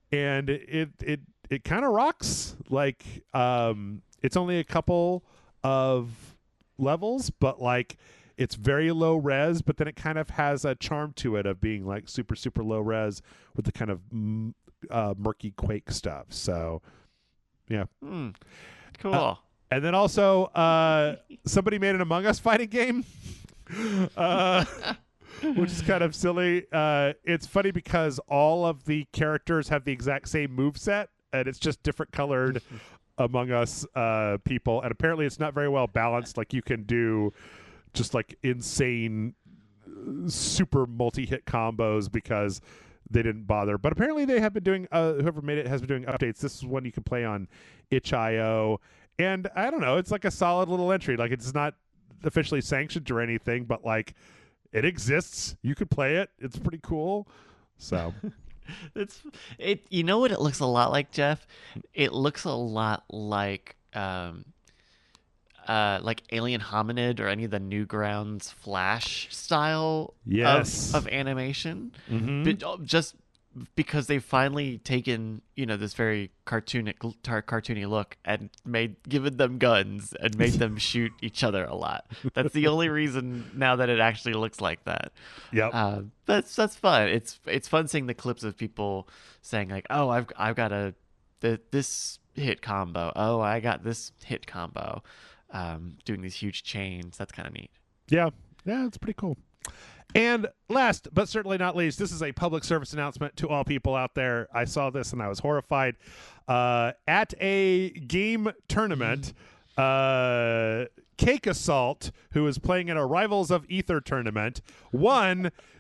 and it kind of rocks. Like it's only a couple of levels, but like it's very low res, but then it kind of has a charm to it of being like super, super low res with the kind of murky Quake stuff. So, yeah. Cool. And then also, somebody made an Among Us fighting game, which is kind of silly. It's funny because all of the characters have the exact same moveset, and it's just different colored Among Us people. And apparently it's not very well balanced. Like you can do just like insane super multi-hit combos because they didn't bother. But apparently they have been doing, whoever made it has been doing updates. This is one you can play on itch.io. And I don't know, it's like a solid little entry. Like it's not officially sanctioned or anything, but like it exists. You could play it. It's pretty cool. So you know what it looks a lot like, Jeff? It looks a lot like Alien Hominid or any of the Newgrounds Flash style of animation. Mm-hmm. But just because they've finally taken, this very cartoony look and given them guns and made them shoot each other a lot. That's the only reason now that it actually looks like that. Yep. That's fun. It's fun seeing the clips of people saying like, oh, I've got this hit combo. Oh, I got this hit combo. Doing these huge chains. That's kind of neat. Yeah, it's pretty cool. And last but certainly not least, this is a public service announcement to all people out there. I saw this and I was horrified. At a game tournament, Cake Assault, who was playing in a Rivals of Ether tournament,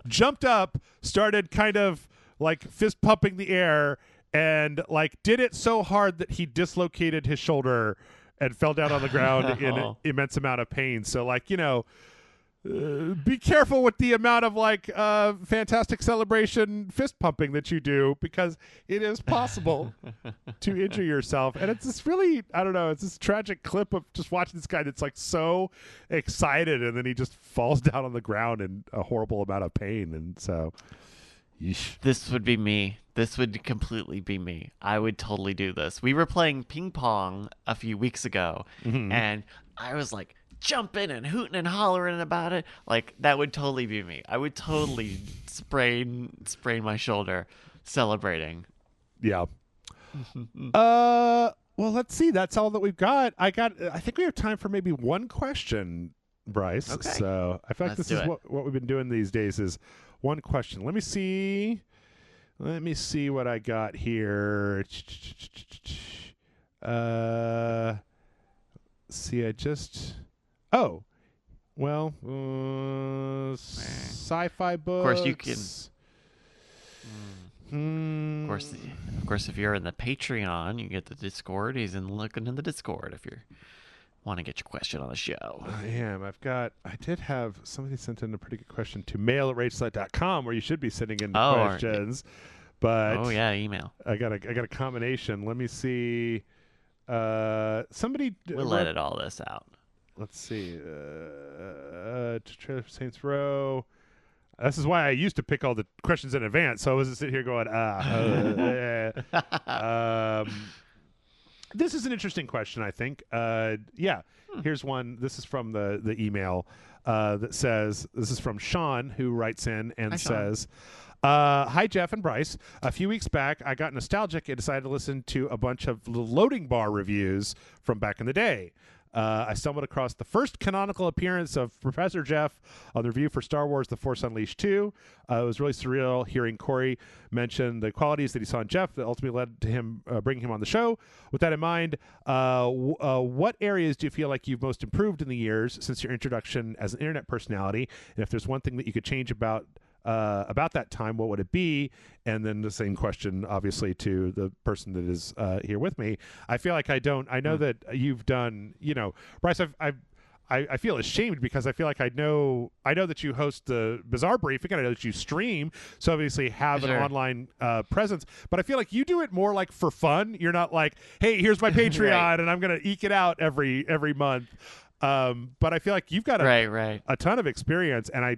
jumped up, started kind of like fist pumping the air, and like did it so hard that he dislocated his shoulder and fell down on the ground in an immense amount of pain. So like, be careful with the amount of like fantastic celebration fist pumping that you do, because it is possible to injure yourself. And it's this really, I don't know, it's this tragic clip of just watching this guy that's like so excited and then he just falls down on the ground in a horrible amount of pain. And so yeesh. This would be me. This would completely be me. I would totally do this. We were playing ping pong a few weeks ago, and I was like jumping and hooting and hollering about it. Like, that would totally be me. I would totally sprain my shoulder celebrating. Yeah. Well, let's see. That's all that we've got. I think we have time for maybe one question, Bryce. Okay. So I feel like this is what we've been doing these days is one question. Let me see what I got here. Sci-fi books. Of course, you can. Of course, if you're in the Patreon, you get the Discord. He's looking in the Discord if you want to get your question on the show. I am. I did have somebody sent in a pretty good question to mail@rageselect.com, where you should be sending in questions. But email. I got a combination. Let me see. Somebody we'll edit all this out. Let's see. Trailer for Saints Row. This is why I used to pick all the questions in advance, so I wasn't sitting here going, This is an interesting question, I think. Here's one. This is from the email that says, this is from Sean, who writes in and says, hi, Jeff and Bryce. A few weeks back, I got nostalgic and decided to listen to a bunch of loading bar reviews from back in the day. I stumbled across the first canonical appearance of Professor Jeff on the review for Star Wars The Force Unleashed 2. It was really surreal hearing Corey mention the qualities that he saw in Jeff that ultimately led to him bringing him on the show. With that in mind, what areas do you feel like you've most improved in the years since your introduction as an internet personality? And if there's one thing that you could change about that time, what would it be? And then the same question, obviously, to the person that is here with me. I feel like I know that you've done, Bryce, I feel ashamed because I feel like I know that you host the Bizarre Briefing, and I know that you stream, so obviously have an online presence, but I feel like you do it more like for fun. You're not like, hey, here's my Patreon right. and I'm going to eke it out every month. But I feel like you've got a ton of experience, and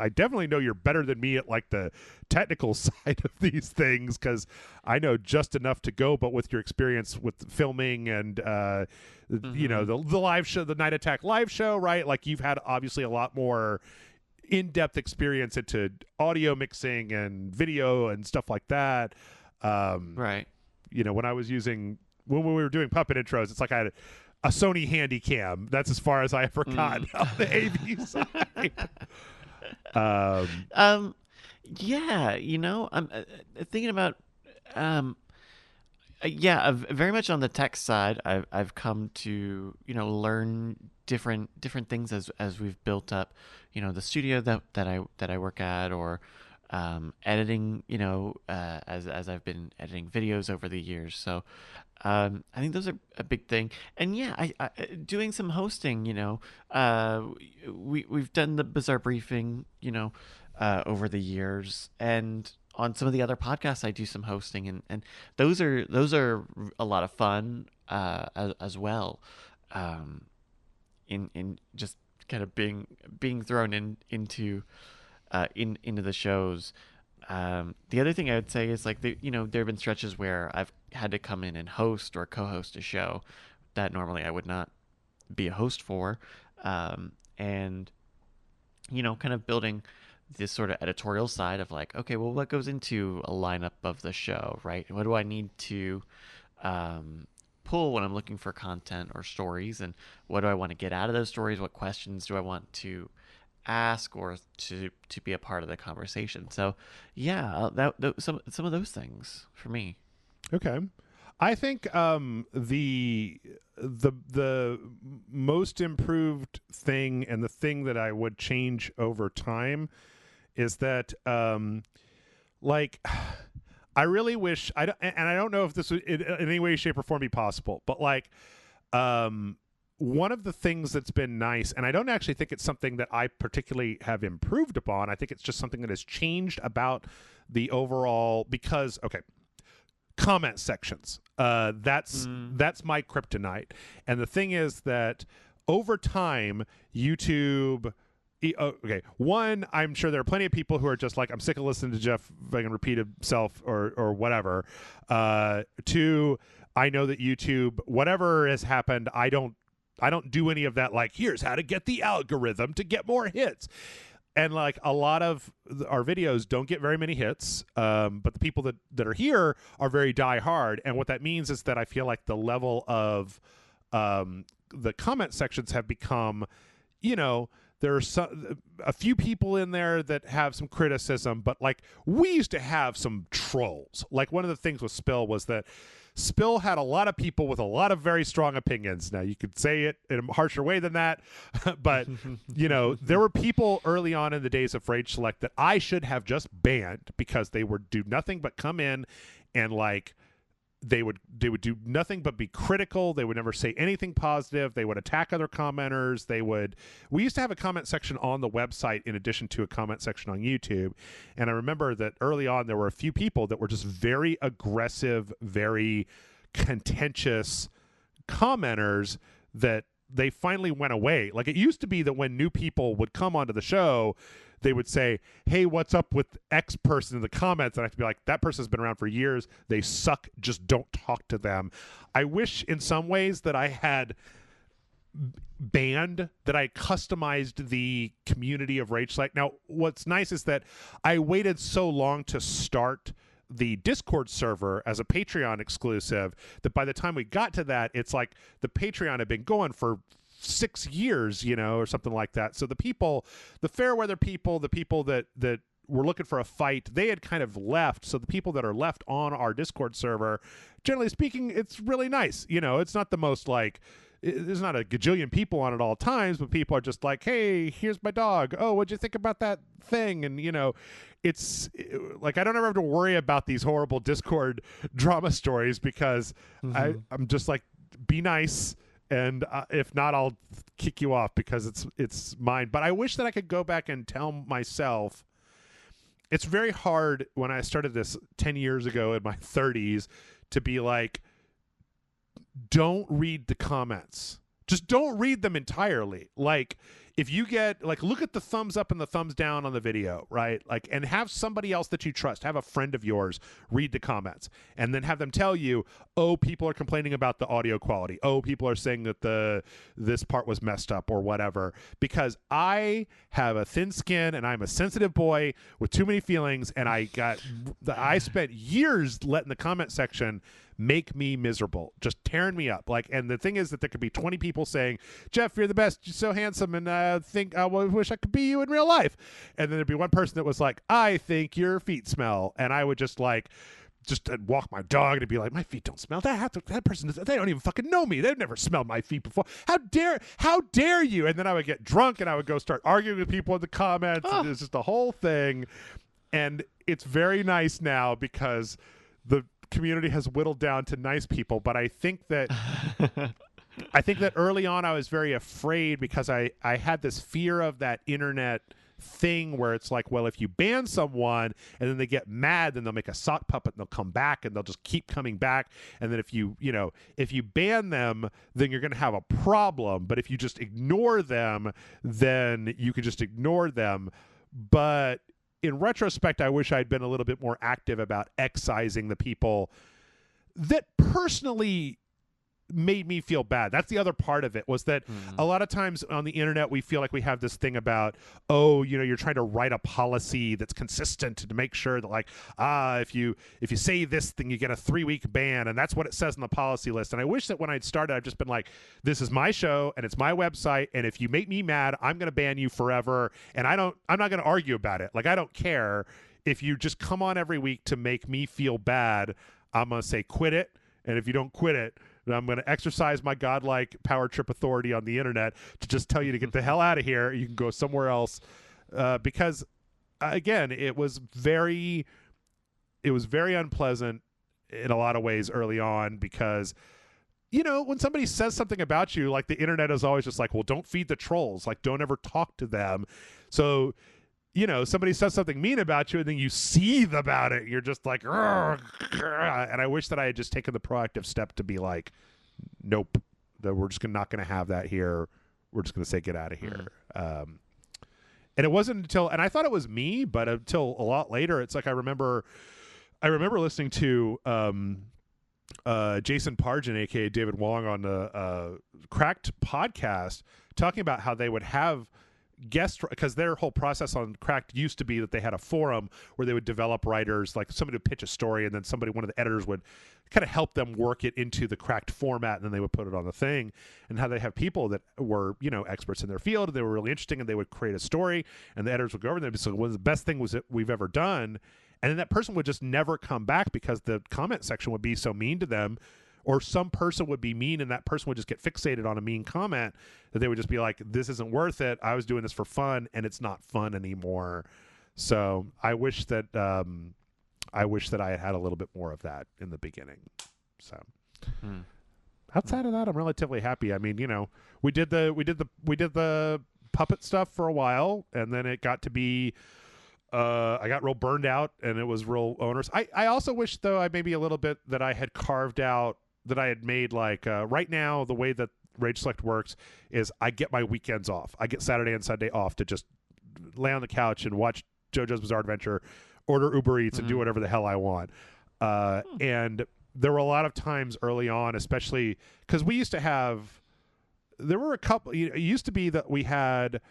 I definitely know you're better than me at like the technical side of these things, because I know just enough to go, but with your experience with filming and the live show, the Night Attack live show, right? Like you've had obviously a lot more in-depth experience into audio mixing and video and stuff like that. Right. When we were doing puppet intros, it's like I had a Sony Handycam. That's as far as I ever got on the AV side. I'm thinking about very much on the tech side. I've come to learn different things as we've built up the studio that I work at, or editing as I've been editing videos over the years. So I think those are a big thing. And I doing some hosting, we've done the Bizarre Briefing, over the years, and on some of the other podcasts I do some hosting, and those are a lot of fun as well. In just kind of being thrown into the shows. The other thing I would say is like there have been stretches where I've had to come in and host or co-host a show that normally I would not be a host for, and kind of building this sort of editorial side of like, okay, well, what goes into a lineup of the show, right? What do I need to pull when I'm looking for content or stories, and what do I want to get out of those stories? What questions do I want to ask or to be a part of the conversation? So, yeah, some of those things for me. Okay. I think the most improved thing and the thing that I would change over time is that like I really wish I don't know if this would in any way, shape, or form be possible, but like one of the things that's been nice, and I don't actually think it's something that I particularly have improved upon. I think it's just something that has changed about the overall, because okay, comment sections. That's my kryptonite. And the thing is that over time, YouTube. Okay, one, I'm sure there are plenty of people who are just like, I'm sick of listening to Jeff fucking repeat himself or whatever. Two, I know that YouTube, whatever has happened, I don't do any of that. Like, here's how to get the algorithm to get more hits. And like a lot of our videos don't get very many hits, but the people that are here are very diehard. And what that means is that I feel like the level of the comment sections have become, there are a few people in there that have some criticism, but like we used to have some trolls. Like one of the things with Spill was that Spill had a lot of people with a lot of very strong opinions. Now, you could say it in a harsher way than that, but, there were people early on in the days of Rage Select that I should have just banned because they would do nothing but come in and, like, they would do nothing but be critical. They would never say anything positive. They would attack other commenters. We used to have a comment section on the website in addition to a comment section on YouTube. And I remember that early on there were a few people that were just very aggressive, very contentious commenters that they finally went away. Like it used to be that when new people would come onto the show, they would say, hey, what's up with X person in the comments? And I have to be like, that person's been around for years. They suck. Just don't talk to them. I wish in some ways that I had banned, that I customized the community of Rage Select. Now, what's nice is that I waited so long to start the Discord server as a Patreon exclusive that by the time we got to that, it's like the Patreon had been going for 6 years, or something like that. So the fair weather people, the people that were looking for a fight, they had kind of left. So the people that are left on our Discord server, generally speaking, it's really nice. It's not the most like, there's not a gajillion people on at all times, but people are just like, hey, here's my dog. Oh, what'd you think about that thing? And, it's like, I don't ever have to worry about these horrible Discord drama stories because I'm just like, be nice. And if not, I'll kick you off because it's mine. But I wish that I could go back and tell myself. It's very hard when I started this 10 years ago in my 30s to be like, don't read the comments. Just don't read them entirely. Like, if you get, like, look at the thumbs up and the thumbs down on the video, right? Like, and have somebody else that you trust, have a friend of yours read the comments and then have them tell you, oh, people are complaining about the audio quality. Oh, people are saying that this part was messed up or whatever. Because I have a thin skin and I'm a sensitive boy with too many feelings, and I spent years letting the comment section make me miserable, just tearing me up. Like, and the thing is that there could be 20 people saying, Jeff, you're the best, you're so handsome, and I wish I could be you in real life. And then there'd be one person that was like, I think your feet smell. And I would just walk my dog and be like, my feet don't smell. That person, they don't even fucking know me. They've never smelled my feet before. How dare you? And then I would get drunk and I would go start arguing with people in the comments. And it's just a whole thing. And it's very nice now because the community has whittled down to nice people. But I think that early on I was very afraid because I had this fear of that internet thing where it's like, well, if you ban someone and then they get mad, then they'll make a sock puppet and they'll come back and they'll just keep coming back. And then if you ban them, then you're going to have a problem. But if you just ignore them, then you can just ignore them. But in retrospect, I wish I'd been a little bit more active about excising the people that personally made me feel bad. That's the other part of it, was that a lot of times on the internet we feel like we have this thing about, oh, you know, you're trying to write a policy that's consistent to make sure that, like, if you say this thing, you get a 3-week ban, and that's what it says in the policy list. And I wish that when I'd started, I'd just been like, this is my show and it's my website, and if you make me mad, I'm going to ban you forever, and I'm not going to argue about it. Like, I don't care if you just come on every week to make me feel bad. I'm going to say quit it, and if you don't quit it, I'm going to exercise my godlike power trip authority on the internet to just tell you to get the hell out of here. You can go somewhere else, because again, it was very unpleasant in a lot of ways early on, because, you know, when somebody says something about you, like, the internet is always just like, well, don't feed the trolls, like, don't ever talk to them. So, you know, somebody says something mean about you and then you seethe about it. You're just like, "Grr, grr." And I wish that I had just taken the proactive step to be like, nope, that we're just not going to have that here. We're just going to say, get out of here. And it wasn't until, and I thought it was me, but until a lot later, it's like, I remember listening to Jason Pargin, aka David Wong, on the Cracked podcast, talking about how they would have guest, because their whole process on Cracked used to be that they had a forum where they would develop writers, like somebody would pitch a story and then one of the editors would kind of help them work it into the Cracked format, and then they would put it on the thing, and how they have people that were, you know, experts in their field, and they were really interesting, and they would create a story, and the editors would go over and they'd be like, one of the best things we've ever done, and then that person would just never come back because the comment section would be so mean to them, or some person would be mean and that person would just get fixated on a mean comment, that they would just be like, this isn't worth it. I was doing this for fun, and it's not fun anymore. So I wish that I had had a little bit more of that in the beginning. So outside of that, I'm relatively happy. I mean, you know, we did the puppet stuff for a while, and then it got to be, I got real burned out, and it was real onerous. I also wish, though, I maybe a little bit that I had carved out, that I had made, like, right now, the way that Rage Select works is I get my weekends off. I get Saturday and Sunday off to just lay on the couch and watch JoJo's Bizarre Adventure, order Uber Eats, and do whatever the hell I want. And there were a lot of times early on, especially because we used to have, there were a couple, it used to be that we had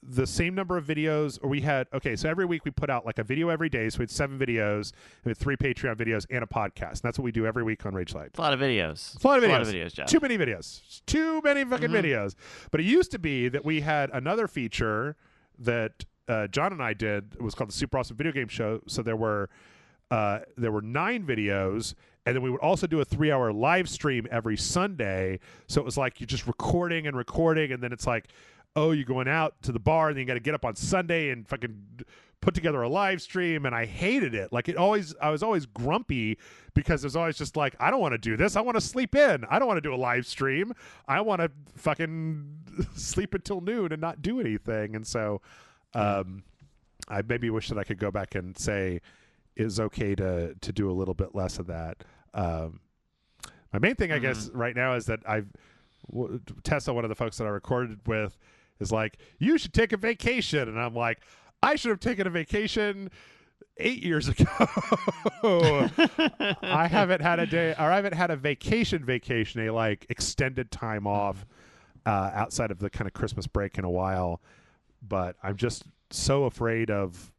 the same number of videos, or we had, okay, so every week we put out like a video every day, so we had 7 videos, we had 3 Patreon videos and a podcast, and that's what we do every week on Rage Light. It's a lot of videos. It's a lot of videos. Jeff. Too many videos. Too many fucking videos. But it used to be that we had another feature that John and I did. It was called the Super Awesome Video Game Show. So there were 9 videos, and then we would also do a 3-hour live stream every Sunday. So it was like you're just recording, and then it's like, oh, you're going out to the bar, and then you got to get up on Sunday and fucking put together a live stream. And I hated it. Like, I was always grumpy because it was always just like, I don't want to do this. I want to sleep in. I don't want to do a live stream. I want to fucking sleep until noon and not do anything. And so I maybe wish that I could go back and say it's okay to do a little bit less of that. My main thing, I guess, right now is that Tessa, one of the folks that I recorded with, is like, you should take a vacation. And I'm like, I should have taken a vacation 8 years ago. I haven't had a vacation, a like extended time off outside of the kind of Christmas break in a while. But I'm just so afraid of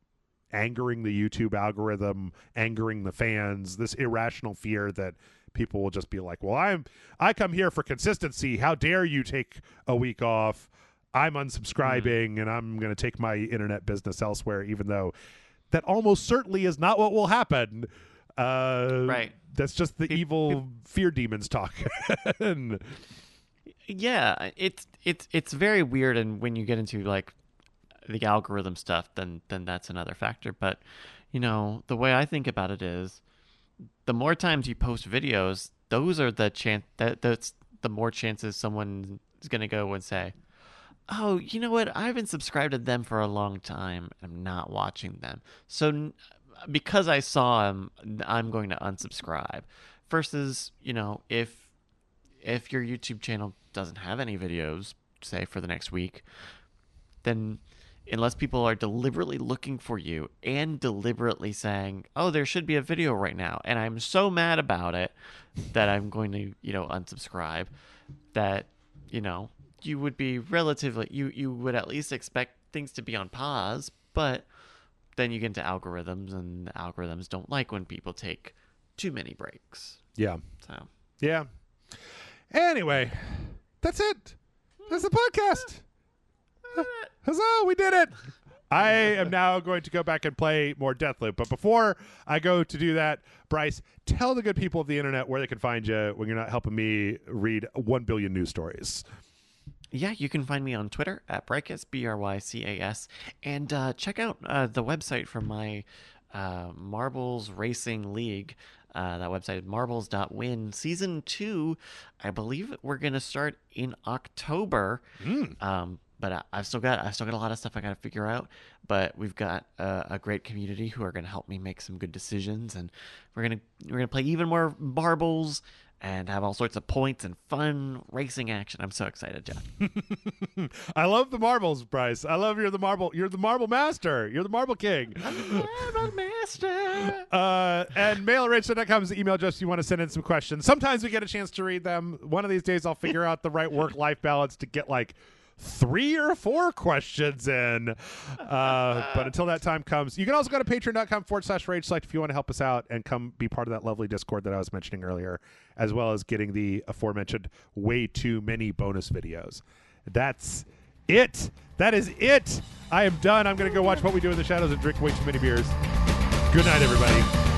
angering the YouTube algorithm, angering the fans, this irrational fear that people will just be like, well, I come here for consistency. How dare you take a week off? I'm unsubscribing and I'm going to take my internet business elsewhere, even though that almost certainly is not what will happen. Right. That's just the evil fear demons talk. Yeah, it's very weird, and when you get into like the algorithm stuff, then that's another factor. But you know, the way I think about it is, the more times you post videos, those are that's the more chances someone is going to go and say, oh, you know what? I haven't subscribed to them for a long time. I'm not watching them. So because I saw them, I'm going to unsubscribe. Versus, you know, if your YouTube channel doesn't have any videos, say for the next week, then unless people are deliberately looking for you and deliberately saying, "Oh, there should be a video right now," and I'm so mad about it that I'm going to, unsubscribe, that, you would be relatively, you would at least expect things to be on pause, but then you get into algorithms, and the algorithms don't like when people take too many breaks. Yeah. So. Yeah. Anyway, that's it. That's the podcast. Huzzah, we did it. I am now going to go back and play more Deathloop. But before I go to do that, Bryce, tell the good people of the internet where they can find you when you're not helping me read 1 billion news stories. Yeah, you can find me on Twitter at Brycas, Brycas, and check out the website for my Marbles Racing League. That website is marbles.win. Season 2, I believe we're going to start in October. But I've still got a lot of stuff I got to figure out. But we've got a great community who are going to help me make some good decisions, and we're gonna play even more marbles and have all sorts of points and fun racing action. I'm so excited, Jeff. I love the marbles, Bryce. I love you're the marble master. You're the marble king. I'm the marble master. And mail@rachel.com is the email address if you want to send in some questions. Sometimes we get a chance to read them. One of these days I'll figure out the right work-life balance to get 3 or 4 questions in. But until that time comes, you can also go to patreon.com/RageSelect if you want to help us out and come be part of that lovely Discord that I was mentioning earlier, as well as getting the aforementioned way too many bonus videos. That's it. That is it. I am done. I'm going to go watch What We Do in the Shadows and drink way too many beers. Good night, everybody.